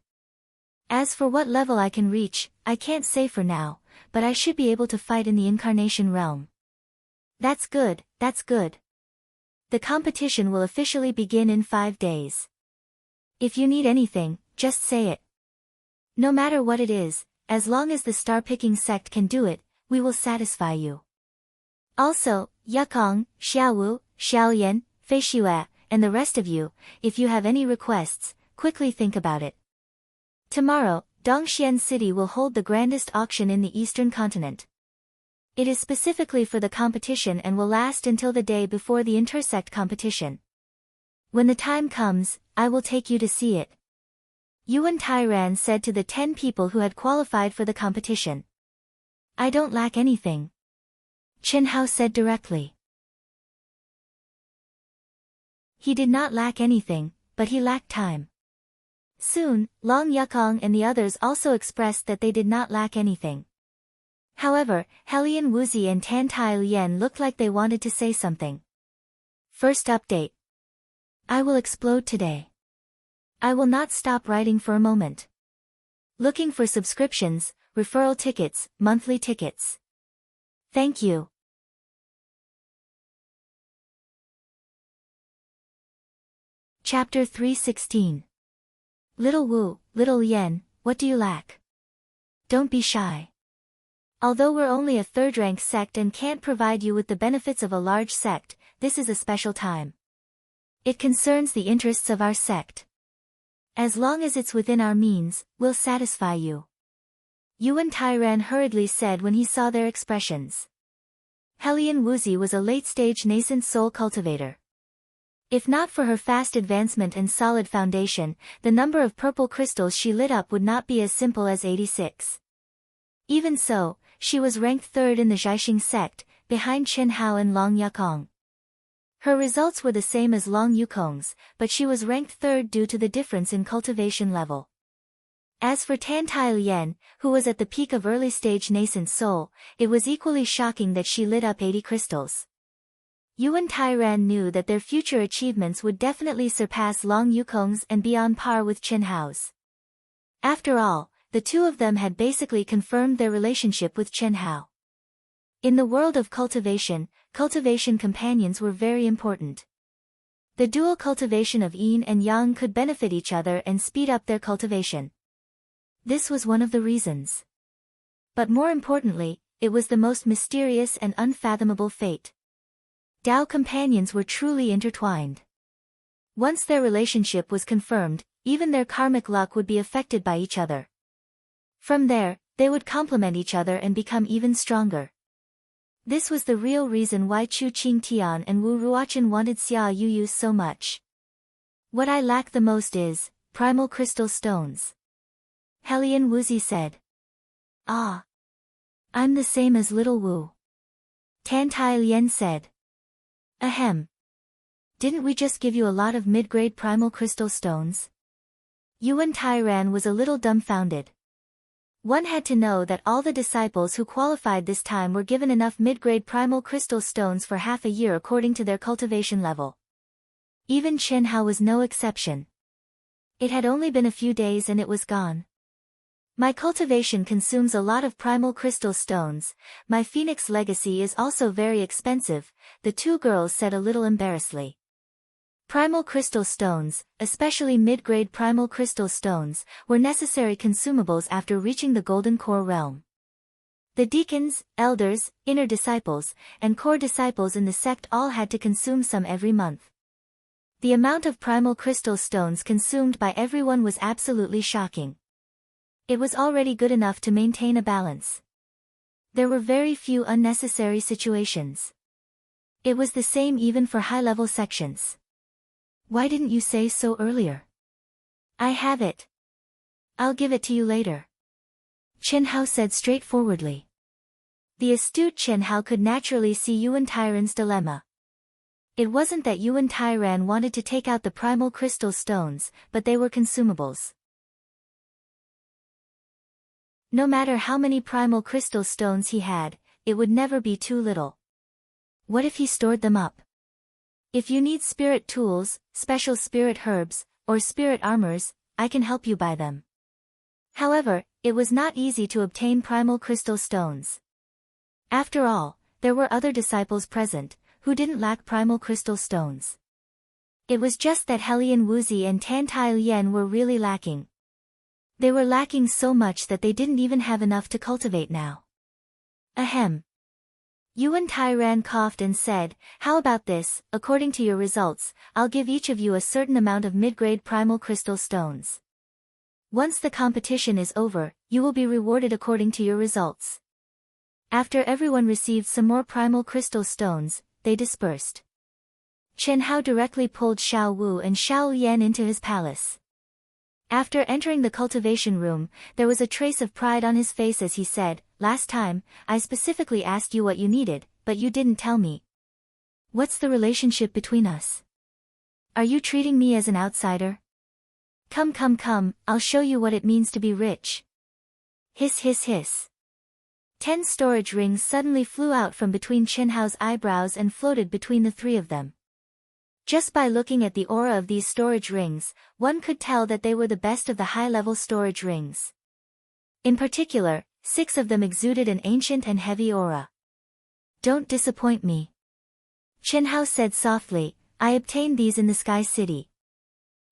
As for what level I can reach, I can't say for now, but I should be able to fight in the incarnation realm. That's good, that's good. The competition will officially begin in 5 days. If you need anything, just say it. No matter what it is, as long as the star-picking sect can do it, we will satisfy you. Also, Yukong, Xiaowu, Xiaoyan, Fei Shue, and the rest of you, if you have any requests, quickly think about it. Tomorrow, Dongxian City will hold the grandest auction in the eastern continent. It is specifically for the competition and will last until the day before the intersect competition. When the time comes, I will take you to see it. Yuan Tairan said to the 10 people who had qualified for the competition. I don't lack anything. Chen Hao said directly. He did not lack anything, but he lacked time. Soon, Long Yukong and the others also expressed that they did not lack anything. However, Helian Wuzi and Tan Tai Lian looked like they wanted to say something. First update. I will explode today. I will not stop writing for a moment. Looking for subscriptions, referral tickets, monthly tickets. Thank you. Chapter 316. Little Wu, Little Yen, what do you lack? Don't be shy. Although we're only a third-rank sect and can't provide you with the benefits of a large sect, this is a special time. It concerns the interests of our sect. As long as it's within our means, we'll satisfy you. Yuan Tairan hurriedly said when he saw their expressions. Helian Wuzi was a late-stage nascent soul cultivator. If not for her fast advancement and solid foundation, the number of purple crystals she lit up would not be as simple as 86. Even so, she was ranked 3rd in the Zhaixing sect, behind Chen Hao and Long Yukong. Her results were the same as Long Yukong's, but she was ranked 3rd due to the difference in cultivation level. As for Tan Tai Lian, who was at the peak of early-stage nascent soul, it was equally shocking that she lit up 80 crystals. Yuan Tairan knew that their future achievements would definitely surpass Long Yukong's and be on par with Chen Hao's. After all, the two of them had basically confirmed their relationship with Chen Hao. In the world of cultivation, cultivation companions were very important. The dual cultivation of yin and yang could benefit each other and speed up their cultivation. This was one of the reasons. But more importantly, it was the most mysterious and unfathomable fate. Dao companions were truly intertwined. Once their relationship was confirmed, even their karmic luck would be affected by each other. From there, they would complement each other and become even stronger. This was the real reason why Chu Qingtian and Wu Ruochen wanted Xia Yuyu so much. What I lack the most is primal crystal stones. Helian Wuzi said. Ah. I'm the same as little Wu. Tan Tai Lian said. Ahem. Didn't we just give you a lot of mid-grade primal crystal stones? Yuan Tairan was a little dumbfounded. One had to know that all the disciples who qualified this time were given enough mid-grade primal crystal stones for half a year according to their cultivation level. Even Chen Hao was no exception. It had only been a few days and it was gone. My cultivation consumes a lot of primal crystal stones, my phoenix legacy is also very expensive, the two girls said a little embarrassedly. Primal crystal stones, especially mid-grade primal crystal stones, were necessary consumables after reaching the golden core realm. The deacons, elders, inner disciples, and core disciples in the sect all had to consume some every month. The amount of primal crystal stones consumed by everyone was absolutely shocking. It was already good enough to maintain a balance. There were very few unnecessary situations. It was the same even for high-level sections. Why didn't you say so earlier? I have it. I'll give it to you later. Chen Hao said straightforwardly. The astute Chen Hao could naturally see Yuan Tairan's dilemma. It wasn't that Yuan Tairan wanted to take out the primal crystal stones, but they were consumables. No matter how many primal crystal stones he had, it would never be too little. What if he stored them up? If you need spirit tools, special spirit herbs, or spirit armors, I can help you buy them. However, it was not easy to obtain primal crystal stones. After all, there were other disciples present, who didn't lack primal crystal stones. It was just that Helian Wuzi and Tantai Lian were really lacking. They were lacking so much that they didn't even have enough to cultivate now. Ahem. Yuan Tairan coughed and said, how about this, according to your results, I'll give each of you a certain amount of mid-grade primal crystal stones. Once the competition is over, you will be rewarded according to your results. After everyone received some more primal crystal stones, they dispersed. Chen Hao directly pulled Xiao Wu and Xiao Yan into his palace. After entering the cultivation room, there was a trace of pride on his face as he said, last time, I specifically asked you what you needed, but you didn't tell me. What's the relationship between us? Are you treating me as an outsider? Come, I'll show you what it means to be rich. Hiss hiss hiss. 10 storage rings suddenly flew out from between Chen Hao's eyebrows and floated between the three of them. Just by looking at the aura of these storage rings, one could tell that they were the best of the high-level storage rings. In particular, 6 of them exuded an ancient and heavy aura. Don't disappoint me. Chen Hao said softly, I obtained these in the Sky City.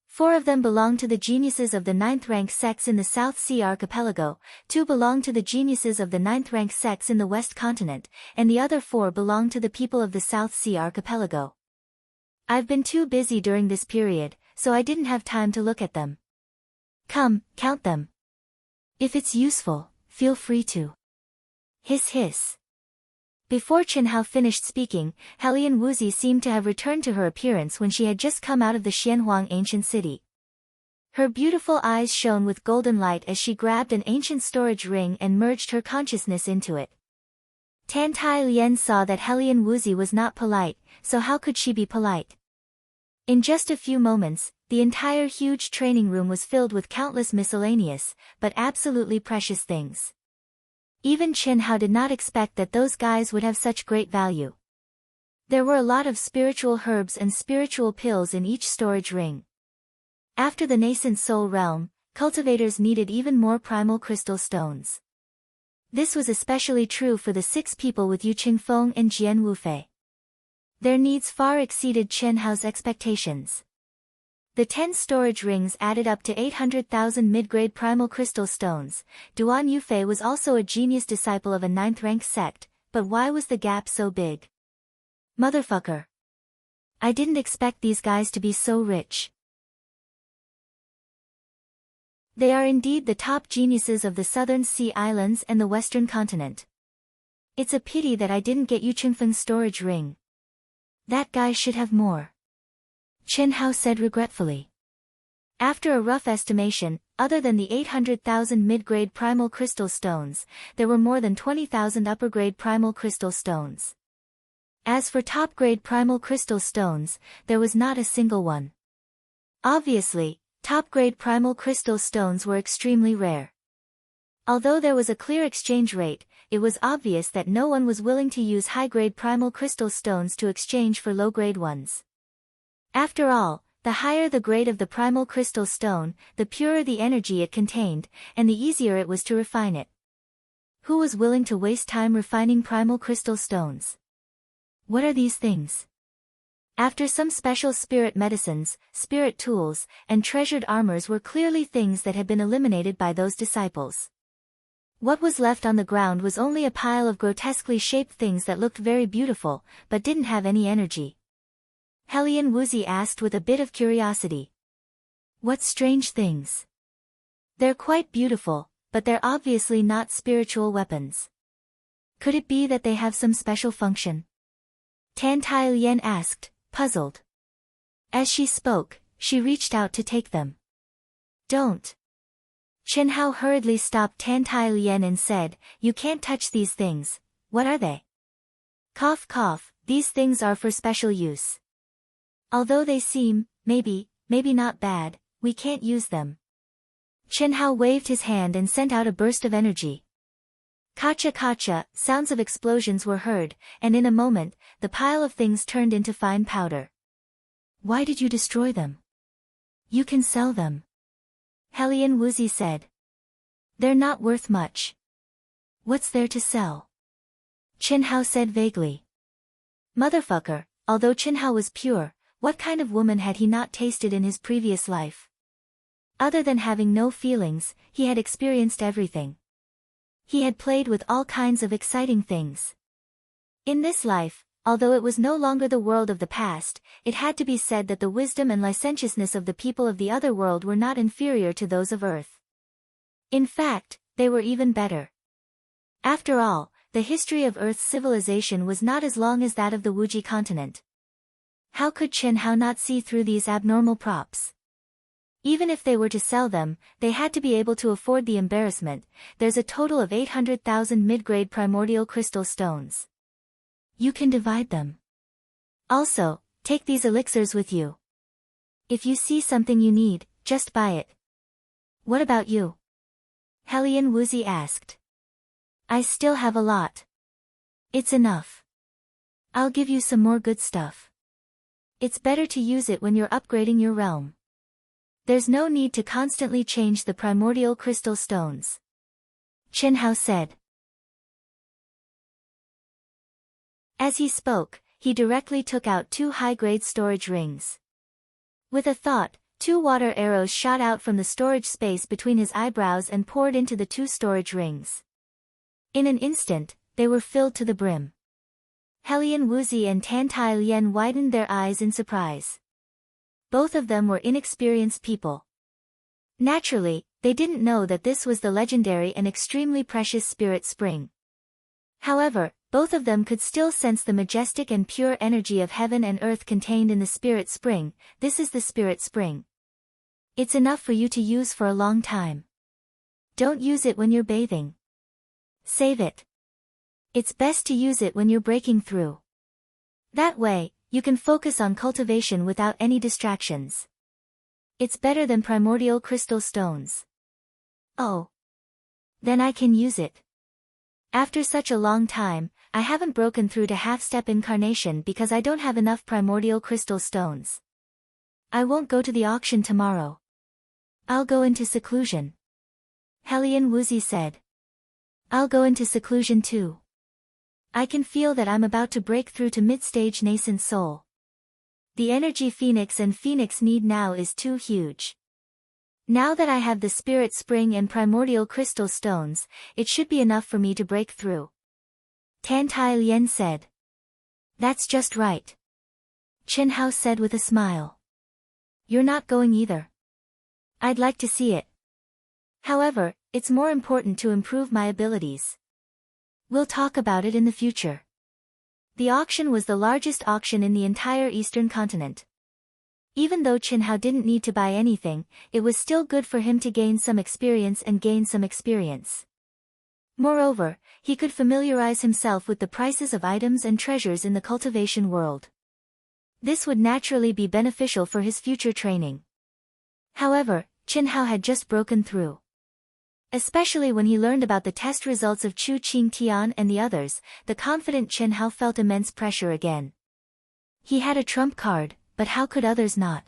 4 of them belong to the geniuses of the 9th-rank sects in the South Sea Archipelago, 2 belong to the geniuses of the 9th-rank sects in the West Continent, and the other 4 belong to the people of the South Sea Archipelago. I've been too busy during this period, so I didn't have time to look at them. Come, count them. If it's useful, feel free to. Hiss hiss. Before Chen Hao finished speaking, Helian Wuzi seemed to have returned to her appearance when she had just come out of the Xianhuang ancient city. Her beautiful eyes shone with golden light as she grabbed an ancient storage ring and merged her consciousness into it. Tantai Lian saw that Helian Wuzi was not polite, so how could she be polite? In just a few moments, the entire huge training room was filled with countless miscellaneous, but absolutely precious things. Even Chen Hao did not expect that those guys would have such great value. There were a lot of spiritual herbs and spiritual pills in each storage ring. After the nascent soul realm, cultivators needed even more primal crystal stones. This was especially true for the 6 people with Yu Qingfeng and Jian Wufei. Their needs far exceeded Chen Hao's expectations. The 10 storage rings added up to 800,000 mid-grade primal crystal stones. Duan Yufei was also a genius disciple of a 9th-rank sect, but why was the gap so big? Motherfucker. I didn't expect these guys to be so rich. They are indeed the top geniuses of the Southern Sea Islands and the Western Continent. It's a pity that I didn't get Yu Qingfeng's storage ring. That guy should have more. Chen Hao said regretfully. After a rough estimation, other than the 800,000 mid-grade primal crystal stones, there were more than 20,000 upper-grade primal crystal stones. As for top-grade primal crystal stones, there was not a single one. Obviously, top-grade primal crystal stones were extremely rare. Although there was a clear exchange rate, it was obvious that no one was willing to use high-grade primal crystal stones to exchange for low-grade ones. After all, the higher the grade of the primal crystal stone, the purer the energy it contained, and the easier it was to refine it. Who was willing to waste time refining primal crystal stones? What are these things? After some special spirit medicines, spirit tools, and treasured armors were clearly things that had been eliminated by those disciples. What was left on the ground was only a pile of grotesquely shaped things that looked very beautiful, but didn't have any energy. Helian Wuzi asked with a bit of curiosity. What strange things? They're quite beautiful, but they're obviously not spiritual weapons. Could it be that they have some special function? Tan Tai Lien asked, puzzled. As she spoke, she reached out to take them. Don't. Chen Hao hurriedly stopped Tan Tai Lien and said, you can't touch these things. What are they? Cough cough, these things are for special use. Although they seem, maybe not bad, we can't use them. Chen Hao waved his hand and sent out a burst of energy. Kacha kacha, sounds of explosions were heard, and in a moment, the pile of things turned into fine powder. Why did you destroy them? You can sell them. Helian Wuzi said. They're not worth much. What's there to sell? Chen Hao said vaguely. Motherfucker, although Chen Hao was pure, what kind of woman had he not tasted in his previous life? Other than having no feelings, he had experienced everything. He had played with all kinds of exciting things. In this life, although it was no longer the world of the past, it had to be said that the wisdom and licentiousness of the people of the other world were not inferior to those of Earth. In fact, they were even better. After all, the history of Earth's civilization was not as long as that of the Wuji continent. How could Chen Hao not see through these abnormal props? Even if they were to sell them, they had to be able to afford the embarrassment. There's a total of 800,000 mid-grade primordial crystal stones. You can divide them. Also, take these elixirs with you. If you see something you need, just buy it. What about you? Helian Wuzi asked. I still have a lot. It's enough. I'll give you some more good stuff. It's better to use it when you're upgrading your realm. There's no need to constantly change the primordial crystal stones. Chen Hao said. As he spoke, he directly took out 2 high-grade storage rings. With a thought, 2 water arrows shot out from the storage space between his eyebrows and poured into the 2 storage rings. In an instant, they were filled to the brim. Helian Wuzi and Tan Tai Lien widened their eyes in surprise. Both of them were inexperienced people. Naturally, they didn't know that this was the legendary and extremely precious spirit spring. However, both of them could still sense the majestic and pure energy of heaven and earth contained in the spirit spring. This is the spirit spring. It's enough for you to use for a long time. Don't use it when you're bathing. Save it. It's best to use it when you're breaking through. That way, you can focus on cultivation without any distractions. It's better than primordial crystal stones. Oh. Then I can use it. After such a long time, I haven't broken through to half-step incarnation because I don't have enough primordial crystal stones. I won't go to the auction tomorrow. I'll go into seclusion. Helian Wuzi said. I'll go into seclusion too. I can feel that I'm about to break through to mid-stage nascent soul. The energy Phoenix and Phoenix need now is too huge. Now that I have the spirit spring and primordial crystal stones, it should be enough for me to break through. Tan Tai Lien said. That's just right. Chen Hao said with a smile. You're not going either. I'd like to see it. However, it's more important to improve my abilities. We'll talk about it in the future. The auction was the largest auction in the entire Eastern continent. Even though Chen Hao didn't need to buy anything, it was still good for him to gain some experience. Moreover, he could familiarize himself with the prices of items and treasures in the cultivation world. This would naturally be beneficial for his future training. However, Chen Hao had just broken through. Especially when he learned about the test results of Chu Qing Tian and the others, the confident Chen Hao felt immense pressure again. He had a trump card, but how could others not?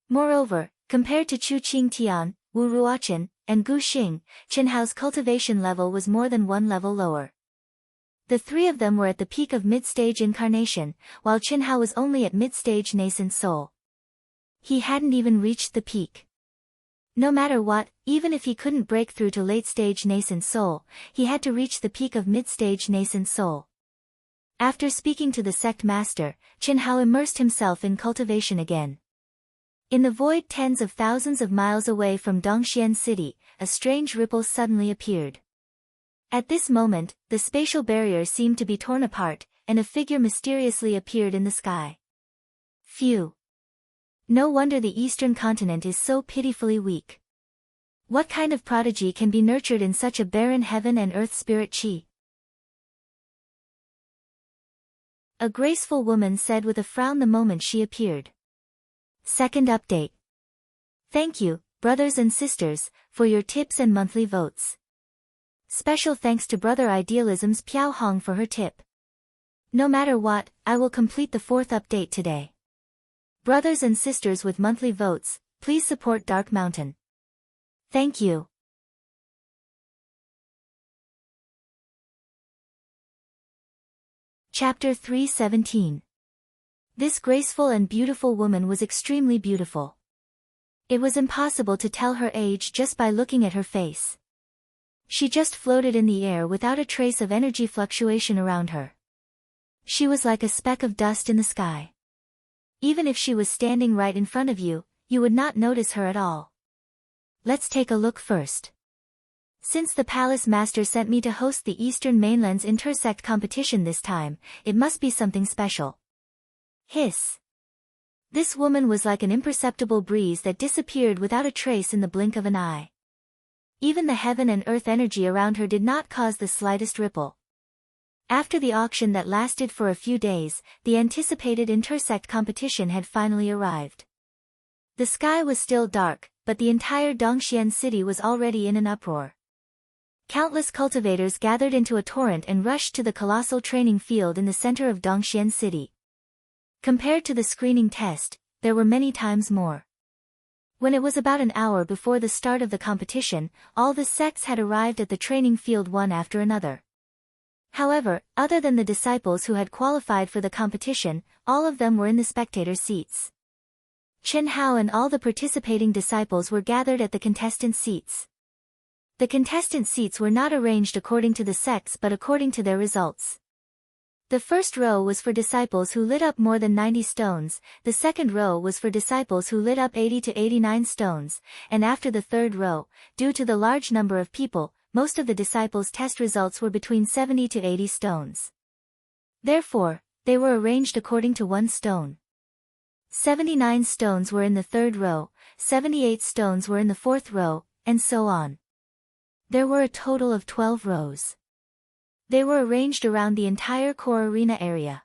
Moreover, compared to Chu Qing Tian, Wu Ruochen, and Gu Xing, Chen Hao's cultivation level was more than 1 level lower. The 3 of them were at the peak of mid-stage incarnation, while Chen Hao was only at mid-stage nascent soul. He hadn't even reached the peak. No matter what, even if he couldn't break through to late-stage nascent soul, he had to reach the peak of mid-stage nascent soul. After speaking to the sect master, Chen Hao immersed himself in cultivation again. In the void tens of thousands of miles away from Dongxian City, a strange ripple suddenly appeared. At this moment, the spatial barrier seemed to be torn apart, and a figure mysteriously appeared in the sky. Phew! No wonder the eastern continent is so pitifully weak. What kind of prodigy can be nurtured in such a barren heaven and earth spirit chi? A graceful woman said with a frown the moment she appeared. Second update. Thank you, brothers and sisters, for your tips and monthly votes. Special thanks to Brother Idealism's Piao Hong for her tip. No matter what, I will complete the fourth update today. Brothers and sisters with monthly votes, please support Dark Mountain. Thank you. Chapter 317. This graceful and beautiful woman was extremely beautiful. It was impossible to tell her age just by looking at her face. She just floated in the air without a trace of energy fluctuation around her. She was like a speck of dust in the sky. Even if she was standing right in front of you, you would not notice her at all. Let's take a look first. Since the Palace Master sent me to host the Eastern Mainland's Intersect competition this time, it must be something special. Hiss. This woman was like an imperceptible breeze that disappeared without a trace in the blink of an eye. Even the heaven and earth energy around her did not cause the slightest ripple. After the auction that lasted for a few days, the anticipated Intersect competition had finally arrived. The sky was still dark, but the entire Dongxian city was already in an uproar. Countless cultivators gathered into a torrent and rushed to the colossal training field in the center of Dongxian city. Compared to the screening test, there were many times more. When it was about an hour before the start of the competition, all the sects had arrived at the training field one after another. However, other than the disciples who had qualified for the competition, all of them were in the spectator seats. Chen Hao and all the participating disciples were gathered at the contestant seats. The contestant seats were not arranged according to the sects but according to their results. The first row was for disciples who lit up more than 90 stones, the second row was for disciples who lit up 80 to 89 stones, and after the third row, due to the large number of people, most of the disciples' test results were between 70 to 80 stones. Therefore, they were arranged according to one stone. 79 stones were in the third row, 78 stones were in the fourth row, and so on. There were a total of 12 rows. They were arranged around the entire core arena area.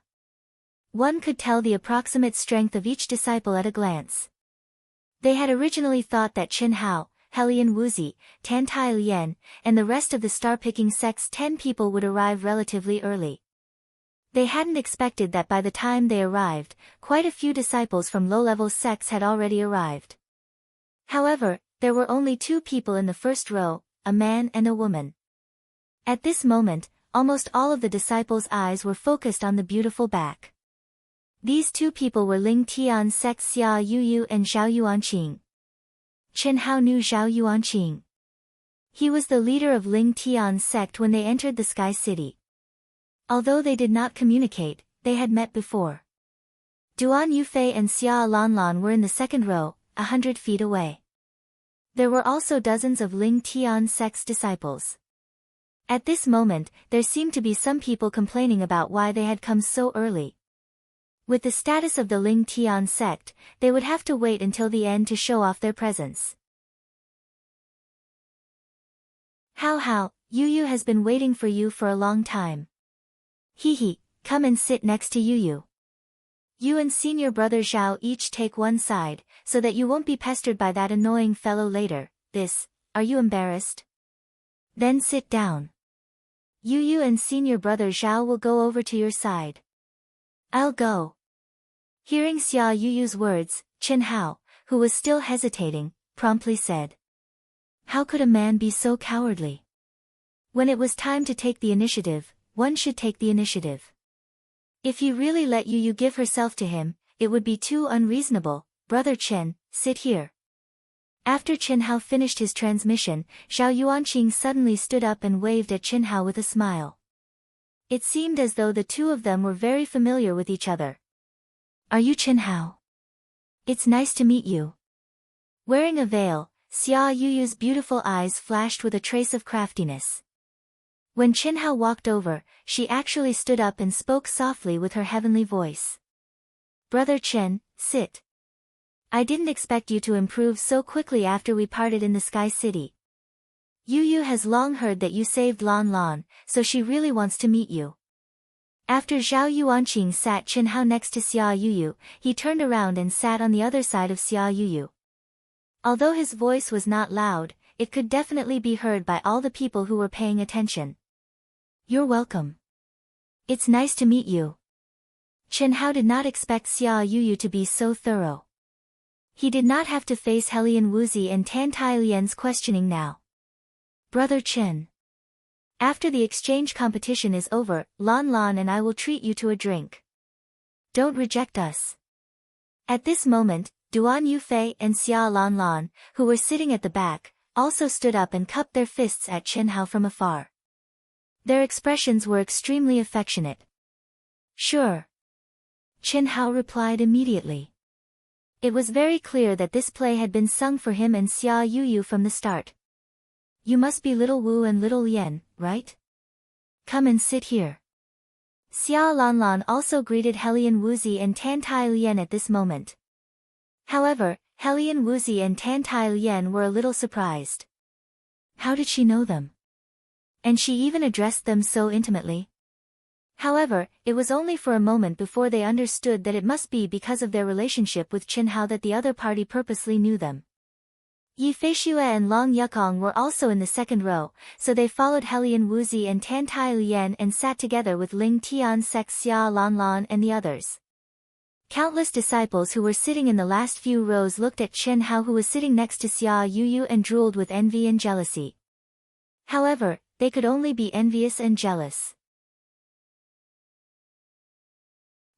One could tell the approximate strength of each disciple at a glance. They had originally thought that Chen Hao, Helian Wuzi, Tan Tai Lian, and the rest of the star-picking sect's 10 people would arrive relatively early. They hadn't expected that by the time they arrived, quite a few disciples from low-level sects had already arrived. However, there were only 2 people in the first row, a man and a woman. At this moment, almost all of the disciples' eyes were focused on the beautiful back. These 2 people were Ling Tian's sect Xia Yuyu and Zhao Yuanqing. Chen Hao knew Zhao Yuanqing. He was the leader of Ling Tian's sect when they entered the Sky City. Although they did not communicate, they had met before. Duan Yufei and Xia Lanlan were in the second row, 100 feet away. There were also dozens of Ling Tian's sect's disciples. At this moment, there seemed to be some people complaining about why they had come so early. With the status of the Ling Tian sect, they would have to wait until the end to show off their presence. How, Yuyu has been waiting for you for a long time. He, come and sit next to Yuyu. You and senior brother Zhao each take one side, so that you won't be pestered by that annoying fellow later. Are you embarrassed? Then sit down. Yuyu and senior brother Zhao will go over to your side. I'll go. Hearing Xia Yuyu's words, Chen Hao, who was still hesitating, promptly said. How could a man be so cowardly? When it was time to take the initiative, one should take the initiative. If he really let Yuyu give herself to him, it would be too unreasonable. Brother Chen, sit here. After Chen Hao finished his transmission, Zhao Yuanqing suddenly stood up and waved at Chen Hao with a smile. It seemed as though the two of them were very familiar with each other. Are you Chen Hao? It's nice to meet you. Wearing a veil, Xia Yuyu's beautiful eyes flashed with a trace of craftiness. When Qin Hao walked over, she actually stood up and spoke softly with her heavenly voice. Brother Chen, sit. I didn't expect you to improve so quickly after we parted in the Sky City. Yu Yu has long heard that you saved Lan Lan, so she really wants to meet you. After Zhao Yuanqing sat Qin Hao next to Xia Yuyu, he turned around and sat on the other side of Xia Yuyu. Although his voice was not loud, it could definitely be heard by all the people who were paying attention. You're welcome. It's nice to meet you. Qin Hao did not expect Xia Yuyu to be so thorough. He did not have to face Helian Wuzi and Tan Tai Lian's questioning now. Brother Qin. After the exchange competition is over, Lan Lan and I will treat you to a drink. Don't reject us. At this moment, Duan Yufei and Xia Lan Lan, who were sitting at the back, also stood up and cupped their fists at Qin Hao from afar. Their expressions were extremely affectionate. Sure. Qin Hao replied immediately. It was very clear that this play had been sung for him and Xia Yuyu from the start. You must be Little Wu and Little Lian, right? Come and sit here. Xia Lanlan also greeted Helian Wuzi and Tan Tai Lian at this moment. However, Helian Wuzi and Tan Tai Lian were a little surprised. How did she know them? And she even addressed them so intimately? However, it was only for a moment before they understood that it must be because of their relationship with Qin Hao that the other party purposely knew them. Yi Feishue and Long Yukong were also in the second row, so they followed Helian Wuzi and Tan Tai Lian and sat together with Ling Tian Sek Xia Lanlan and the others. Countless disciples who were sitting in the last few rows looked at Qin Hao, who was sitting next to Xia Yuyu, and drooled with envy and jealousy. However, they could only be envious and jealous.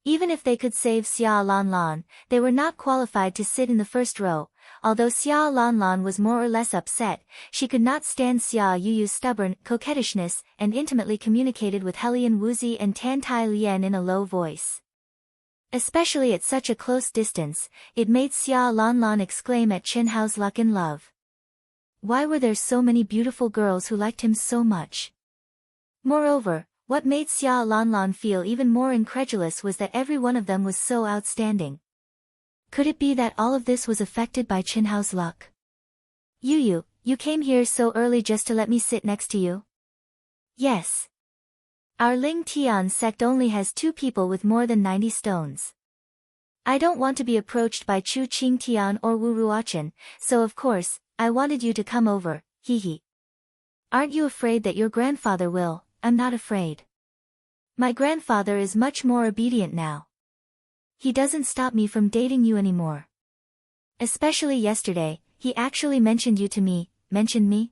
Even if they could save Xia Lanlan, they were not qualified to sit in the first row. Although Xia Lanlan was more or less upset, she could not stand Xia Yuyu's stubborn coquettishness and intimately communicated with Helian Wuzi and Tan Tai Lian in a low voice. Especially at such a close distance, it made Xia Lanlan exclaim at Qin Hao's luck in love. Why were there so many beautiful girls who liked him so much? Moreover, what made Xia Lanlan feel even more incredulous was that every one of them was so outstanding. Could it be that all of this was affected by Qin Hao's luck? Yuyu, you came here so early just to let me sit next to you? Yes. Our Ling Tian sect only has 2 people with more than 90 stones. I don't want to be approached by Chu Qing Tian or Wu Ruochen, so of course, I wanted you to come over, hee. Aren't you afraid that your grandfather will? I'm not afraid. My grandfather is much more obedient now. He doesn't stop me from dating you anymore. Especially yesterday, he actually mentioned you to me. Mentioned me?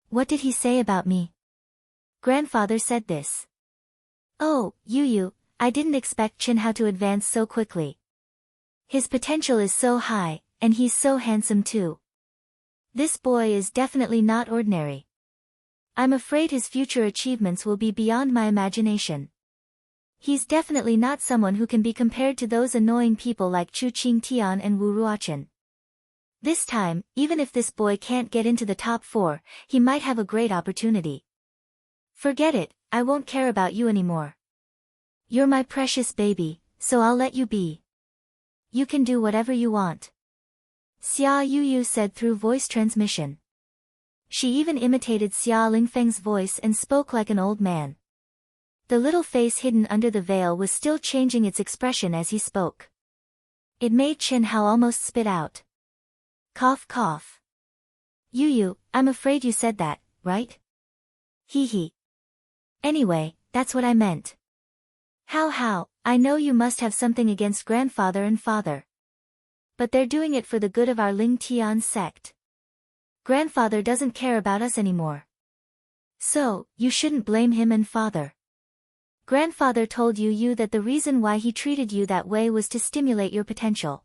What did he say about me? Grandfather said this. Oh, Yuyu, I didn't expect Qin Hao to advance so quickly. His potential is so high, and he's so handsome too. This boy is definitely not ordinary. I'm afraid his future achievements will be beyond my imagination. He's definitely not someone who can be compared to those annoying people like Chu Qing Tian and Wu Ruochen. This time, even if this boy can't get into the top 4, he might have a great opportunity. Forget it, I won't care about you anymore. You're my precious baby, so I'll let you be. You can do whatever you want. Xia Yuyu said through voice transmission. She even imitated Xia Lingfeng's voice and spoke like an old man. The little face hidden under the veil was still changing its expression as he spoke. It made Qin Hao almost spit out. Cough cough. Yuyu, I'm afraid you said that, right? Hee. Anyway, that's what I meant. How, I know you must have something against grandfather and father. But they're doing it for the good of our Ling Tian sect. Grandfather doesn't care about us anymore. So, you shouldn't blame him and father. Grandfather told you that the reason why he treated you that way was to stimulate your potential.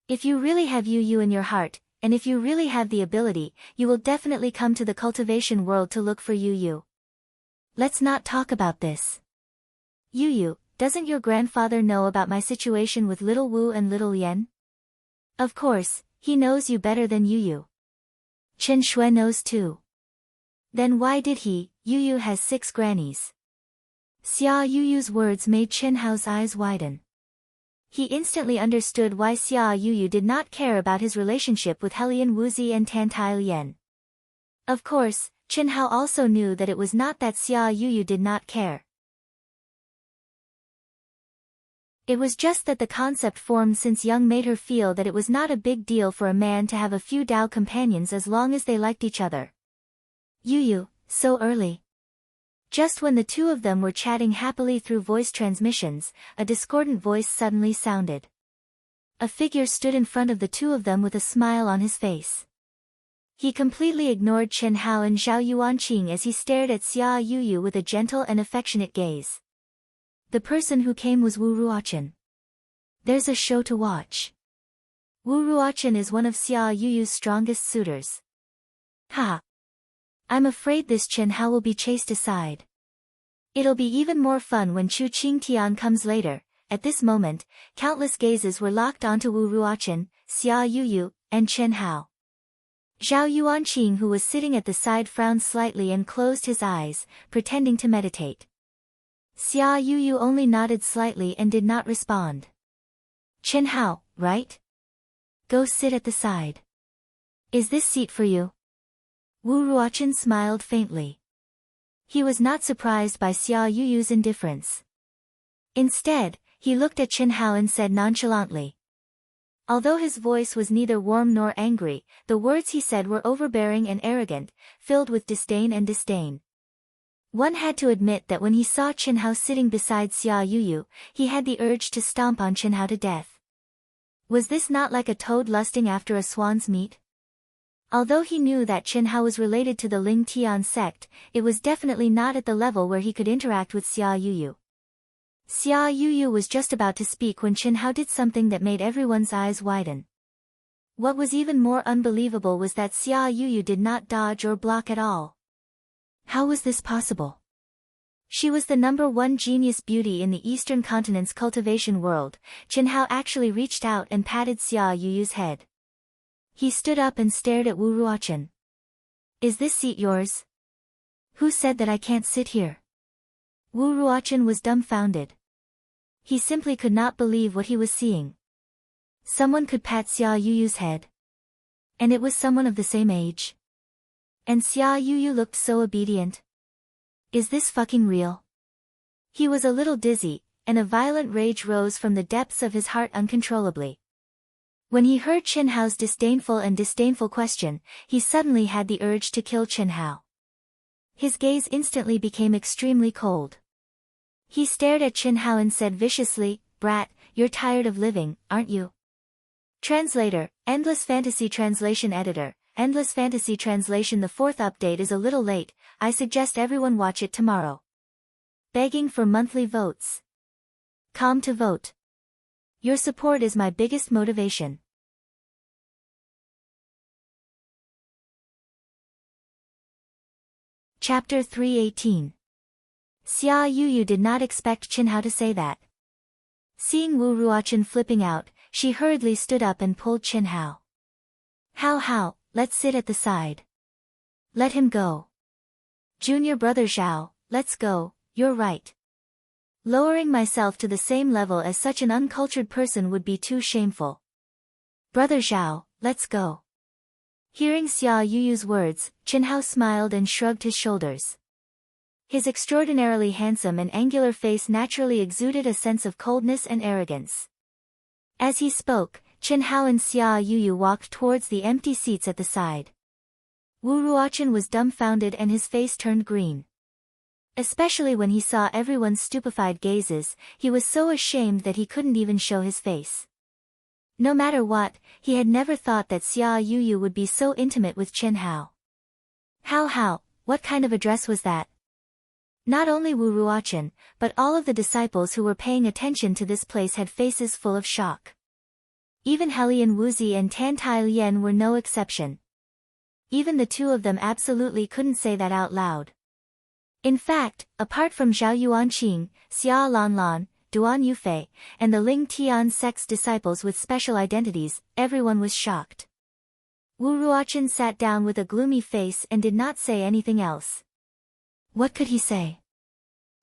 If you really have you in your heart, and if you really have the ability, you will definitely come to the cultivation world to look for you. Let's not talk about this. Yuyu, doesn't your grandfather know about my situation with Little Wu and Little Lian? Of course, he knows you better than Yuyu. Chen Shui knows too. Then why did he, Yu has 6 grannies. Xia Yu's words made Chen Hao's eyes widen. He instantly understood why Xia Yu did not care about his relationship with Helian Wuzi and Tantai Lian. Of course, Chen Hao also knew that it was not that Xia Yu did not care. It was just that the concept formed since young made her feel that it was not a big deal for a man to have a few Dao companions as long as they liked each other. Yu, so early. Just when the two of them were chatting happily through voice transmissions, a discordant voice suddenly sounded. A figure stood in front of the two of them with a smile on his face. He completely ignored Chen Hao and Zhao Yuanqing as he stared at Xia Yu with a gentle and affectionate gaze. The person who came was Wu Ruochen. There's a show to watch. Wu Ruochen is one of Xia Yu's strongest suitors. Ha! I'm afraid this Chen Hao will be chased aside. It'll be even more fun when Chu Qingtian comes later. At this moment, countless gazes were locked onto Wu Ruochen, Xia Yu, and Chen Hao. Zhao Yuanqing, who was sitting at the side, frowned slightly and closed his eyes, pretending to meditate. Xia Yu only nodded slightly and did not respond. Chen Hao, right? Go sit at the side. Is this seat for you? Wu Ruochen smiled faintly. He was not surprised by Xia Yu's indifference. Instead, he looked at Chen Hao and said nonchalantly. Although his voice was neither warm nor angry, the words he said were overbearing and arrogant, filled with disdain and disdain. One had to admit that when he saw Chen Hao sitting beside Xia Yu, he had the urge to stomp on Chen Hao to death. Was this not like a toad lusting after a swan's meat? Although he knew that Chen Hao was related to the Ling Tian sect, it was definitely not at the level where he could interact with Xia Yu. Xia Yu was just about to speak when Chen Hao did something that made everyone's eyes widen. What was even more unbelievable was that Xia Yu did not dodge or block at all. How was this possible? She was the #1 genius beauty in the Eastern Continent's cultivation world. Chen Hao actually reached out and patted Xia Yu's head. He stood up and stared at Wu Ruochen. Is this seat yours? Who said that I can't sit here? Wu Ruochen was dumbfounded. He simply could not believe what he was seeing. Someone could pat Xia Yu's head. And it was someone of the same age. And Xia Yu looked so obedient. Is this fucking real? He was a little dizzy, and a violent rage rose from the depths of his heart uncontrollably. When he heard Chen Hao's disdainful question, he suddenly had the urge to kill Chen Hao. His gaze instantly became extremely cold. He stared at Chen Hao and said viciously, "Brat, you're tired of living, aren't you?" Translator, Endless Fantasy Translation Editor, Endless Fantasy Translation. The 4th update is a little late, I suggest everyone watch it tomorrow. Begging for monthly votes. Come to vote. Your support is my biggest motivation. Chapter 318. Xia Yu did not expect Chen Hao to say that. Seeing Wu Ruochen flipping out, she hurriedly stood up and pulled Chen Hao. Hao, let's sit at the side. Let him go. Junior brother Zhao, let's go, you're right. Lowering myself to the same level as such an uncultured person would be too shameful. Brother Zhao, let's go. Hearing Xia Yu's words, Chen Hao smiled and shrugged his shoulders. His extraordinarily handsome and angular face naturally exuded a sense of coldness and arrogance. As he spoke, Chen Hao and Xia Yu walked towards the empty seats at the side. Wu Ruochen was dumbfounded and his face turned green. Especially when he saw everyone's stupefied gazes, he was so ashamed that he couldn't even show his face. No matter what, he had never thought that Xia Yu would be so intimate with Chen Hao. How, what kind of address was that? Not only Wu Ruochen, but all of the disciples who were paying attention to this place had faces full of shock. Even Helian Wuzi and Tantai Lian were no exception. Even the two of them absolutely couldn't say that out loud. In fact, apart from Zhao Yuanqing, Xia Lanlan, Duan Yufei, and the Ling Tian sect's disciples with special identities, everyone was shocked. Wu Ruochen sat down with a gloomy face and did not say anything else. What could he say?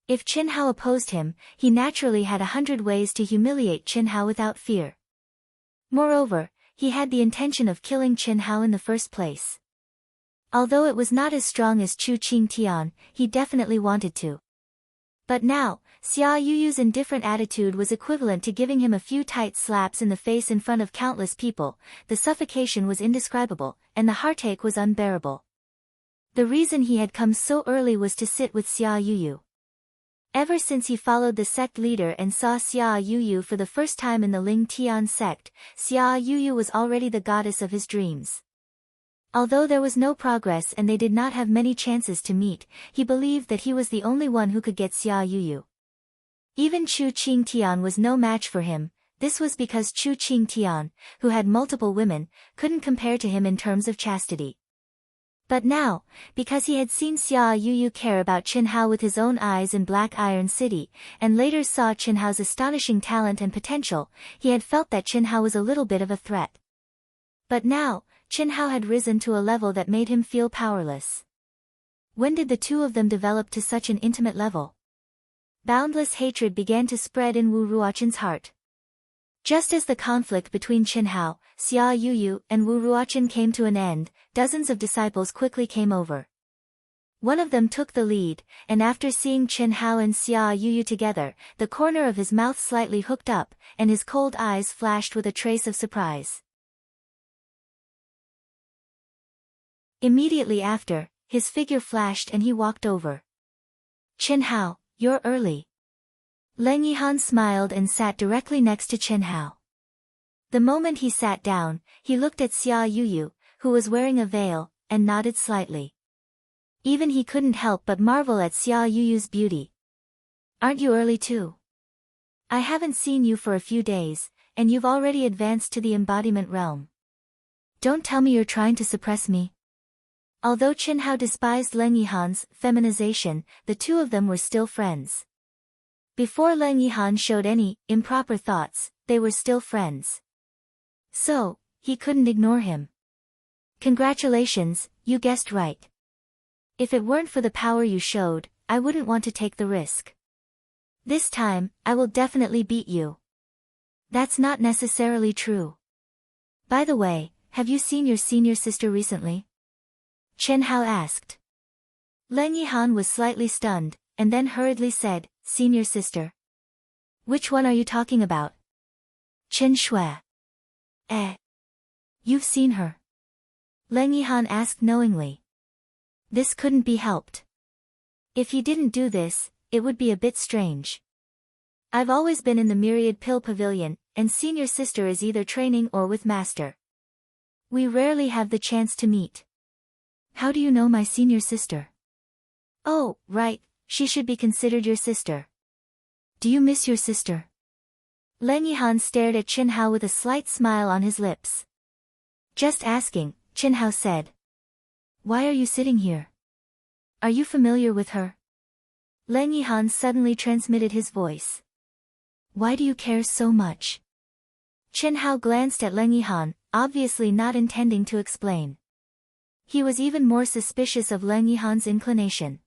If Qin Hao opposed him, he naturally had 100 ways to humiliate Qin Hao without fear. Moreover, he had the intention of killing Qin Hao in the first place. Although it was not as strong as Chu Qing Tian, he definitely wanted to. But now, Xia Yuyu's indifferent attitude was equivalent to giving him a few tight slaps in the face in front of countless people. The suffocation was indescribable, and the heartache was unbearable. The reason he had come so early was to sit with Xia Yuyu. Ever since he followed the sect leader and saw Xia Yuyu for the first time in the Ling Tian sect, Xia Yuyu was already the goddess of his dreams. Although there was no progress and they did not have many chances to meet, he believed that he was the only one who could get Xia Yuyu. Even Chu Qing Tian was no match for him. This was because Chu Qing Tian, who had multiple women, couldn't compare to him in terms of chastity. But now, because he had seen Xia Yuyu care about Qin Hao with his own eyes in Black Iron City, and later saw Qin Hao's astonishing talent and potential, he had felt that Qin Hao was a little bit of a threat. But now, Qin Hao had risen to a level that made him feel powerless. When did the two of them develop to such an intimate level? Boundless hatred began to spread in Wu Ruoqin's heart. Just as the conflict between Qin Hao, Xia Yuyu, and Wu Ruoqin came to an end, dozens of disciples quickly came over. One of them took the lead, and after seeing Qin Hao and Xia Yuyu together, the corner of his mouth slightly hooked up, and his cold eyes flashed with a trace of surprise. Immediately after, his figure flashed and he walked over. Qin Hao, you're early. Leng Yihan smiled and sat directly next to Qin Hao. The moment he sat down, he looked at Xia Yuyu, who was wearing a veil, and nodded slightly. Even he couldn't help but marvel at Xia Yuyu's beauty. Aren't you early too? I haven't seen you for a few days, and you've already advanced to the embodiment realm. Don't tell me you're trying to suppress me. Although Qin Hao despised Leng Yihan's feminization, the two of them were still friends. Before Leng Yihan showed any improper thoughts, they were still friends. So, he couldn't ignore him. Congratulations, you guessed right. If it weren't for the power you showed, I wouldn't want to take the risk. This time, I will definitely beat you. That's not necessarily true. By the way, have you seen your senior sister recently? Qin Hao asked. Leng Yihan was slightly stunned, and then hurriedly said, Senior sister. Which one are you talking about? Qin Shui. You've seen her? Leng Yihan asked knowingly. This couldn't be helped. If he didn't do this, it would be a bit strange. I've always been in the Myriad Pill Pavilion, and senior sister is either training or with master. We rarely have the chance to meet. How do you know my senior sister? Oh, right, she should be considered your sister. Do you miss your sister? Leng Yihan stared at Qin Hao with a slight smile on his lips. Just asking, Qin Hao said. Why are you sitting here? Are you familiar with her? Leng Yihan suddenly transmitted his voice. Why do you care so much? Qin Hao glanced at Leng Yihan, obviously not intending to explain. He was even more suspicious of Leng Yihan's inclination.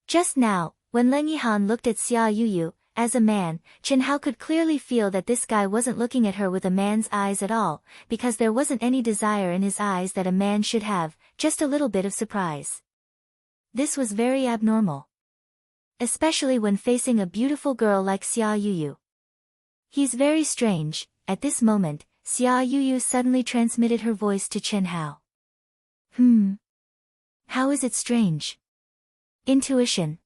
Just now, when Leng Yihan looked at Xia Yuyu, as a man, Qin Hao could clearly feel that this guy wasn't looking at her with a man's eyes at all, because there wasn't any desire in his eyes that a man should have, just a little bit of surprise. This was very abnormal. Especially when facing a beautiful girl like Xia Yuyu. He's very strange. At this moment, Xia Yuyu suddenly transmitted her voice to Qin Hao. How is it strange? Intuition.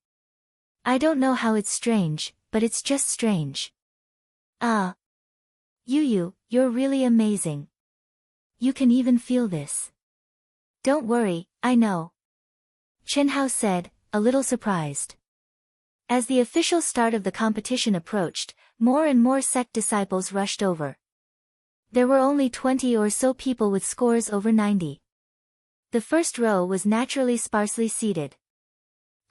I don't know how it's strange, but it's just strange. Yuyu, you're really amazing. You can even feel this. Don't worry, I know. Qin Hao said, a little surprised. As the official start of the competition approached, more and more sect disciples rushed over. There were only 20 or so people with scores over 90. The first row was naturally sparsely seated.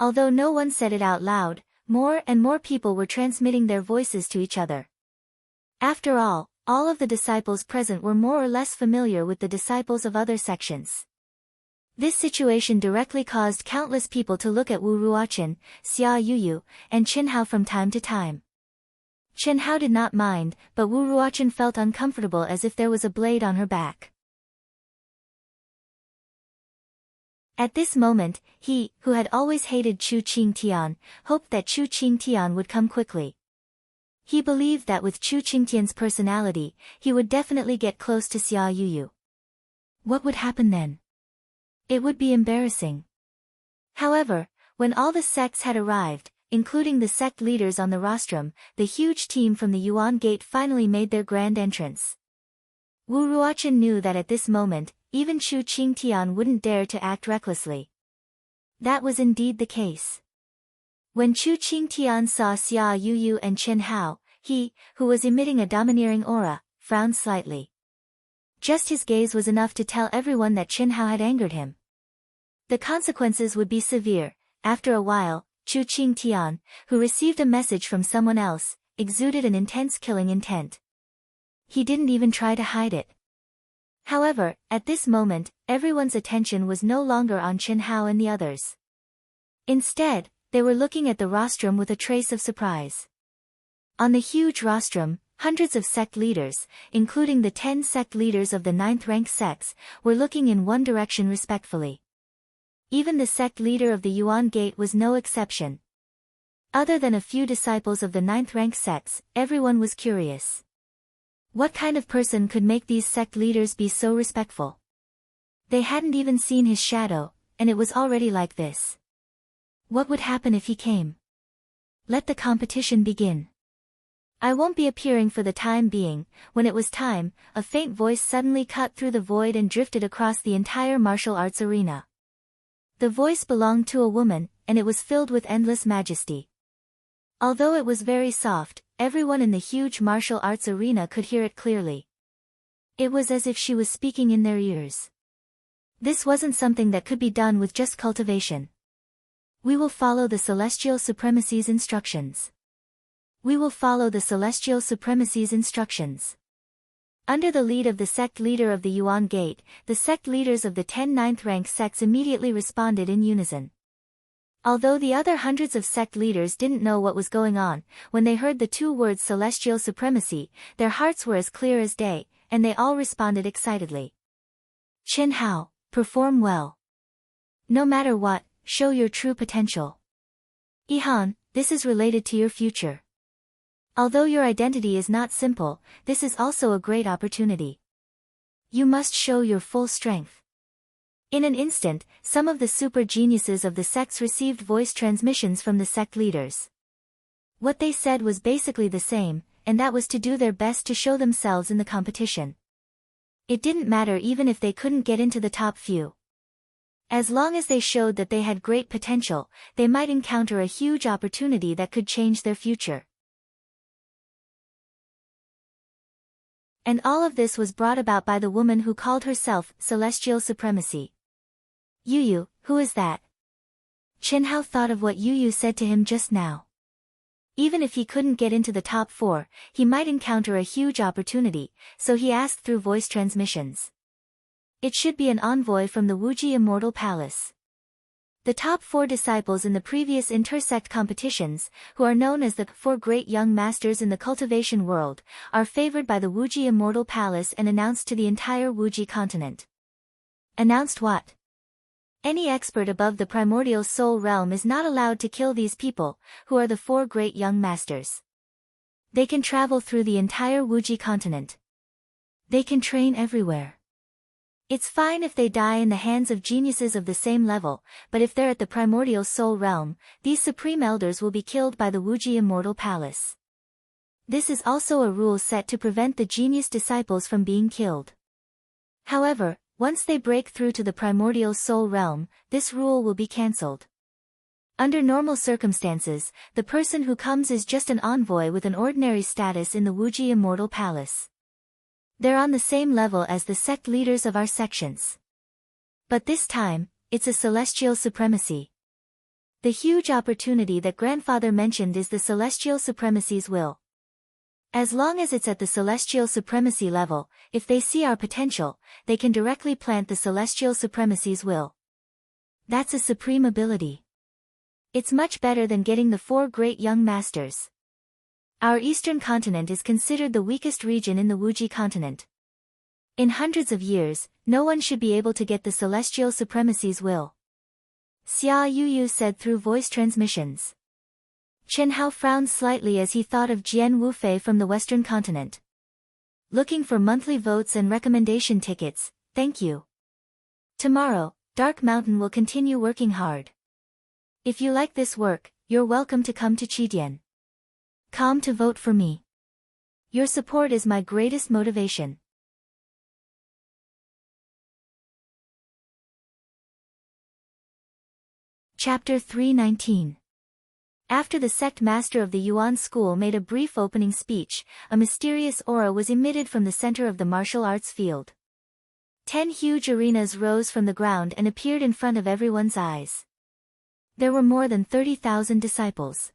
Although no one said it out loud, more and more people were transmitting their voices to each other. After all of the disciples present were more or less familiar with the disciples of other sections. This situation directly caused countless people to look at Wu Ruochen, Xia Yuyu, and Qin Hao from time to time. Qin Hao did not mind, but Wu Ruochen felt uncomfortable as if there was a blade on her back. At this moment, he, who had always hated Chu Qingtian, hoped that Chu Qingtian would come quickly. He believed that with Chu Qingtian's personality, he would definitely get close to Xia Yuyu. What would happen then? It would be embarrassing. However, when all the sects had arrived, including the sect leaders on the rostrum, the huge team from the Yuan Gate finally made their grand entrance. Wu Ruochen knew that at this moment, even Chu Qingtian wouldn't dare to act recklessly. That was indeed the case. When Chu Qingtian saw Xia Yuyu and Qin Hao, he, who was emitting a domineering aura, frowned slightly. Just his gaze was enough to tell everyone that Qin Hao had angered him. The consequences would be severe. After a while, Chu Qingtian, who received a message from someone else, exuded an intense killing intent. He didn't even try to hide it. However, at this moment, everyone's attention was no longer on Qin Hao and the others. Instead, they were looking at the rostrum with a trace of surprise. On the huge rostrum, hundreds of sect leaders, including the 10 sect leaders of the 9th-rank sects, were looking in one direction respectfully. Even the sect leader of the Yuan Gate was no exception. Other than a few disciples of the 9th-rank sects, everyone was curious. What kind of person could make these sect leaders be so respectful? They hadn't even seen his shadow, and it was already like this. What would happen if he came? Let the competition begin. I won't be appearing for the time being. When it was time, a faint voice suddenly cut through the void and drifted across the entire martial arts arena. The voice belonged to a woman, and it was filled with endless majesty. Although it was very soft, everyone in the huge martial arts arena could hear it clearly. It was as if she was speaking in their ears. This wasn't something that could be done with just cultivation. We will follow the Celestial Supremacy's instructions. We will follow the Celestial Supremacy's instructions. Under the lead of the sect leader of the Yuan Gate, the sect leaders of the 10 9th-rank sects immediately responded in unison. Although the other hundreds of sect leaders didn't know what was going on, when they heard the two words Celestial Supremacy, their hearts were as clear as day, and they all responded excitedly. Qin Hao, perform well. No matter what, show your true potential. Ihan, this is related to your future. Although your identity is not simple, this is also a great opportunity. You must show your full strength. In an instant, some of the super geniuses of the sects received voice transmissions from the sect leaders. What they said was basically the same, and that was to do their best to show themselves in the competition. It didn't matter even if they couldn't get into the top few. As long as they showed that they had great potential, they might encounter a huge opportunity that could change their future. And all of this was brought about by the woman who called herself Celestial Supremacy. Yuyu, who is that? Qin Hao thought of what Yuyu said to him just now. Even if he couldn't get into the top 4, he might encounter a huge opportunity, so he asked through voice transmissions. It should be an envoy from the Wuji Immortal Palace. The top 4 disciples in the previous intersect competitions, who are known as the 4 great young masters in the cultivation world, are favored by the Wuji Immortal Palace and announced to the entire Wuji continent. Announced what? Any expert above the primordial soul realm is not allowed to kill these people, who are the 4 great young masters. They can travel through the entire Wuji continent. They can train everywhere. It's fine if they die in the hands of geniuses of the same level, but if they're at the primordial soul realm, these supreme elders will be killed by the Wuji Immortal Palace. This is also a rule set to prevent the genius disciples from being killed. However, once they break through to the primordial soul realm, this rule will be cancelled. Under normal circumstances, the person who comes is just an envoy with an ordinary status in the Wuji Immortal Palace. They're on the same level as the sect leaders of our sections. But this time, it's a celestial supremacy. The huge opportunity that grandfather mentioned is the celestial supremacy's will. As long as it's at the celestial supremacy level, if they see our potential, they can directly plant the celestial supremacy's will. That's a supreme ability. It's much better than getting the 4 great young masters. Our eastern continent is considered the weakest region in the Wuji continent. In hundreds of years, no one should be able to get the celestial supremacy's will. Xia Yuyu said through voice transmissions. Chen Hao frowned slightly as he thought of Jian Wufei from the western continent. Looking for monthly votes and recommendation tickets, thank you. Tomorrow, Dark Mountain will continue working hard. If you like this work, you're welcome to come to Qidian. Come to vote for me. Your support is my greatest motivation. Chapter 319. After the sect master of the Yuan school made a brief opening speech, a mysterious aura was emitted from the center of the martial arts field. 10 huge arenas rose from the ground and appeared in front of everyone's eyes. There were more than 30,000 disciples.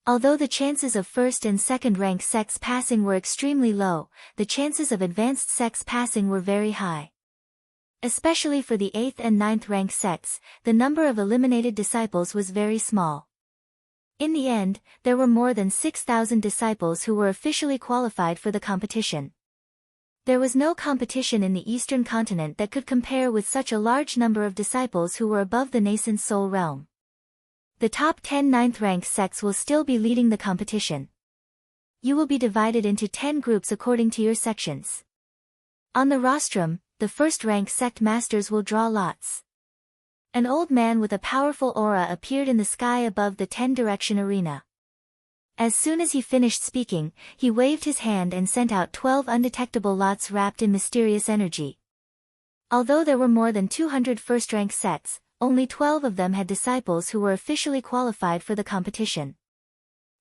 Although the chances of first and second rank sects passing were extremely low, the chances of advanced sects passing were very high. Especially for the 8th and 9th rank sects, the number of eliminated disciples was very small. In the end, there were more than 6,000 disciples who were officially qualified for the competition. There was no competition in the eastern continent that could compare with such a large number of disciples who were above the nascent soul realm. The top 10 9th rank sects will still be leading the competition. You will be divided into 10 groups according to your sections. On the rostrum, the first rank sect masters will draw lots. An old man with a powerful aura appeared in the sky above the 10-direction arena. As soon as he finished speaking, he waved his hand and sent out 12 undetectable lots wrapped in mysterious energy. Although there were more than 200 first-rank sects, only 12 of them had disciples who were officially qualified for the competition.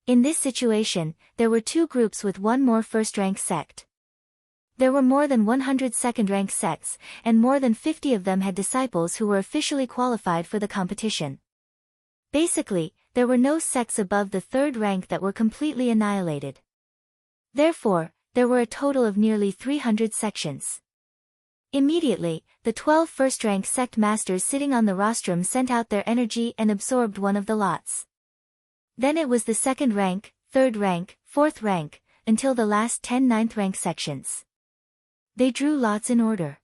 In this situation, there were 2 groups with one more first-rank sect. There were more than 100 second-rank sects, and more than 50 of them had disciples who were officially qualified for the competition. Basically, there were no sects above the 3rd rank that were completely annihilated. Therefore, there were a total of nearly 300 sections. Immediately, the 12 first-rank sect masters sitting on the rostrum sent out their energy and absorbed one of the lots. Then it was the 2nd rank, 3rd rank, 4th rank, until the last 10 9th rank sections. They drew lots in order.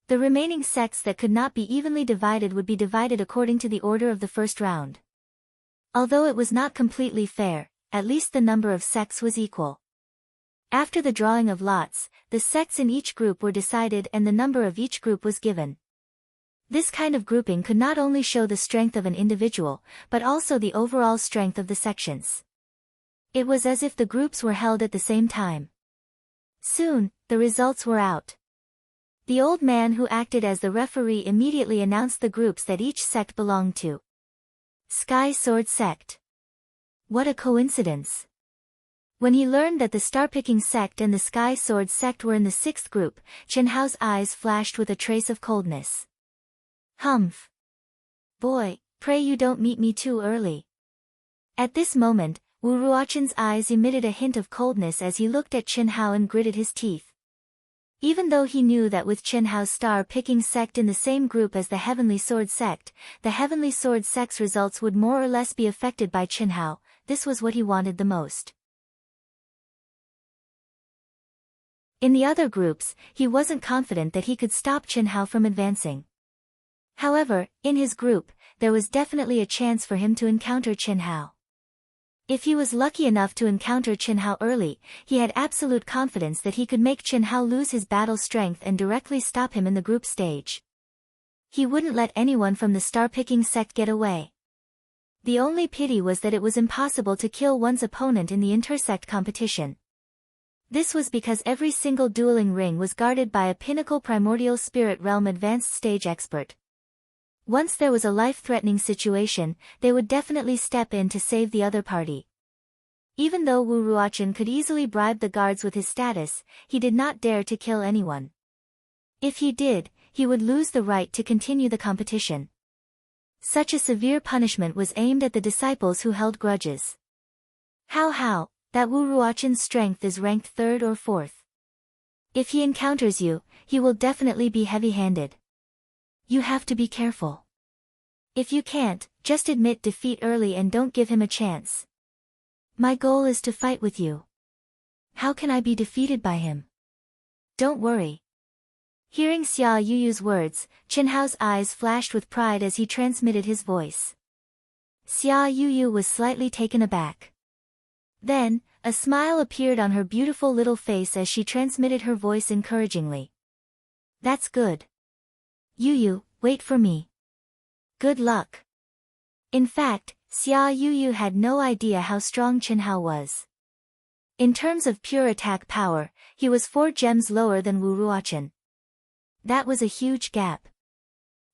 The remaining sects that could not be evenly divided would be divided according to the order of the first round. Although it was not completely fair, at least the number of sects was equal. After the drawing of lots, the sects in each group were decided and the number of each group was given. This kind of grouping could not only show the strength of an individual, but also the overall strength of the sections. It was as if the groups were held at the same time. Soon, the results were out. The old man who acted as the referee immediately announced the groups that each sect belonged to. Sky Sword Sect. What a coincidence! When he learned that the Star-Picking Sect and the Sky Sword Sect were in the 6th group, Chen Hao's eyes flashed with a trace of coldness. Humph! Boy, pray you don't meet me too early. At this moment, Wu Ruochen's eyes emitted a hint of coldness as he looked at Chen Hao and gritted his teeth. Even though he knew that with Chen Hao's Star-Picking Sect in the same group as the Heavenly Sword Sect, the Heavenly Sword Sect's results would more or less be affected by Chen Hao, this was what he wanted the most. In the other groups, he wasn't confident that he could stop Chen Hao from advancing. However, in his group, there was definitely a chance for him to encounter Chen Hao. If he was lucky enough to encounter Chen Hao early, he had absolute confidence that he could make Chen Hao lose his battle strength and directly stop him in the group stage. He wouldn't let anyone from the Star-Picking Sect get away. The only pity was that it was impossible to kill one's opponent in the intersect competition. This was because every single dueling ring was guarded by a pinnacle primordial spirit realm advanced stage expert. Once there was a life-threatening situation, they would definitely step in to save the other party. Even though Wu Ruochen could easily bribe the guards with his status, he did not dare to kill anyone. If he did, he would lose the right to continue the competition. Such a severe punishment was aimed at the disciples who held grudges. How, that Wu Ruochen's strength is ranked 3rd or 4th. If he encounters you, he will definitely be heavy-handed. You have to be careful. If you can't, just admit defeat early and don't give him a chance. My goal is to fight with you. How can I be defeated by him? Don't worry. Hearing Xia Yuyu's words, Qinhao's eyes flashed with pride as he transmitted his voice. Xia Yuyu was slightly taken aback. Then, a smile appeared on her beautiful little face as she transmitted her voice encouragingly. That's good. Yuyu, wait for me. Good luck. In fact, Xia Yuyu had no idea how strong Qinhao was. In terms of pure attack power, he was 4 gems lower than Wu Ruochen. That was a huge gap.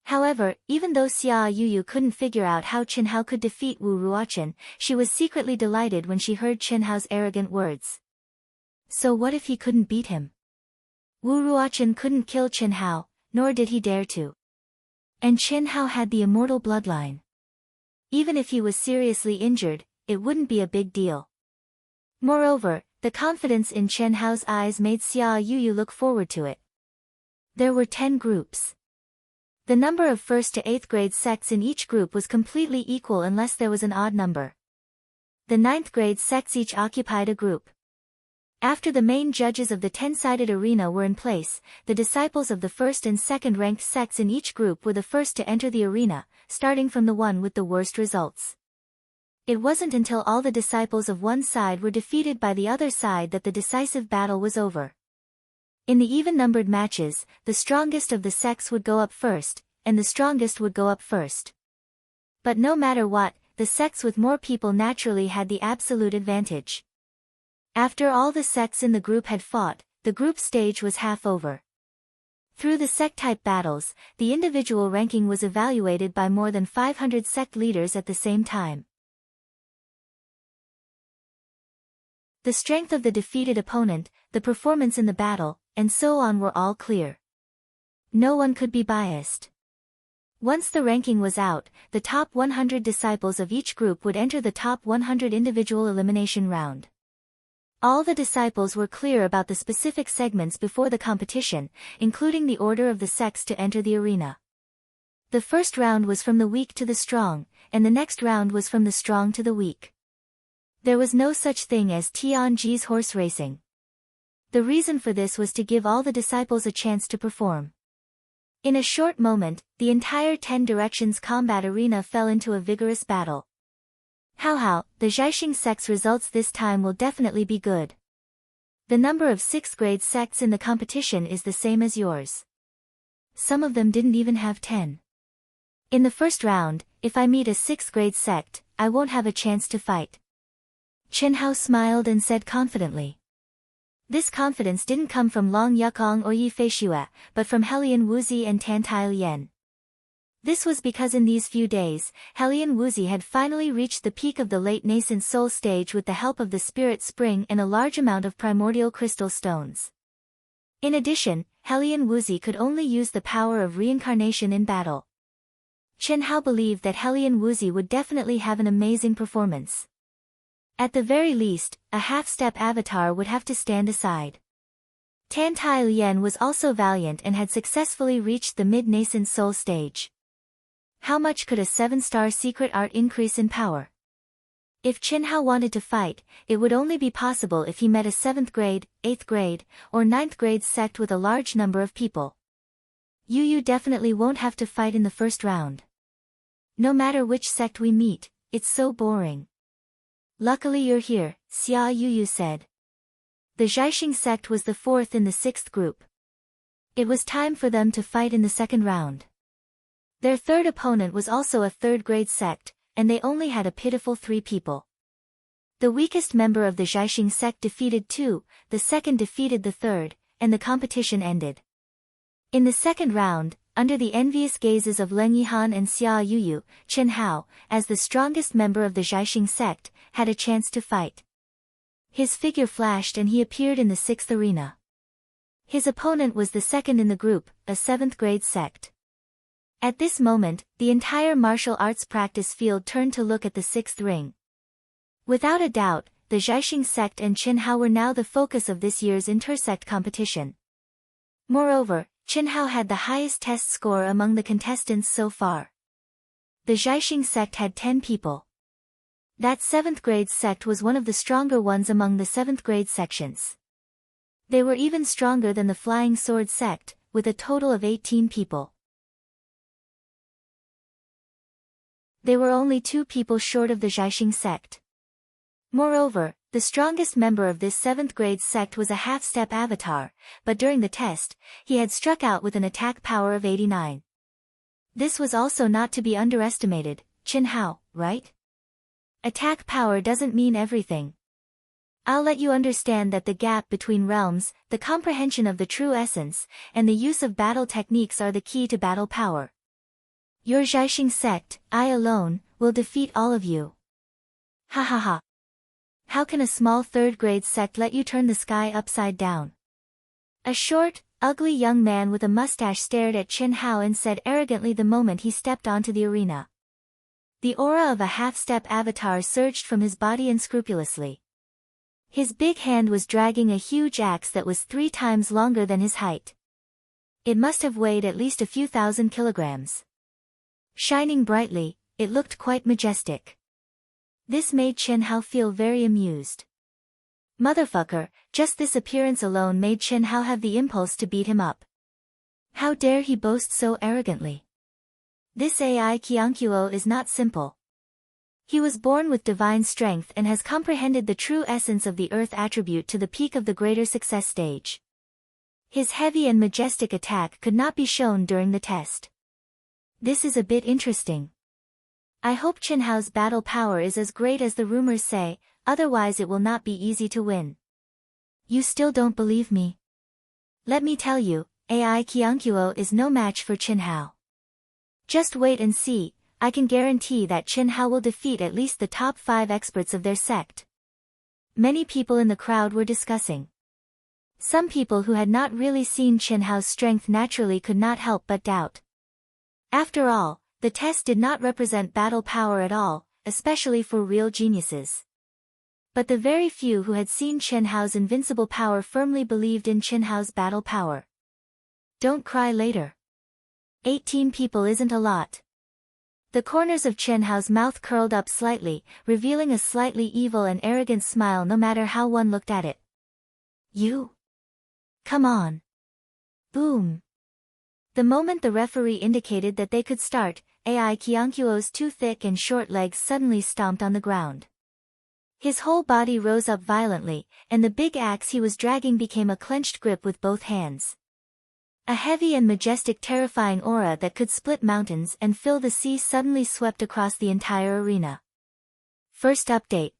However, even though Xia Yuyu couldn't figure out how Qinhao could defeat Wu Ruochen, she was secretly delighted when she heard Qinhao's arrogant words. So what if he couldn't beat him? Wu Ruochen couldn't kill Qinhao, nor did he dare to. And Qinhao had the immortal bloodline. Even if he was seriously injured, it wouldn't be a big deal. Moreover, the confidence in Qinhao's eyes made Xia Yuyu look forward to it. There were 10 groups. The number of 1st to 8th grade sects in each group was completely equal unless there was an odd number. The 9th grade sects each occupied a group. After the main judges of the 10-sided arena were in place, the disciples of the 1st and 2nd ranked sects in each group were the first to enter the arena, starting from the one with the worst results. It wasn't until all the disciples of one side were defeated by the other side that the decisive battle was over. In the even-numbered matches, the strongest of the sects would go up first, and the strongest would go up first. But no matter what, the sects with more people naturally had the absolute advantage. After all the sects in the group had fought, the group stage was half over. Through the sect-type battles, the individual ranking was evaluated by more than 500 sect leaders at the same time. The strength of the defeated opponent, the performance in the battle, and so on were all clear. No one could be biased. Once the ranking was out, the top 100 disciples of each group would enter the top 100 individual elimination round. All the disciples were clear about the specific segments before the competition, including the order of the sects to enter the arena. The first round was from the weak to the strong, and the next round was from the strong to the weak. There was no such thing as Tianji's horse racing. The reason for this was to give all the disciples a chance to perform. In a short moment, the entire 10 directions combat arena fell into a vigorous battle. How, the Zhaixing sect's results this time will definitely be good. The number of 6th grade sects in the competition is the same as yours. Some of them didn't even have 10. In the first round, if I meet a 6th grade sect, I won't have a chance to fight. Qinhao smiled and said confidently. This confidence didn't come from Long Yukong or Yi Feishue, but from Helian Wuzi and Tantai Lian. This was because in these few days, Helian Wuzi had finally reached the peak of the late nascent soul stage with the help of the spirit spring and a large amount of primordial crystal stones. In addition, Helian Wuzi could only use the power of reincarnation in battle. Qinhao believed that Helian Wuzi would definitely have an amazing performance. At the very least, a half-step avatar would have to stand aside. Tantai Lian was also valiant and had successfully reached the mid-nascent soul stage. How much could a 7-star secret art increase in power? If Qinhao wanted to fight, it would only be possible if he met a 7th grade, 8th grade, or 9th grade sect with a large number of people. Yuyu definitely won't have to fight in the first round. No matter which sect we meet, it's so boring. Luckily you're here, Xia Yuyu said. The Zhaixing sect was the 4th in the 6th group. It was time for them to fight in the second round. Their third opponent was also a 3rd grade sect, and they only had a pitiful 3 people. The weakest member of the Zhaixing sect defeated 2, the second defeated the 3rd, and the competition ended. In the second round, under the envious gazes of Leng Yihan and Xia Yuyu, Qinhao, as the strongest member of the Zhaixing sect, had a chance to fight. His figure flashed and he appeared in the 6th arena. His opponent was the second in the group, a 7th grade sect. At this moment, the entire martial arts practice field turned to look at the 6th ring. Without a doubt, the Zhaixing sect and Qinhao were now the focus of this year's intersect competition. Moreover, Qinhao had the highest test score among the contestants so far. The Zhaixing sect had 10 people. That 7th grade sect was one of the stronger ones among the 7th grade sections. They were even stronger than the Flying Sword sect, with a total of 18 people. They were only 2 people short of the Zhaixing sect. Moreover, the strongest member of this 7th grade sect was a half-step avatar, but during the test, he had struck out with an attack power of 89. This was also not to be underestimated, Qin Hao, right? Attack power doesn't mean everything. I'll let you understand that the gap between realms, the comprehension of the true essence, and the use of battle techniques are the key to battle power. Your Zhaixing sect, I alone, will defeat all of you. Ha ha ha. How can a small 3rd grade sect let you turn the sky upside down? A short, ugly young man with a mustache stared at Qin Hao and said arrogantly the moment he stepped onto the arena. The aura of a half-step avatar surged from his body unscrupulously. His big hand was dragging a huge axe that was 3 times longer than his height. It must have weighed at least a few thousand kilograms. Shining brightly, it looked quite majestic. This made Qin Hao feel very amused. Motherfucker, just this appearance alone made Qin Hao have the impulse to beat him up. How dare he boast so arrogantly? This AI Qianqiuo is not simple. He was born with divine strength and has comprehended the true essence of the earth attribute to the peak of the greater success stage. His heavy and majestic attack could not be shown during the test. This is a bit interesting. I hope Qin Hao's battle power is as great as the rumors say, otherwise it will not be easy to win. You still don't believe me? Let me tell you, AI Qianqiuo is no match for Qin Hao. Just wait and see, I can guarantee that Qin Hao will defeat at least the top 5 experts of their sect. Many people in the crowd were discussing. Some people who had not really seen Qin Hao's strength naturally could not help but doubt. After all, the test did not represent battle power at all, especially for real geniuses. But the very few who had seen Qin Hao's invincible power firmly believed in Qin Hao's battle power. Don't cry later. 18 people isn't a lot. The corners of Qin Hao's mouth curled up slightly, revealing a slightly evil and arrogant smile no matter how one looked at it. You? Come on. Boom. The moment the referee indicated that they could start, AI Qianqiuo's 2 thick and short legs suddenly stomped on the ground. His whole body rose up violently, and the big axe he was dragging became a clenched grip with both hands. A heavy and majestic terrifying aura that could split mountains and fill the sea suddenly swept across the entire arena. First update.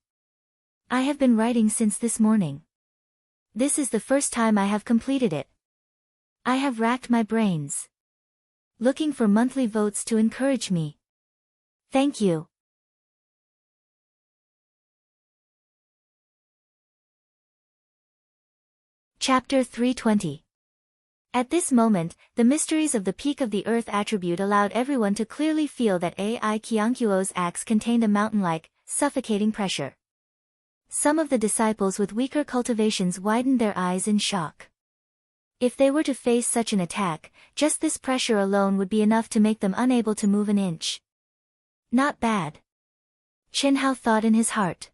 I have been writing since this morning. This is the first time I have completed it. I have racked my brains. Looking for monthly votes to encourage me. Thank you. Chapter 320. At this moment, the mysteries of the peak of the earth attribute allowed everyone to clearly feel that AI Qianqiuo's axe contained a mountain-like, suffocating pressure. Some of the disciples with weaker cultivations widened their eyes in shock. If they were to face such an attack, just this pressure alone would be enough to make them unable to move an inch. Not bad. Qin Hao thought in his heart.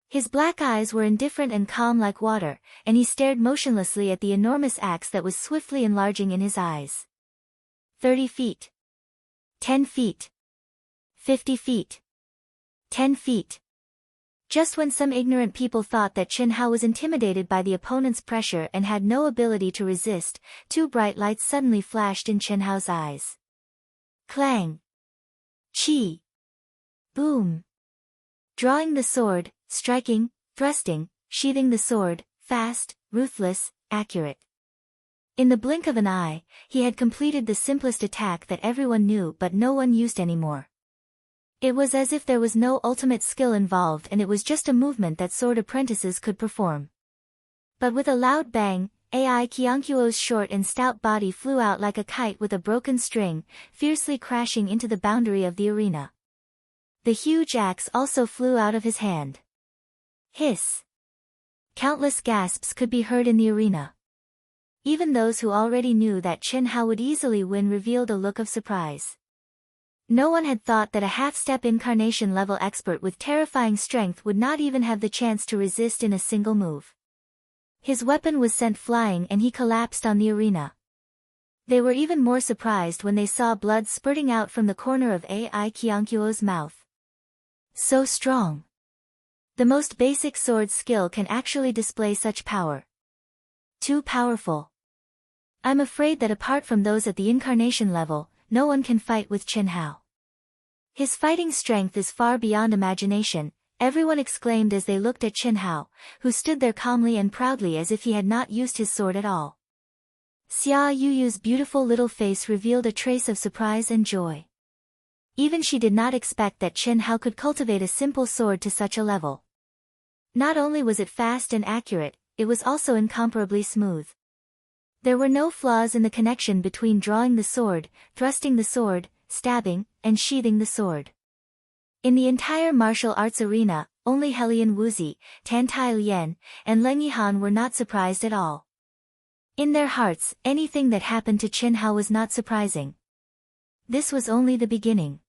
His black eyes were indifferent and calm like water, and he stared motionlessly at the enormous axe that was swiftly enlarging in his eyes. 30 feet. 10 feet. 50 feet. 10 feet. Just when some ignorant people thought that Qin Hao was intimidated by the opponent's pressure and had no ability to resist, 2 bright lights suddenly flashed in Qin Hao's eyes. Clang. Chi. Boom. Drawing the sword, striking, thrusting, sheathing the sword, fast, ruthless, accurate. In the blink of an eye, he had completed the simplest attack that everyone knew but no one used anymore. It was as if there was no ultimate skill involved and it was just a movement that sword apprentices could perform. But with a loud bang, AI Qianqiuo's short and stout body flew out like a kite with a broken string, fiercely crashing into the boundary of the arena. The huge axe also flew out of his hand. Hiss. Countless gasps could be heard in the arena. Even those who already knew that Qin Hao would easily win revealed a look of surprise. No one had thought that a half-step incarnation-level expert with terrifying strength would not even have the chance to resist in a single move. His weapon was sent flying and he collapsed on the arena. They were even more surprised when they saw blood spurting out from the corner of Ai Qianqiuo's mouth. So strong. The most basic sword skill can actually display such power. Too powerful. I'm afraid that apart from those at the incarnation level, no one can fight with Chen Hao. His fighting strength is far beyond imagination, everyone exclaimed as they looked at Chen Hao, who stood there calmly and proudly as if he had not used his sword at all. Xia Yuyu's beautiful little face revealed a trace of surprise and joy. Even she did not expect that Chen Hao could cultivate a simple sword to such a level. Not only was it fast and accurate, it was also incomparably smooth. There were no flaws in the connection between drawing the sword, thrusting the sword, stabbing, and sheathing the sword. In the entire martial arts arena, only Helian Wuzi, Tan Tai Lian, and Leng Yihan were not surprised at all. In their hearts, anything that happened to Chen Hao was not surprising. This was only the beginning.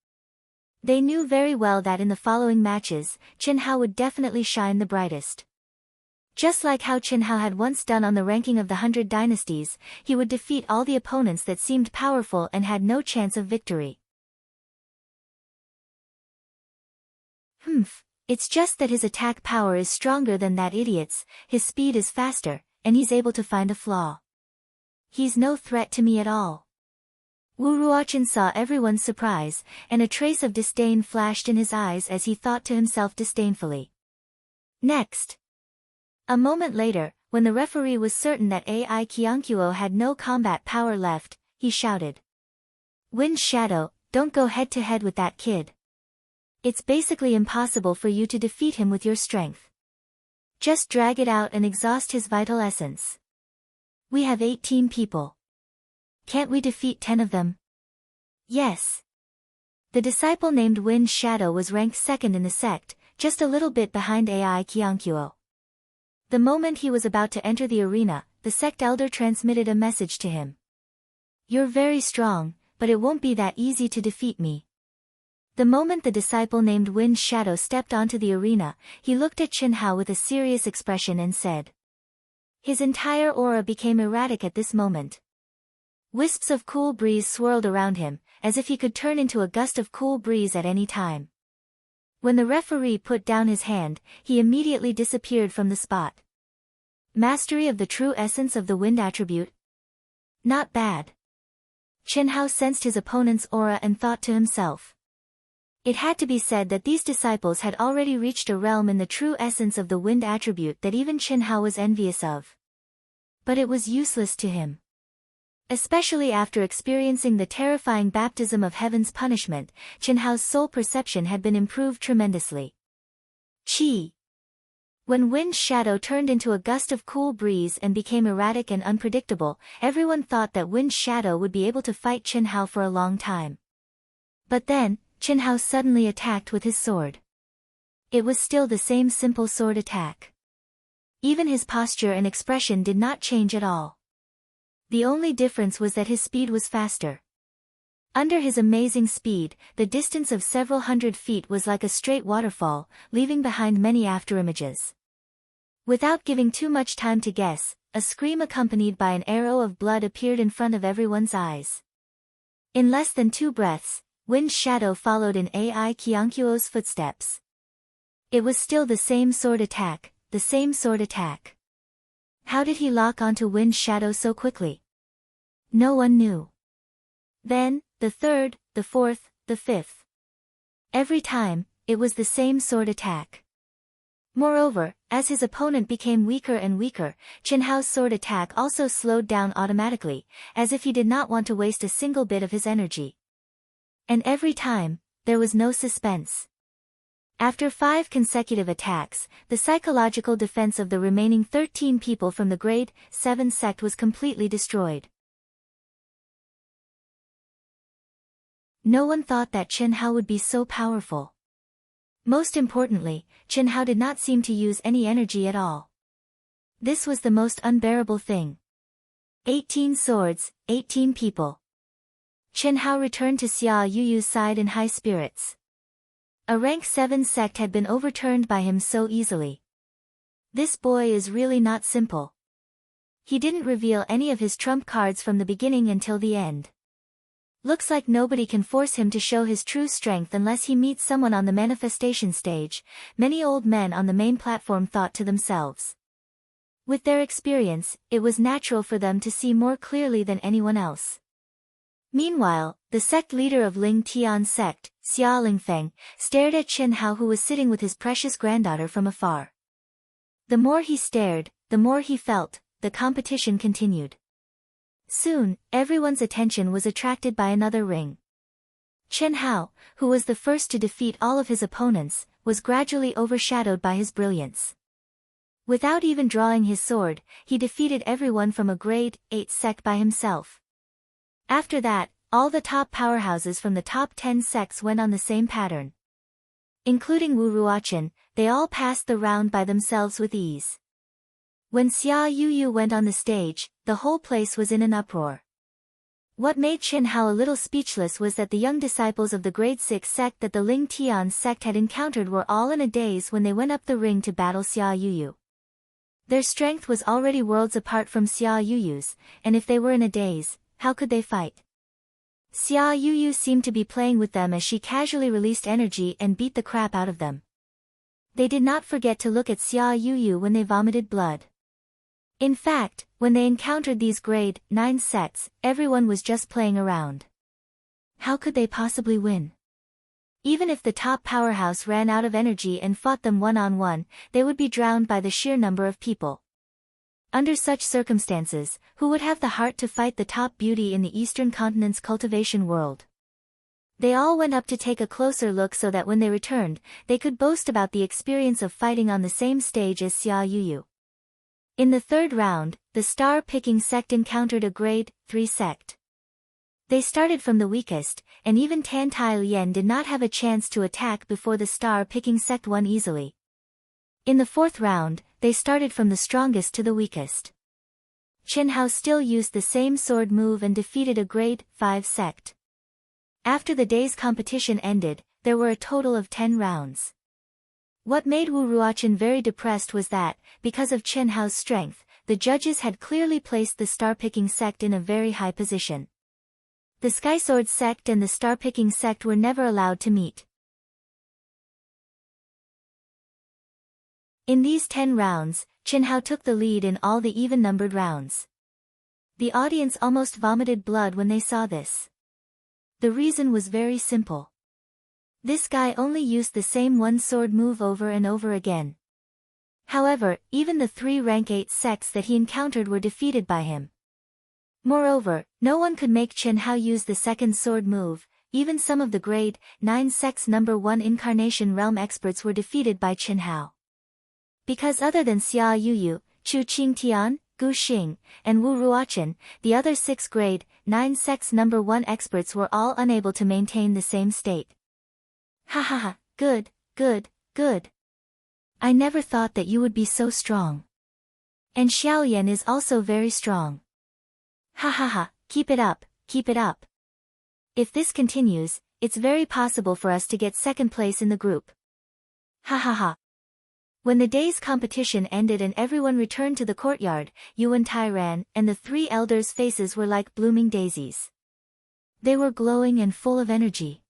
They knew very well that in the following matches, Chen Hao would definitely shine the brightest. Just like how Chen Hao had once done on the ranking of the 100 dynasties, he would defeat all the opponents that seemed powerful and had no chance of victory. It's just that his attack power is stronger than that idiot's, his speed is faster, and he's able to find a flaw. He's no threat to me at all. Wu Ruochen saw everyone's surprise, and a trace of disdain flashed in his eyes as he thought to himself disdainfully. Next. A moment later, when the referee was certain that Ai Qianqiuo had no combat power left, he shouted. Wind Shadow, don't go head-to-head with that kid. It's basically impossible for you to defeat him with your strength. Just drag it out and exhaust his vital essence. We have 18 people. Can't we defeat 10 of them? Yes. The disciple named Wind Shadow was ranked second in the sect, just a little bit behind Ai Qianqiuo. The moment he was about to enter the arena, the sect elder transmitted a message to him. You're very strong, but it won't be that easy to defeat me. The moment the disciple named Wind Shadow stepped onto the arena, he looked at Chen Hao with a serious expression and said. His entire aura became erratic at this moment. Wisps of cool breeze swirled around him, as if he could turn into a gust of cool breeze at any time. When the referee put down his hand, he immediately disappeared from the spot. Mastery of the true essence of the wind attribute? Not bad. Chen Hao sensed his opponent's aura and thought to himself. It had to be said that these disciples had already reached a realm in the true essence of the wind attribute that even Chen Hao was envious of. But it was useless to him. Especially after experiencing the terrifying baptism of heaven's punishment, Chen Hao's soul perception had been improved tremendously. Qi. When Wind Shadow turned into a gust of cool breeze and became erratic and unpredictable, everyone thought that Wind Shadow would be able to fight Chen Hao for a long time. But then, Chen Hao suddenly attacked with his sword. It was still the same simple sword attack. Even his posture and expression did not change at all. The only difference was that his speed was faster. Under his amazing speed, the distance of several hundred feet was like a straight waterfall, leaving behind many afterimages. Without giving too much time to guess, a scream accompanied by an arrow of blood appeared in front of everyone's eyes. In less than 2 breaths, Wind Shadow followed in Ai Qianqiuo's footsteps. It was still the same sword attack, the same sword attack. How did he lock onto Wind Shadow so quickly? No one knew. Then, the third, the fourth, the fifth. Every time, it was the same sword attack. Moreover, as his opponent became weaker and weaker, Chen Hao's sword attack also slowed down automatically, as if he did not want to waste a single bit of his energy. And every time, there was no suspense. After 5 consecutive attacks, the psychological defense of the remaining 13 people from the Grade 7 sect was completely destroyed. No one thought that Chen Hao would be so powerful. Most importantly, Chen Hao did not seem to use any energy at all. This was the most unbearable thing. 18 swords, 18 people. Chen Hao returned to Xia Yuyu's side in high spirits. A rank 7 sect had been overturned by him so easily. This boy is really not simple. He didn't reveal any of his trump cards from the beginning until the end. Looks like nobody can force him to show his true strength unless he meets someone on the manifestation stage, many old men on the main platform thought to themselves. With their experience, it was natural for them to see more clearly than anyone else. Meanwhile, the sect leader of Ling Tian sect, Xia Lingfeng, stared at Chen Hao, who was sitting with his precious granddaughter from afar. The more he stared, the more he felt. The competition continued. Soon, everyone's attention was attracted by another ring. Chen Hao, who was the first to defeat all of his opponents, was gradually overshadowed by his brilliance. Without even drawing his sword, he defeated everyone from a grade 8 sect by himself. After that, all the top powerhouses from the top 10 sects went on the same pattern. Including Wu Ruochen, they all passed the round by themselves with ease. When Xia Yuyu went on the stage, the whole place was in an uproar. What made Chen Hao a little speechless was that the young disciples of the grade 6 sect that the Ling Tian sect had encountered were all in a daze when they went up the ring to battle Xia Yuyu. Their strength was already worlds apart from Xia Yuyu's, and if they were in a daze, how could they fight? Xia Yuyu seemed to be playing with them as she casually released energy and beat the crap out of them. They did not forget to look at Xia Yuyu when they vomited blood. In fact, when they encountered these grade 9 sects, everyone was just playing around. How could they possibly win? Even if the top powerhouse ran out of energy and fought them one-on-one, they would be drowned by the sheer number of people. Under such circumstances, who would have the heart to fight the top beauty in the Eastern Continent's cultivation world? They all went up to take a closer look so that when they returned, they could boast about the experience of fighting on the same stage as Xia Yuyu. In the third round, the star-picking sect encountered a grade 3 sect. They started from the weakest, and even Tan Tai Lien did not have a chance to attack before the star-picking sect won easily. In the fourth round, they started from the strongest to the weakest. Chen Hao still used the same sword move and defeated a grade 5 sect. After the day's competition ended, there were a total of 10 rounds. What made Wu Ruochen very depressed was that, because of Chen Hao's strength, the judges had clearly placed the star-picking sect in a very high position. The Sky Sword sect and the star-picking sect were never allowed to meet. In these 10 rounds, Chen Hao took the lead in all the even-numbered rounds. The audience almost vomited blood when they saw this. The reason was very simple. This guy only used the same one-sword move over and over again. However, even the 3 rank 8 sects that he encountered were defeated by him. Moreover, no one could make Chen Hao use the second sword move. Even some of the grade 9 sects number 1 Incarnation Realm experts were defeated by Chen Hao. Because other than Xia Yuyu, Chu Qingtian, Gu Xing, and Wu Ruochen, the other 6 grade 9 sects number 1 experts were all unable to maintain the same state. Ha ha ha, good, good, good. I never thought that you would be so strong. And Xiaoyan is also very strong. Ha ha ha, keep it up, keep it up. If this continues, it's very possible for us to get second place in the group. Ha ha ha. When the day's competition ended and everyone returned to the courtyard, Yuan Tairan and the 3 elders' faces were like blooming daisies. They were glowing and full of energy.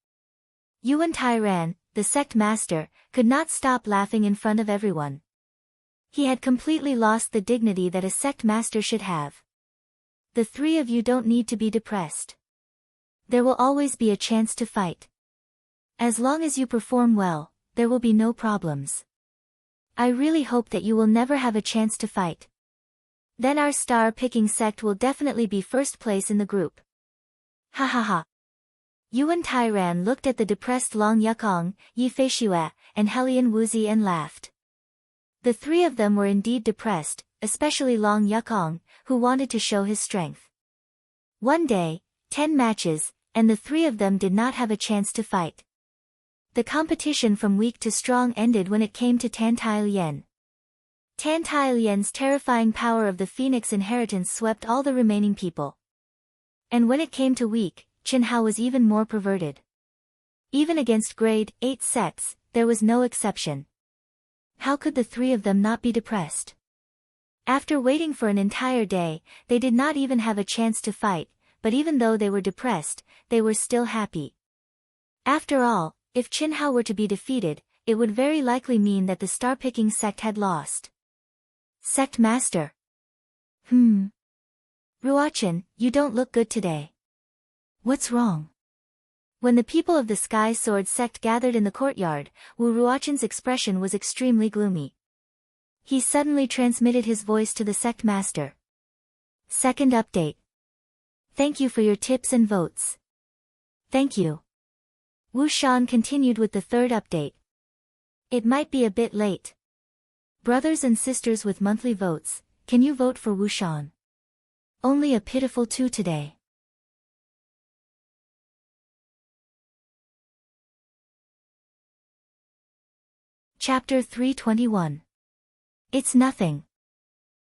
Yuan Tairan, the sect master, could not stop laughing in front of everyone. He had completely lost the dignity that a sect master should have. The 3 of you don't need to be depressed. There will always be a chance to fight. As long as you perform well, there will be no problems. I really hope that you will never have a chance to fight. Then our star-picking sect will definitely be first place in the group. Ha ha ha. Yuan Tairan looked at the depressed Long Yukong, Yi Feishue, and Helian Wuzi and laughed. The 3 of them were indeed depressed, especially Long Yukong, who wanted to show his strength. One day, 10 matches, and the 3 of them did not have a chance to fight. The competition from weak to strong ended when it came to Tan Tai Lien. Tan Tai Lien's terrifying power of the Phoenix inheritance swept all the remaining people. And when it came to weak, Qinhao was even more perverted. Even against grade 8 sects, there was no exception. How could the three of them not be depressed? After waiting for an entire day, they did not even have a chance to fight, but even though they were depressed, they were still happy. After all, if Qinhao were to be defeated, it would very likely mean that the star-picking sect had lost. Sect Master. Ruochen, you don't look good today. What's wrong? When the people of the Sky Sword sect gathered in the courtyard, Wu Ruochen's expression was extremely gloomy. He suddenly transmitted his voice to the sect master. Second update. Thank you for your tips and votes. Thank you. Wu Shan continued with the third update. It might be a bit late. Brothers and sisters with monthly votes, can you vote for Wu Shan? Only a pitiful 2 today. Chapter 321. It's nothing.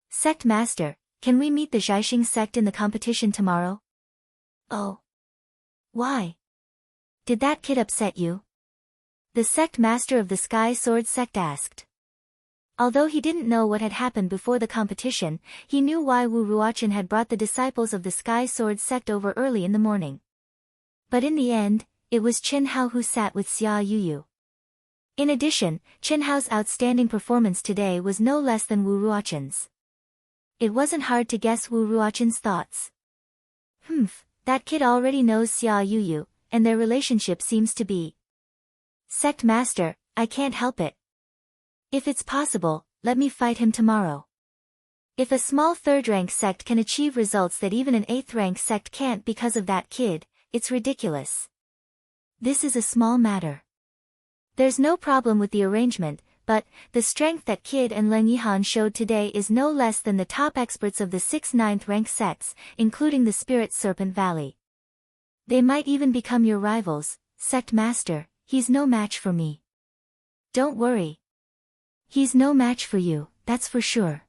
Sect Master, can we meet the Zhaixing sect in the competition tomorrow? Oh. Why? Did that kid upset you? The sect master of the Sky Sword sect asked. Although he didn't know what had happened before the competition, he knew why Wu Ruochen had brought the disciples of the Sky Sword sect over early in the morning. But in the end, it was Qinhao who sat with Xia Yuyu. In addition, Qinhao's outstanding performance today was no less than Wu Ruochen's. It wasn't hard to guess Wu Ruochen's thoughts. That kid already knows Xia Yuyu, and their relationship seems to be. Sect Master, I can't help it. If it's possible, let me fight him tomorrow. If a small third-rank sect can achieve results that even an 8th-rank sect can't because of that kid, it's ridiculous. This is a small matter. There's no problem with the arrangement, but the strength that Kid and Leng Yihan showed today is no less than the top experts of the 6th-9th rank sects, including the Spirit Serpent Valley. They might even become your rivals, Sect Master. He's no match for me. Don't worry. He's no match for you, that's for sure.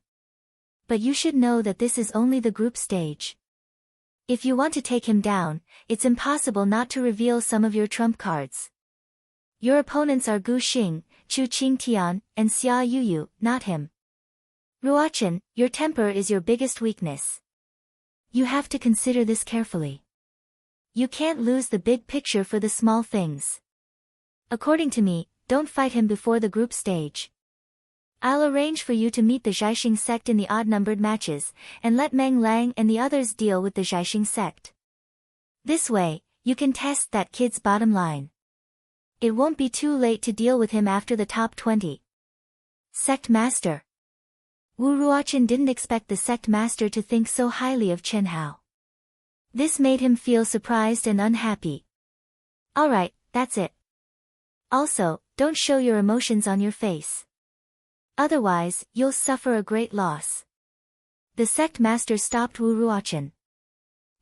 But you should know that this is only the group stage. If you want to take him down, it's impossible not to reveal some of your trump cards. Your opponents are Gu Xing, Chu Qingtian, and Xia Yuyu, not him. Ruochen, your temper is your biggest weakness. You have to consider this carefully. You can't lose the big picture for the small things. According to me, don't fight him before the group stage. I'll arrange for you to meet the Zhaixing sect in the odd-numbered matches, and let Meng Lang and the others deal with the Zhaixing sect. This way, you can test that kid's bottom line. It won't be too late to deal with him after the top 20. Sect Master. Wu Ruochen didn't expect the sect master to think so highly of Qinhao. This made him feel surprised and unhappy. Alright, that's it. Also, don't show your emotions on your face. Otherwise, you'll suffer a great loss. The sect master stopped Wu Ruochen.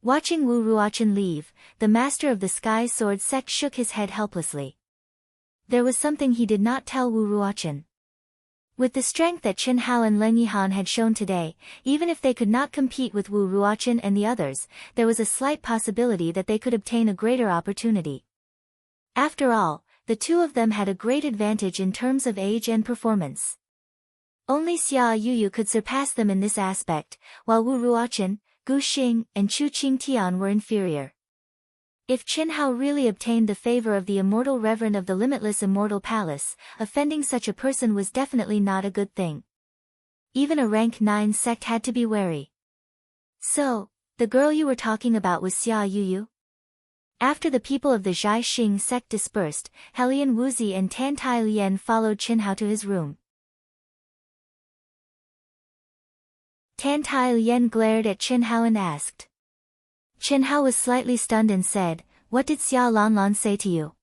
Watching Wu Ruochen leave, the master of the Sky Sword sect shook his head helplessly. There was something he did not tell Wu Ruochen. With the strength that Qinhao and Leng Yihan had shown today, even if they could not compete with Wu Ruochen and the others, there was a slight possibility that they could obtain a greater opportunity. After all, the two of them had a great advantage in terms of age and performance. Only Xia Yuyu could surpass them in this aspect, while Wu Ruochen, Gu Xing, and Chu Qingtian were inferior. If Qinhao really obtained the favor of the immortal reverend of the limitless immortal palace, offending such a person was definitely not a good thing. Even a rank 9 sect had to be wary. So, the girl you were talking about was Xia Yuyu? After the people of the Zhaixing sect dispersed, Helian Wuzi and Tan Tai Lian followed Qinhao to his room. Tan Tai Lian glared at Qinhao and asked. Qinhao was slightly stunned and said, "What did Xia Lanlan say to you?"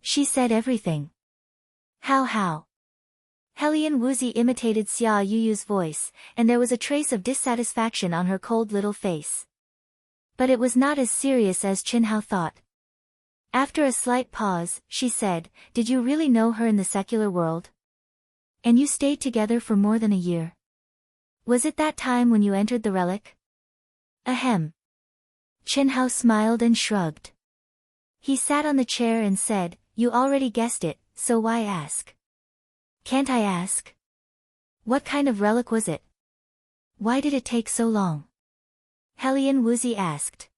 "She said everything." How? Helian Wuzi imitated Xia Yuyu's voice, and there was a trace of dissatisfaction on her cold little face. But it was not as serious as Qinhao thought. After a slight pause, she said, "Did you really know her in the secular world? And you stayed together for more than a year? Was it that time when you entered the relic?" Ahem. Chen Hao smiled and shrugged. He sat on the chair and said, "You already guessed it, so why ask?" "Can't I ask? What kind of relic was it? Why did it take so long?" Helian Wuzi asked.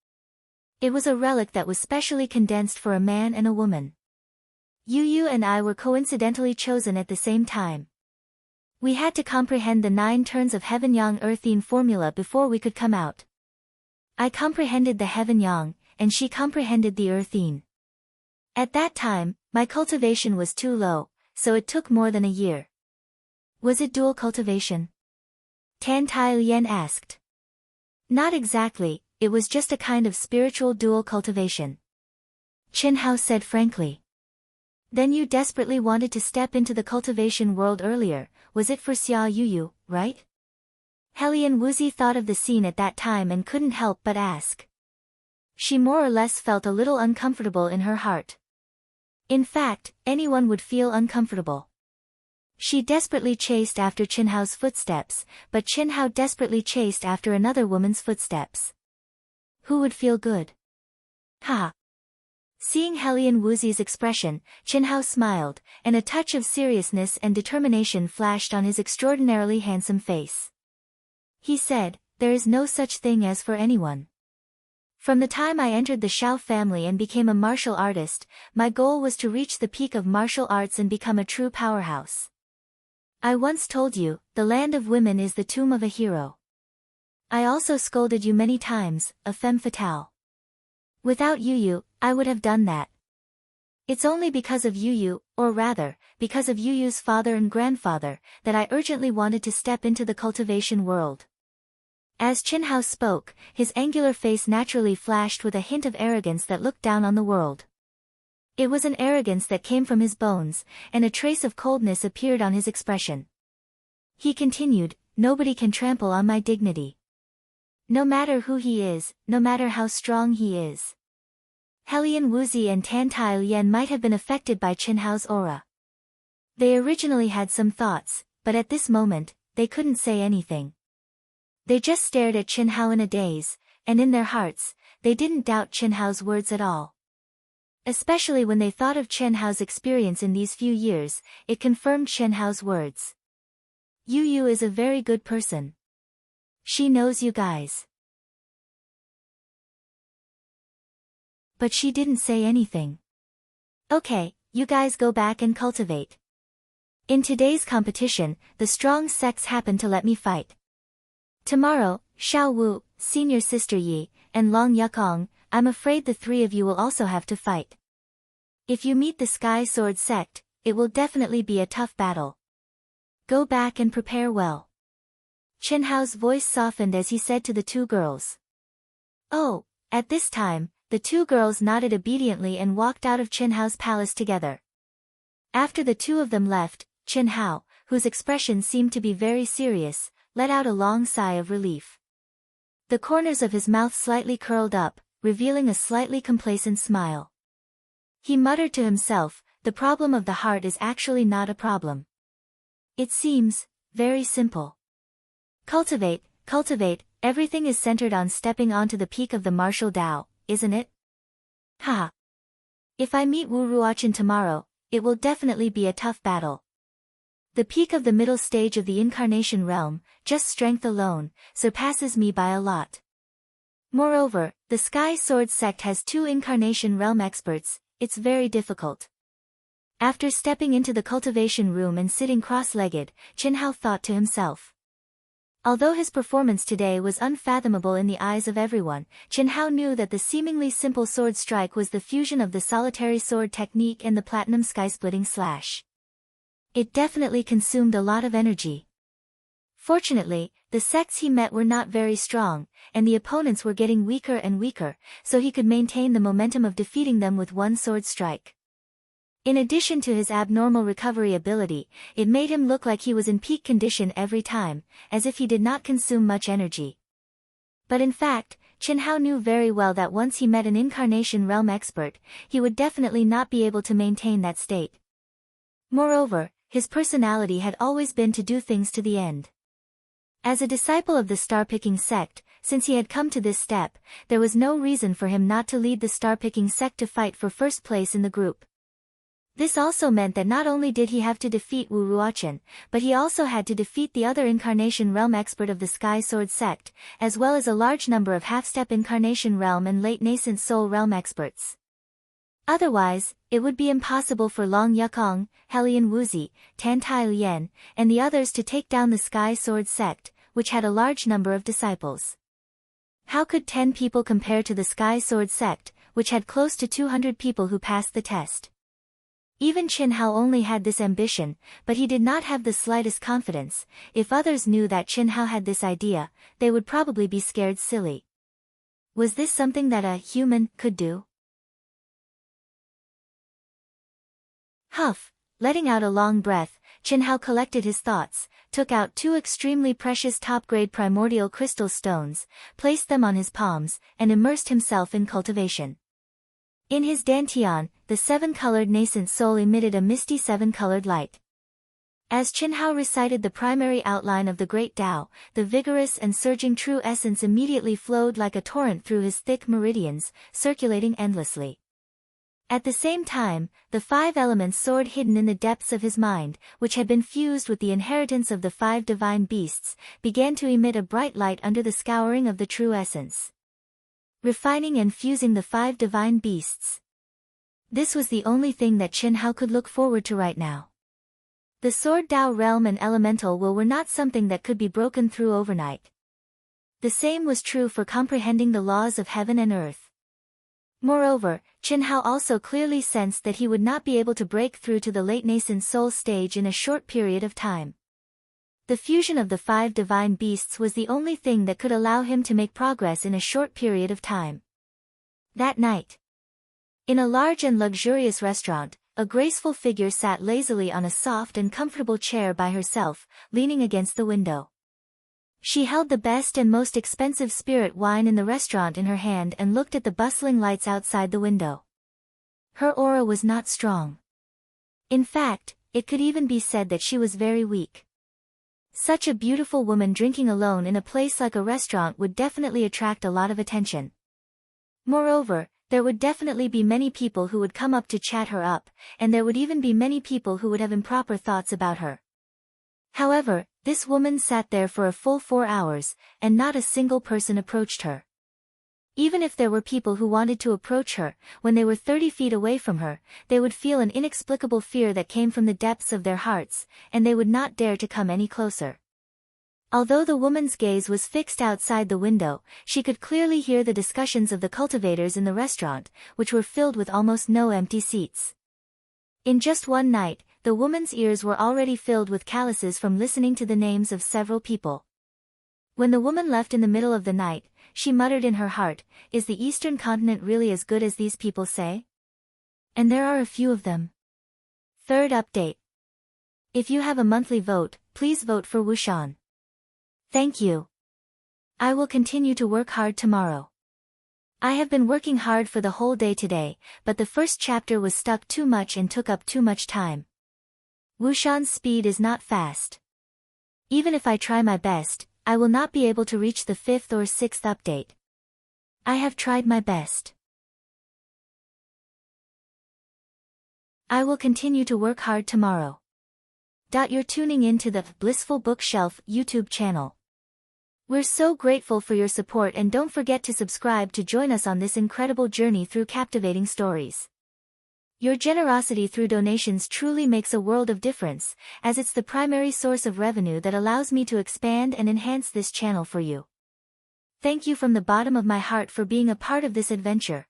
"It was a relic that was specially condensed for a man and a woman. Yu and I were coincidentally chosen at the same time. We had to comprehend the 9 turns of Heaven-Yang Earthine formula before we could come out. I comprehended the Heaven-Yang, and she comprehended the Earthine. At that time, my cultivation was too low, so it took more than a year." "Was it dual cultivation?" Tan Tai Lien asked. "Not exactly, it was just a kind of spiritual dual cultivation," Chen Hao said frankly. "Then you desperately wanted to step into the cultivation world earlier, was it for Xia Yuyu, right?" Helian Wuzi thought of the scene at that time and couldn't help but ask. She more or less felt a little uncomfortable in her heart. In fact, anyone would feel uncomfortable. She desperately chased after Chen Hao's footsteps, but Chen Hao desperately chased after another woman's footsteps. Who would feel good? Ha! Seeing Helian Wuzi's expression, Chen Hao smiled, and a touch of seriousness and determination flashed on his extraordinarily handsome face. He said, "There is no such thing as for anyone. From the time I entered the Shao family and became a martial artist, my goal was to reach the peak of martial arts and become a true powerhouse. I once told you, the land of women is the tomb of a hero. I also scolded you many times, a femme fatale. Without Yu, I would have done that. It's only because of Yu, or rather, because of Yu's father and grandfather, that I urgently wanted to step into the cultivation world." As Chen Hao spoke, his angular face naturally flashed with a hint of arrogance that looked down on the world. It was an arrogance that came from his bones, and a trace of coldness appeared on his expression. He continued, "Nobody can trample on my dignity. No matter who he is, no matter how strong he is." Helian Wuzi and Tan Tai Lien might have been affected by Chen Hao's aura. They originally had some thoughts, but at this moment, they couldn't say anything. They just stared at Chen Hao in a daze, and in their hearts, they didn't doubt Chen Hao's words at all. Especially when they thought of Chen Hao's experience in these few years, it confirmed Chen Hao's words. Yu is a very good person. She knows you guys. But she didn't say anything. Okay, you guys go back and cultivate. In today's competition, the strong sects happen to let me fight. Tomorrow, Xiao Wu, Senior Sister Yi, and Long Yukong, I'm afraid the 3 of you will also have to fight. If you meet the Sky Sword sect, it will definitely be a tough battle. Go back and prepare well." Chen Hao's voice softened as he said to the 2 girls. "Oh," at this time, the 2 girls nodded obediently and walked out of Chen Hao's palace together. After the 2 of them left, Chen Hao, whose expression seemed to be very serious, let out a long sigh of relief. The corners of his mouth slightly curled up, revealing a slightly complacent smile. He muttered to himself, "The problem of the heart is actually not a problem. It seems very simple. Cultivate, cultivate, everything is centered on stepping onto the peak of the martial Tao, isn't it? Ha! If I meet Wu Ruochen tomorrow, it will definitely be a tough battle. The peak of the middle stage of the incarnation realm, just strength alone, surpasses me by a lot. Moreover, the Sky Sword sect has 2 incarnation realm experts, it's very difficult." After stepping into the cultivation room and sitting cross-legged, Chen Hao thought to himself. Although his performance today was unfathomable in the eyes of everyone, Chen Hao knew that the seemingly simple sword strike was the fusion of the solitary sword technique and the platinum sky-splitting slash. It definitely consumed a lot of energy. Fortunately, the sects he met were not very strong, and the opponents were getting weaker and weaker, so he could maintain the momentum of defeating them with one sword strike. In addition to his abnormal recovery ability, it made him look like he was in peak condition every time, as if he did not consume much energy. But in fact, Chen Hao knew very well that once he met an incarnation realm expert, he would definitely not be able to maintain that state. Moreover, his personality had always been to do things to the end. As a disciple of the star-picking sect, since he had come to this step, there was no reason for him not to lead the star-picking sect to fight for first place in the group. This also meant that not only did he have to defeat Wu Ruochen, but he also had to defeat the other Incarnation Realm expert of the Sky Sword sect, as well as a large number of half-step Incarnation Realm and late nascent Soul Realm experts. Otherwise, it would be impossible for Long Yukong, Helian Wuzi, Tan Tai Lian, and the others to take down the Sky Sword sect, which had a large number of disciples. How could 10 people compare to the Sky Sword sect, which had close to 200 people who passed the test? Even Qin Hao only had this ambition, but he did not have the slightest confidence. If others knew that Qin Hao had this idea, they would probably be scared silly. Was this something that a human could do? Huff, letting out a long breath, Qin Hao collected his thoughts, took out 2 extremely precious top-grade primordial crystal stones, placed them on his palms, and immersed himself in cultivation. In his dantian, the 7-colored nascent soul emitted a misty 7-colored light. As Qin Hao recited the primary outline of the Great Tao, the vigorous and surging true essence immediately flowed like a torrent through his thick meridians, circulating endlessly. At the same time, the 5 elements soared hidden in the depths of his mind, which had been fused with the inheritance of the 5 divine beasts, began to emit a bright light under the scouring of the true essence. Refining and fusing the 5 divine beasts. This was the only thing that Qin Hao could look forward to right now. The Sword Tao realm and elemental will were not something that could be broken through overnight. The same was true for comprehending the laws of heaven and earth. Moreover, Qin Hao also clearly sensed that he would not be able to break through to the late nascent soul stage in a short period of time. The fusion of the 5 divine beasts was the only thing that could allow him to make progress in a short period of time. That night, in a large and luxurious restaurant, a graceful figure sat lazily on a soft and comfortable chair by herself, leaning against the window. She held the best and most expensive spirit wine in the restaurant in her hand and looked at the bustling lights outside the window. Her aura was not strong. In fact, it could even be said that she was very weak. Such a beautiful woman drinking alone in a place like a restaurant would definitely attract a lot of attention. Moreover, there would definitely be many people who would come up to chat her up, and there would even be many people who would have improper thoughts about her. However, this woman sat there for a full 4 hours, and not a single person approached her. Even if there were people who wanted to approach her, when they were 30 feet away from her, they would feel an inexplicable fear that came from the depths of their hearts, and they would not dare to come any closer. Although the woman's gaze was fixed outside the window, she could clearly hear the discussions of the cultivators in the restaurant, which were filled with almost no empty seats. In just one night, the woman's ears were already filled with calluses from listening to the names of several people. When the woman left in the middle of the night, she muttered in her heart, "Is the Eastern continent really as good as these people say? And there are a few of them." Third update. If you have a monthly vote, please vote for Wushan. Thank you. I will continue to work hard tomorrow. I have been working hard for the whole day today, but the first chapter was stuck too much and took up too much time. Wushan's speed is not fast. Even if I try my best, I will not be able to reach the 5th or 6th update. I have tried my best. I will continue to work hard tomorrow. You're tuning in to the Blissful Bookshelf YouTube channel. We're so grateful for your support, and don't forget to subscribe to join us on this incredible journey through captivating stories. Your generosity through donations truly makes a world of difference, as it's the primary source of revenue that allows me to expand and enhance this channel for you. Thank you from the bottom of my heart for being a part of this adventure.